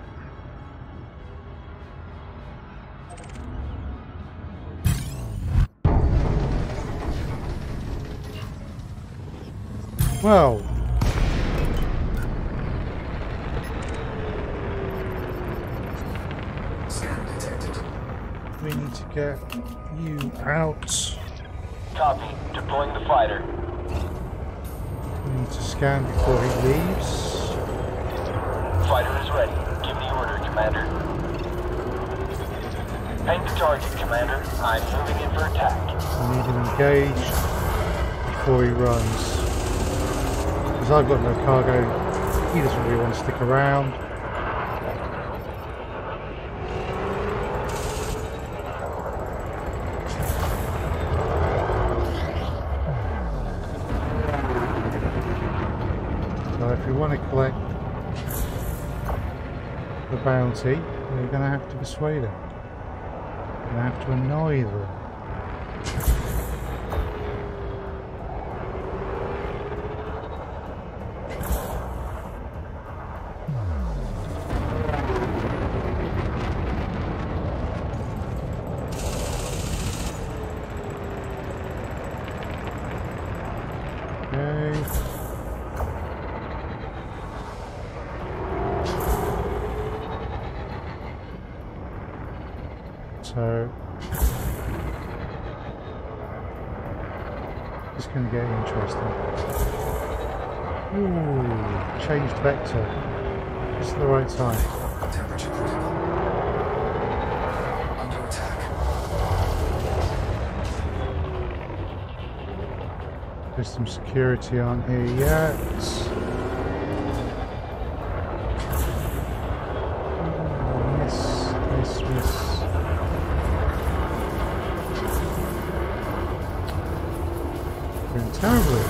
A: Well,
C: Scan detected.
A: we need to get you out.
E: Copy. Deploying the fighter.
A: We need to scan before he leaves.
E: Fighter is ready. Give the order, Commander. Paint the target, Commander. I'm moving in for attack.
A: We need him engaged before he runs. Because I've got no cargo, he doesn't really want to stick around. So if we want to collect the bounty, we're going to have to persuade him. We're going to have to annoy them. Okay. So it's going to get interesting. Ooh, changed vector. Just at the right time.
C: Temperature critical. Under attack.
A: There's some security on here yet. Oh, miss. Doing terribly.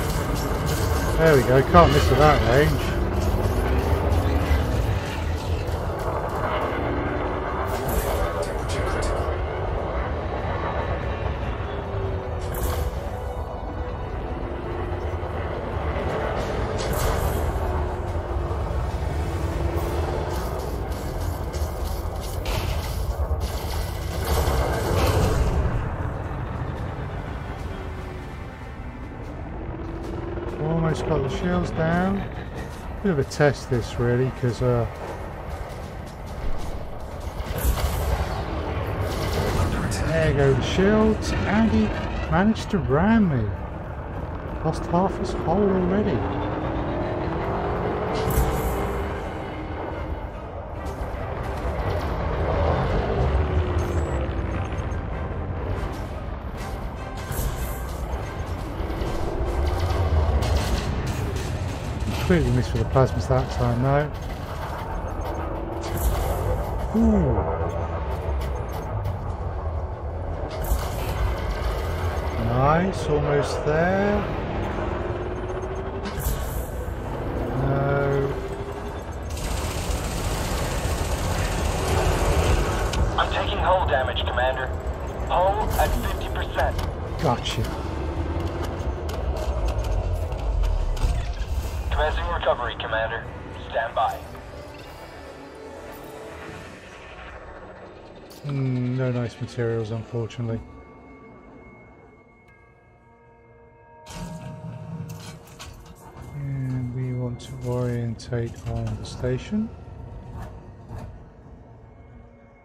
A: There we go, can't miss at that range.
C: Temperature critical.
A: just got the shields down. Bit of a test this really, because
C: Under attack.
A: there go the shields, and he managed to ram me. Lost half his hull already. Completely missed with the plasmas that time, no. Ooh. Nice, almost there. No.
E: I'm taking hull damage, Commander. Hull at 50%.
A: Gotcha.
E: Commencing recovery, Commander. Stand by.
A: No nice materials, unfortunately. And we want to orientate on the station.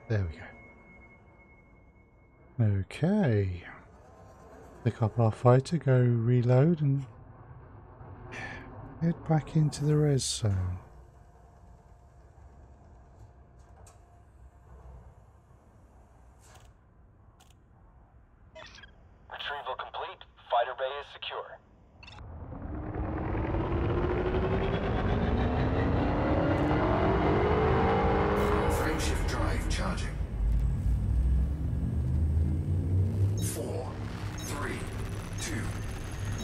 A: There we go. Okay. Pick up our fighter, go reload, and head back into the res zone.
E: Retrieval complete. Fighter bay is secure.
C: Frameshift drive charging. 4, 3, 2,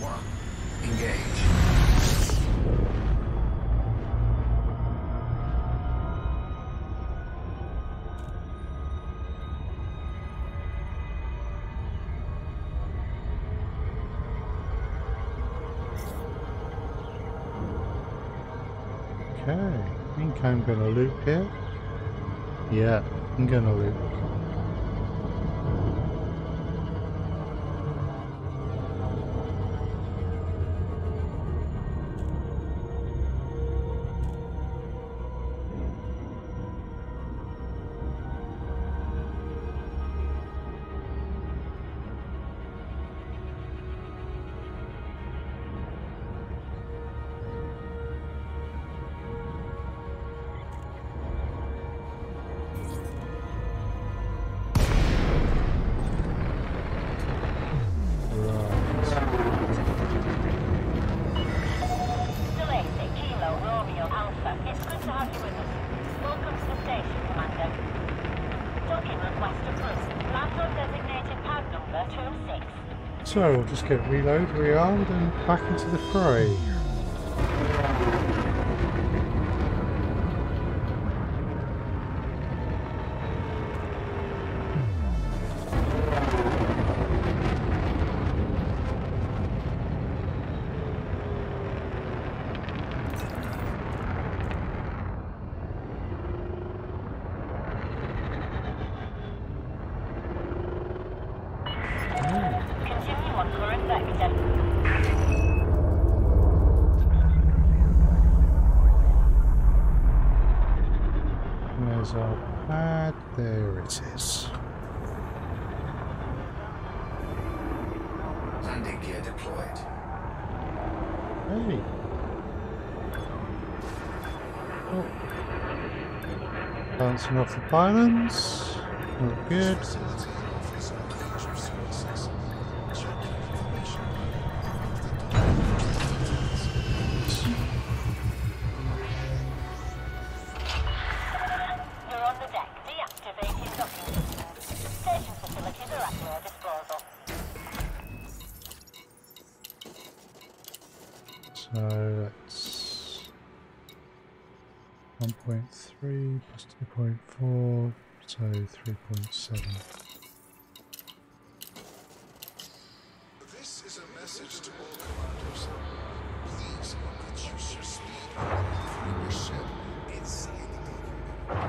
C: 1. Engage.
A: Okay, I think I'm gonna loop here. Yeah, I'm gonna loop. So we'll just get reload, rearmed, and back into the fray. There's our pad, there it is.
C: Landing gear deployed.
A: Hey. Oh. Bouncing off the pylons. Not good. So that's 1.3 plus 2.4, so 3.7.
F: This is a message to all commanders. Please reduce your speed and your ship inside the document.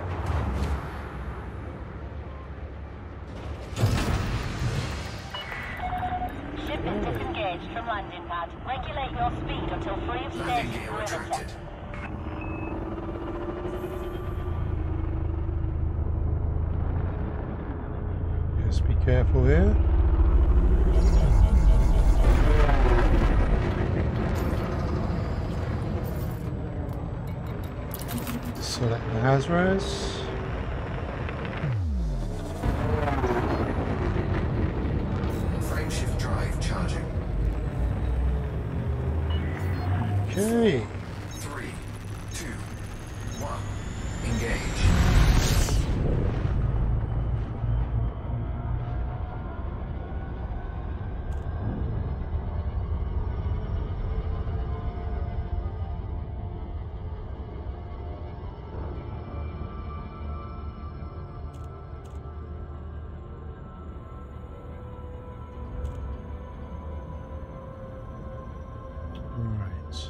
B: Ship is disengaged from landing pad. Regulate your speed until free of
C: Landing
B: station
C: gear
B: perimeter.
C: retracted.
A: Just be careful here. Select the Hazras.
C: Frameshift drive charging.
A: Okay.
C: 3, 2, 1. Engage.
A: Right.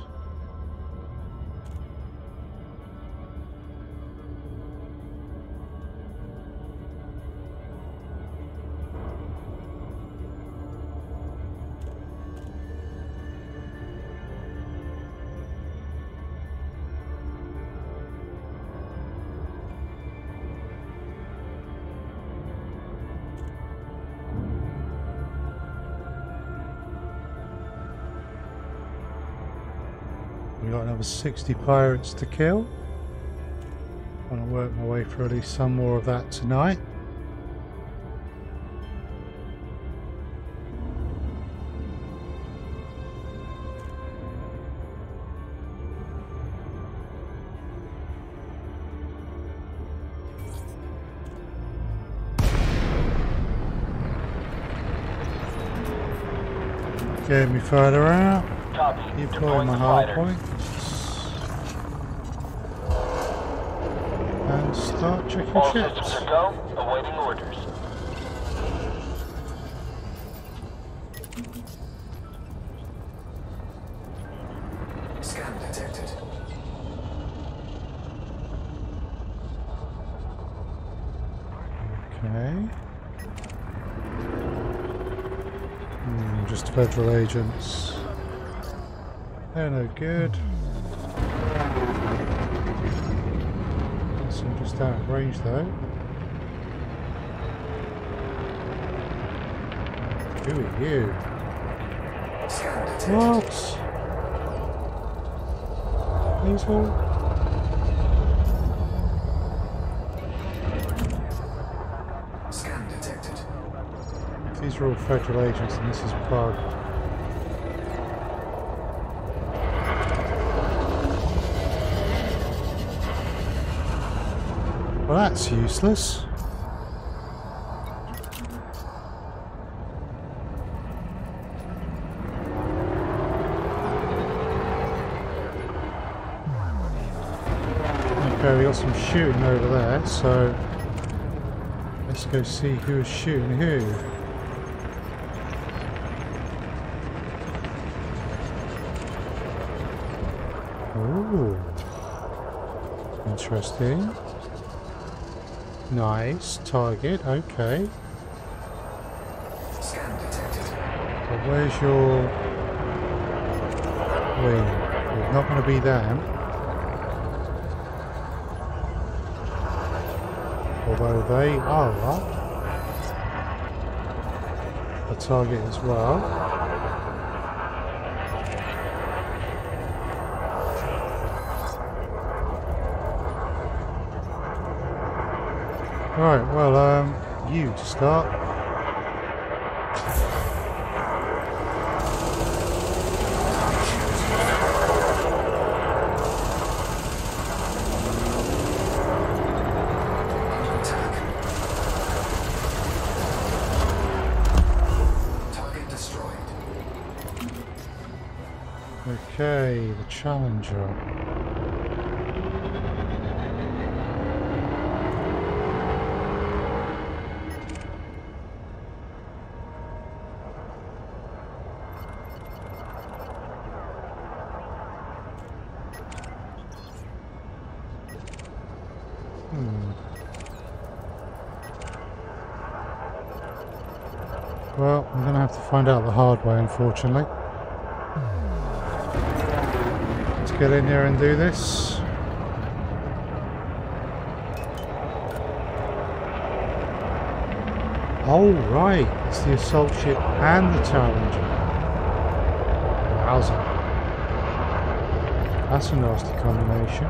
A: We got another 60 pirates to kill. I want to work my way through at least some more of that tonight. Get me further out.
E: Copy.
A: Keep
E: Deploying
A: pulling my
E: the
A: hard
E: fighter.
A: point. And start checking
E: All
A: ships.
E: systems are go. Awaiting orders.
C: Scan detected.
A: Okay. Just federal agents. They're no good. Some just out of range though. Who are you?
C: Scan detected.
A: What? These all?
C: Scan detected.
A: If these are all federal agents and this is Prague. Well, that's useless. Okay, we got some shooting over there, so let's go see who is shooting who. Ooh, interesting. Nice target. Okay.
C: Scan detected.
A: But where's your wing? It's not going to be them. Although they are a target as well. Right, well, you to start.
C: Under attack. Target destroyed.
A: Okay, the Challenger. Well, I'm going to have to find out the hard way, unfortunately. get in there and do this. Oh right, it's the assault ship and the Challenger. Wowza. That's a nasty combination.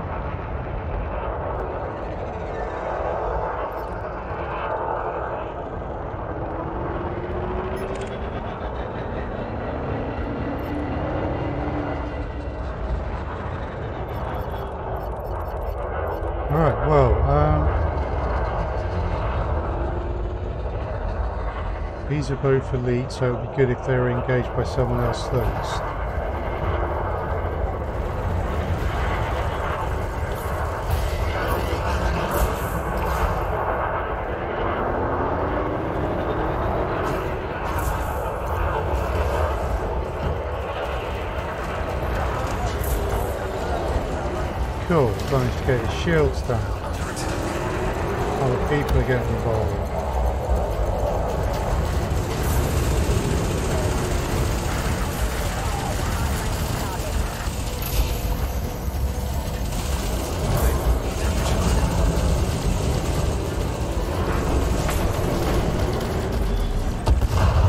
A: Right, well, these are both elite, so it would be good if they were engaged by someone else first. Cool, managed to get his shields down. Other people are getting involved.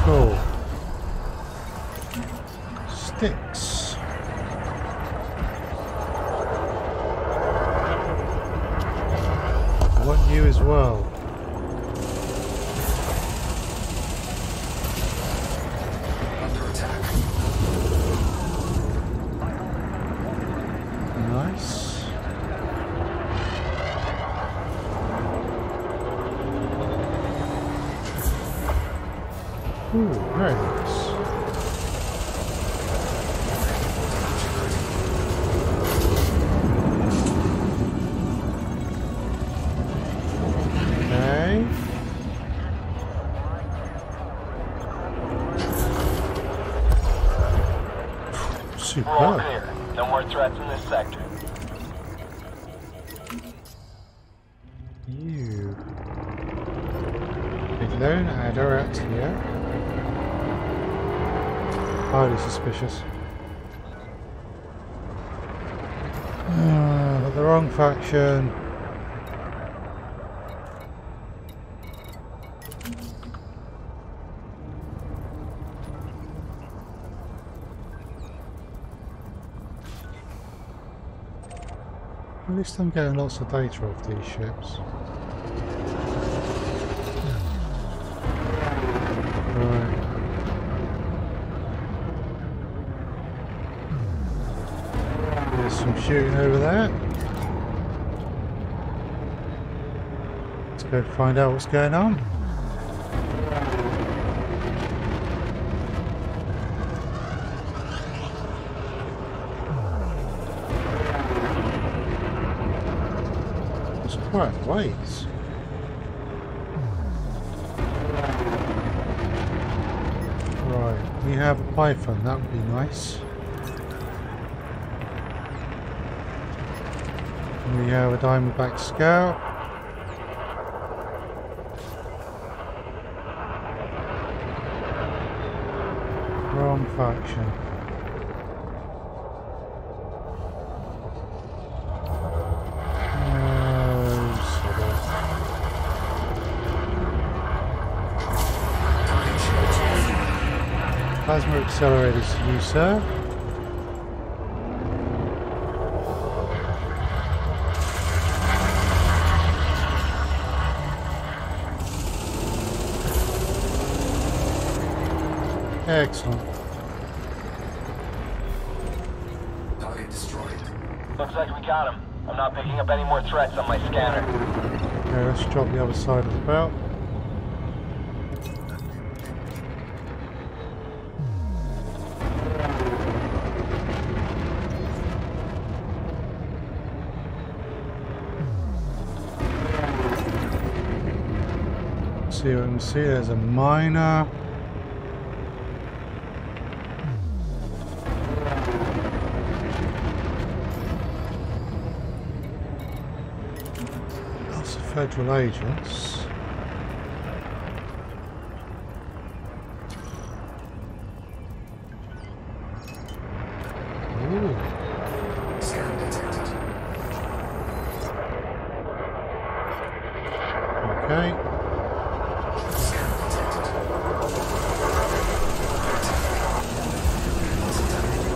A: Cool. Sticks. You as well.
C: Under attack.
A: Nice. Ooh, very nice.
E: We're all clear. No more threats in this sector.
A: You. Big lone adder out here. Highly suspicious. But the wrong faction. At least I'm getting lots of data off these ships. Right. There's some shooting over there. Let's go find out what's going on. Quite a ways. Right, we have a Python, that would be nice. And we have a Diamondback Scout. Wrong faction. Plasma accelerators to you, sir. Excellent.
C: Target destroyed.
E: Looks like we got him. I'm not picking up any more threats on my scanner.
A: Okay, let's drop the other side of the belt. See what we can see, there's a miner. Lots of federal agents.
C: Scan
A: Okay.
C: Scan detected.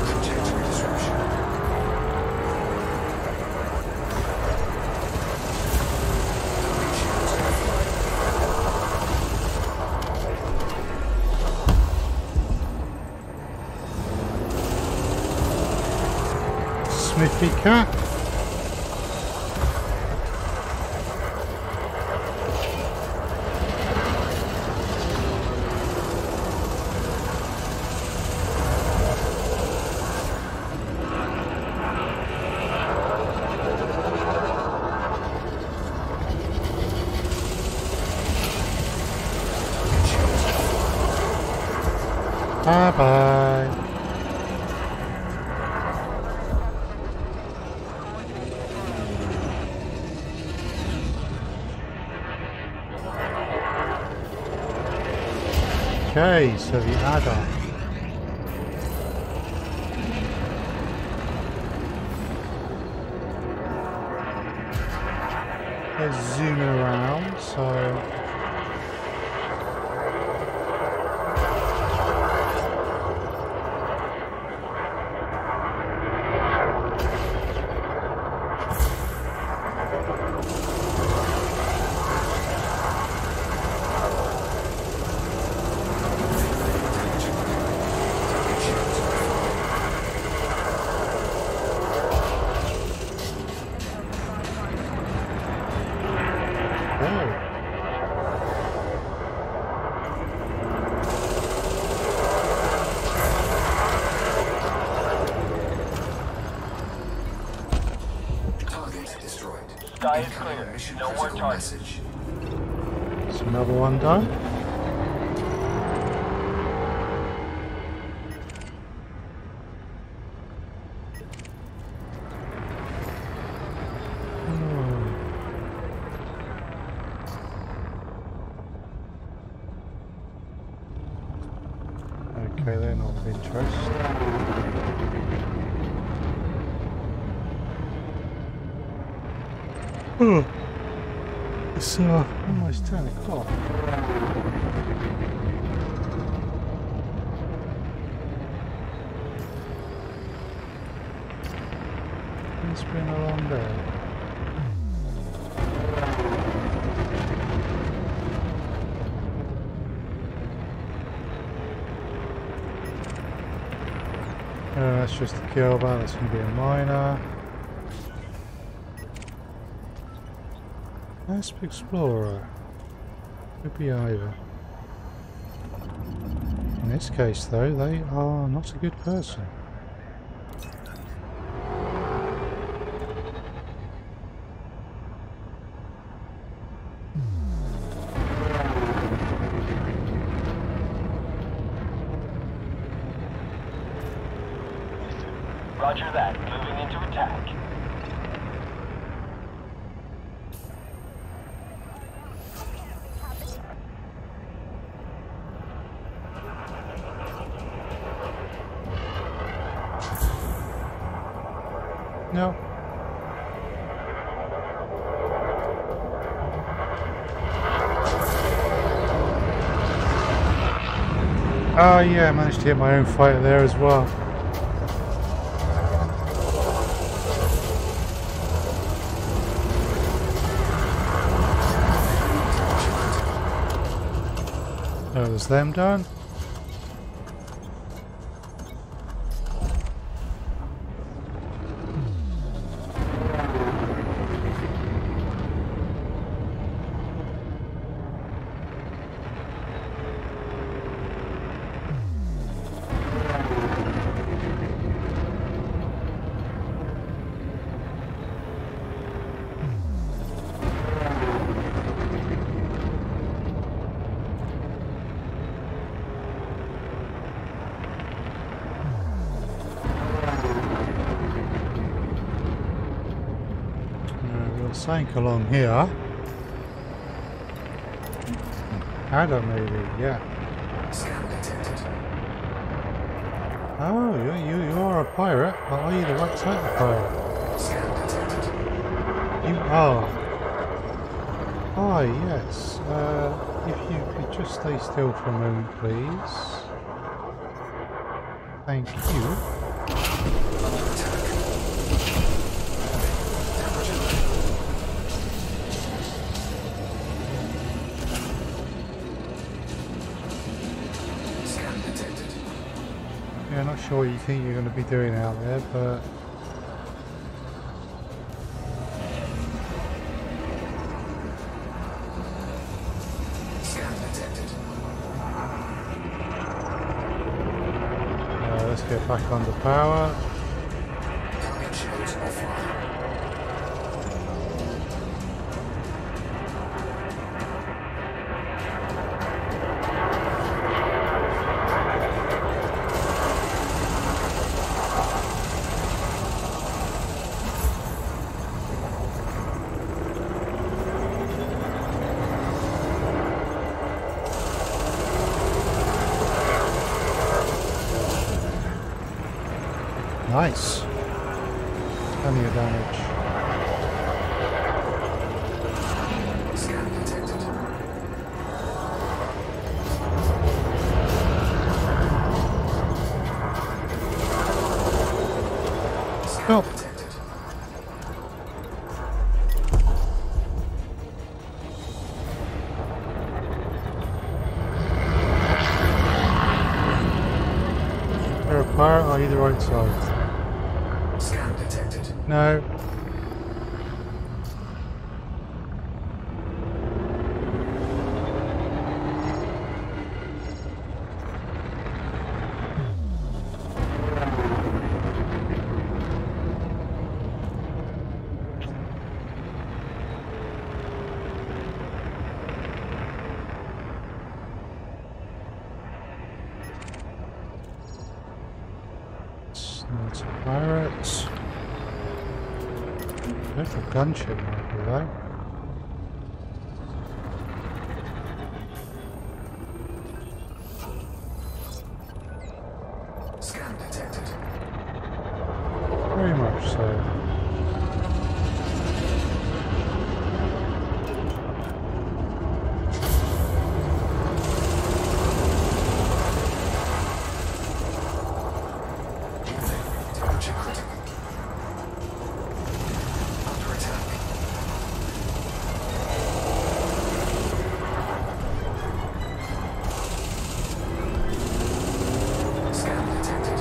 C: Trajectory disruption.
A: Smithy cat. Bye bye. Okay, so the adder. Let's zoom around, so
C: Target destroyed.
E: Sky is
C: Incoming
E: clear.
C: mission
E: No more
C: critical
E: targets.
C: message.
A: it's another one done. Okay, they're not of interest. Oh, it's almost 10 o'clock. It's been a long day. That's just a kill bar, that's going to be a minor. Asp Explorer. Could be either. In this case though, they are not a good person.
E: Roger that. Moving into attack.
A: No. Oh yeah, I managed to hit my own fighter there as well. Oh, was them done? Sank along here. Adder maybe, yeah.
C: Scan detected.
A: Oh, you are a pirate, but are you the right type of pirate?
C: Scan detected.
A: You are. Ah, yes. If you could just stay still for a moment, please. Thank you.
C: Scan detected.
A: Yeah, not sure what you think you're going to be doing out there, but
C: Scan detected.
A: let's get back under power.
C: Target shields offline.
A: Nice. Plenty of damage.
C: Scan detected. Scan
A: Oh.
C: detected.
A: You're a pirate, are you the right side?
C: Scan detected.
A: No. It's pirates. There's a gunship might be though.
C: Scan detected.
A: Very much so.
C: Temperature critical. Under attack. Scan detected.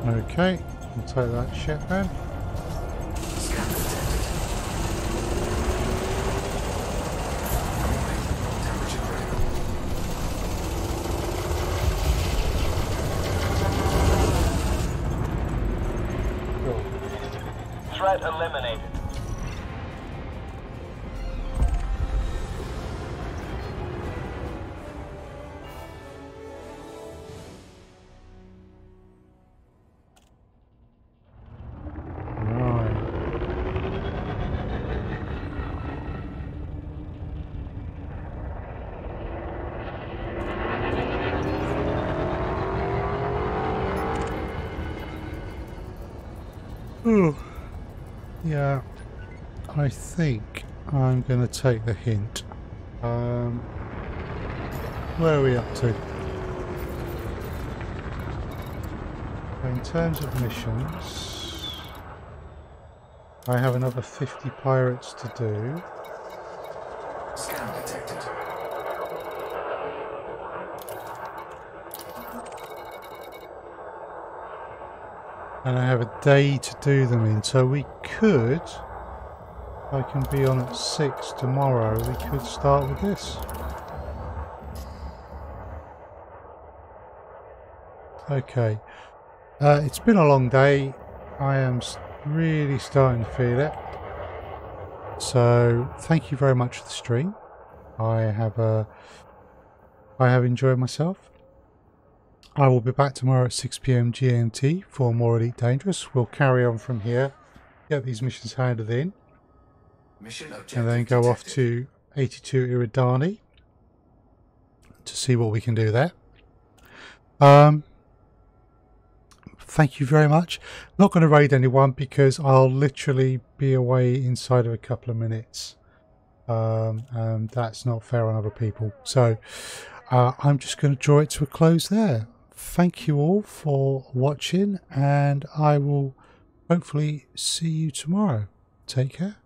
A: Okay, we'll take that ship then.
C: Scan detected. Temperature critical.
A: Cool.
E: Threat eliminated.
A: Right. Ooh. Yeah, I think I'm going to take the hint. Where are we up to? In terms of missions, I have another 50 pirates to do.
C: Scan detected.
A: And I have a day to do them in, so we could, if I can be on at 6 tomorrow, we could start with this. Okay, it's been a long day. I am really starting to feel it. So thank you very much for the stream. I have enjoyed myself. I will be back tomorrow at 6 PM GMT for more Elite Dangerous. We'll carry on from here, get these missions handed in,
C: Mission objective
A: and then go off
C: detected.
A: to 82 Iridani to see what we can do there. thank you very much. Not going to raid anyone because I'll literally be away inside of a couple of minutes. And that's not fair on other people. So I'm just going to draw it to a close there. Thank you all for watching, and I will hopefully see you tomorrow. Take care.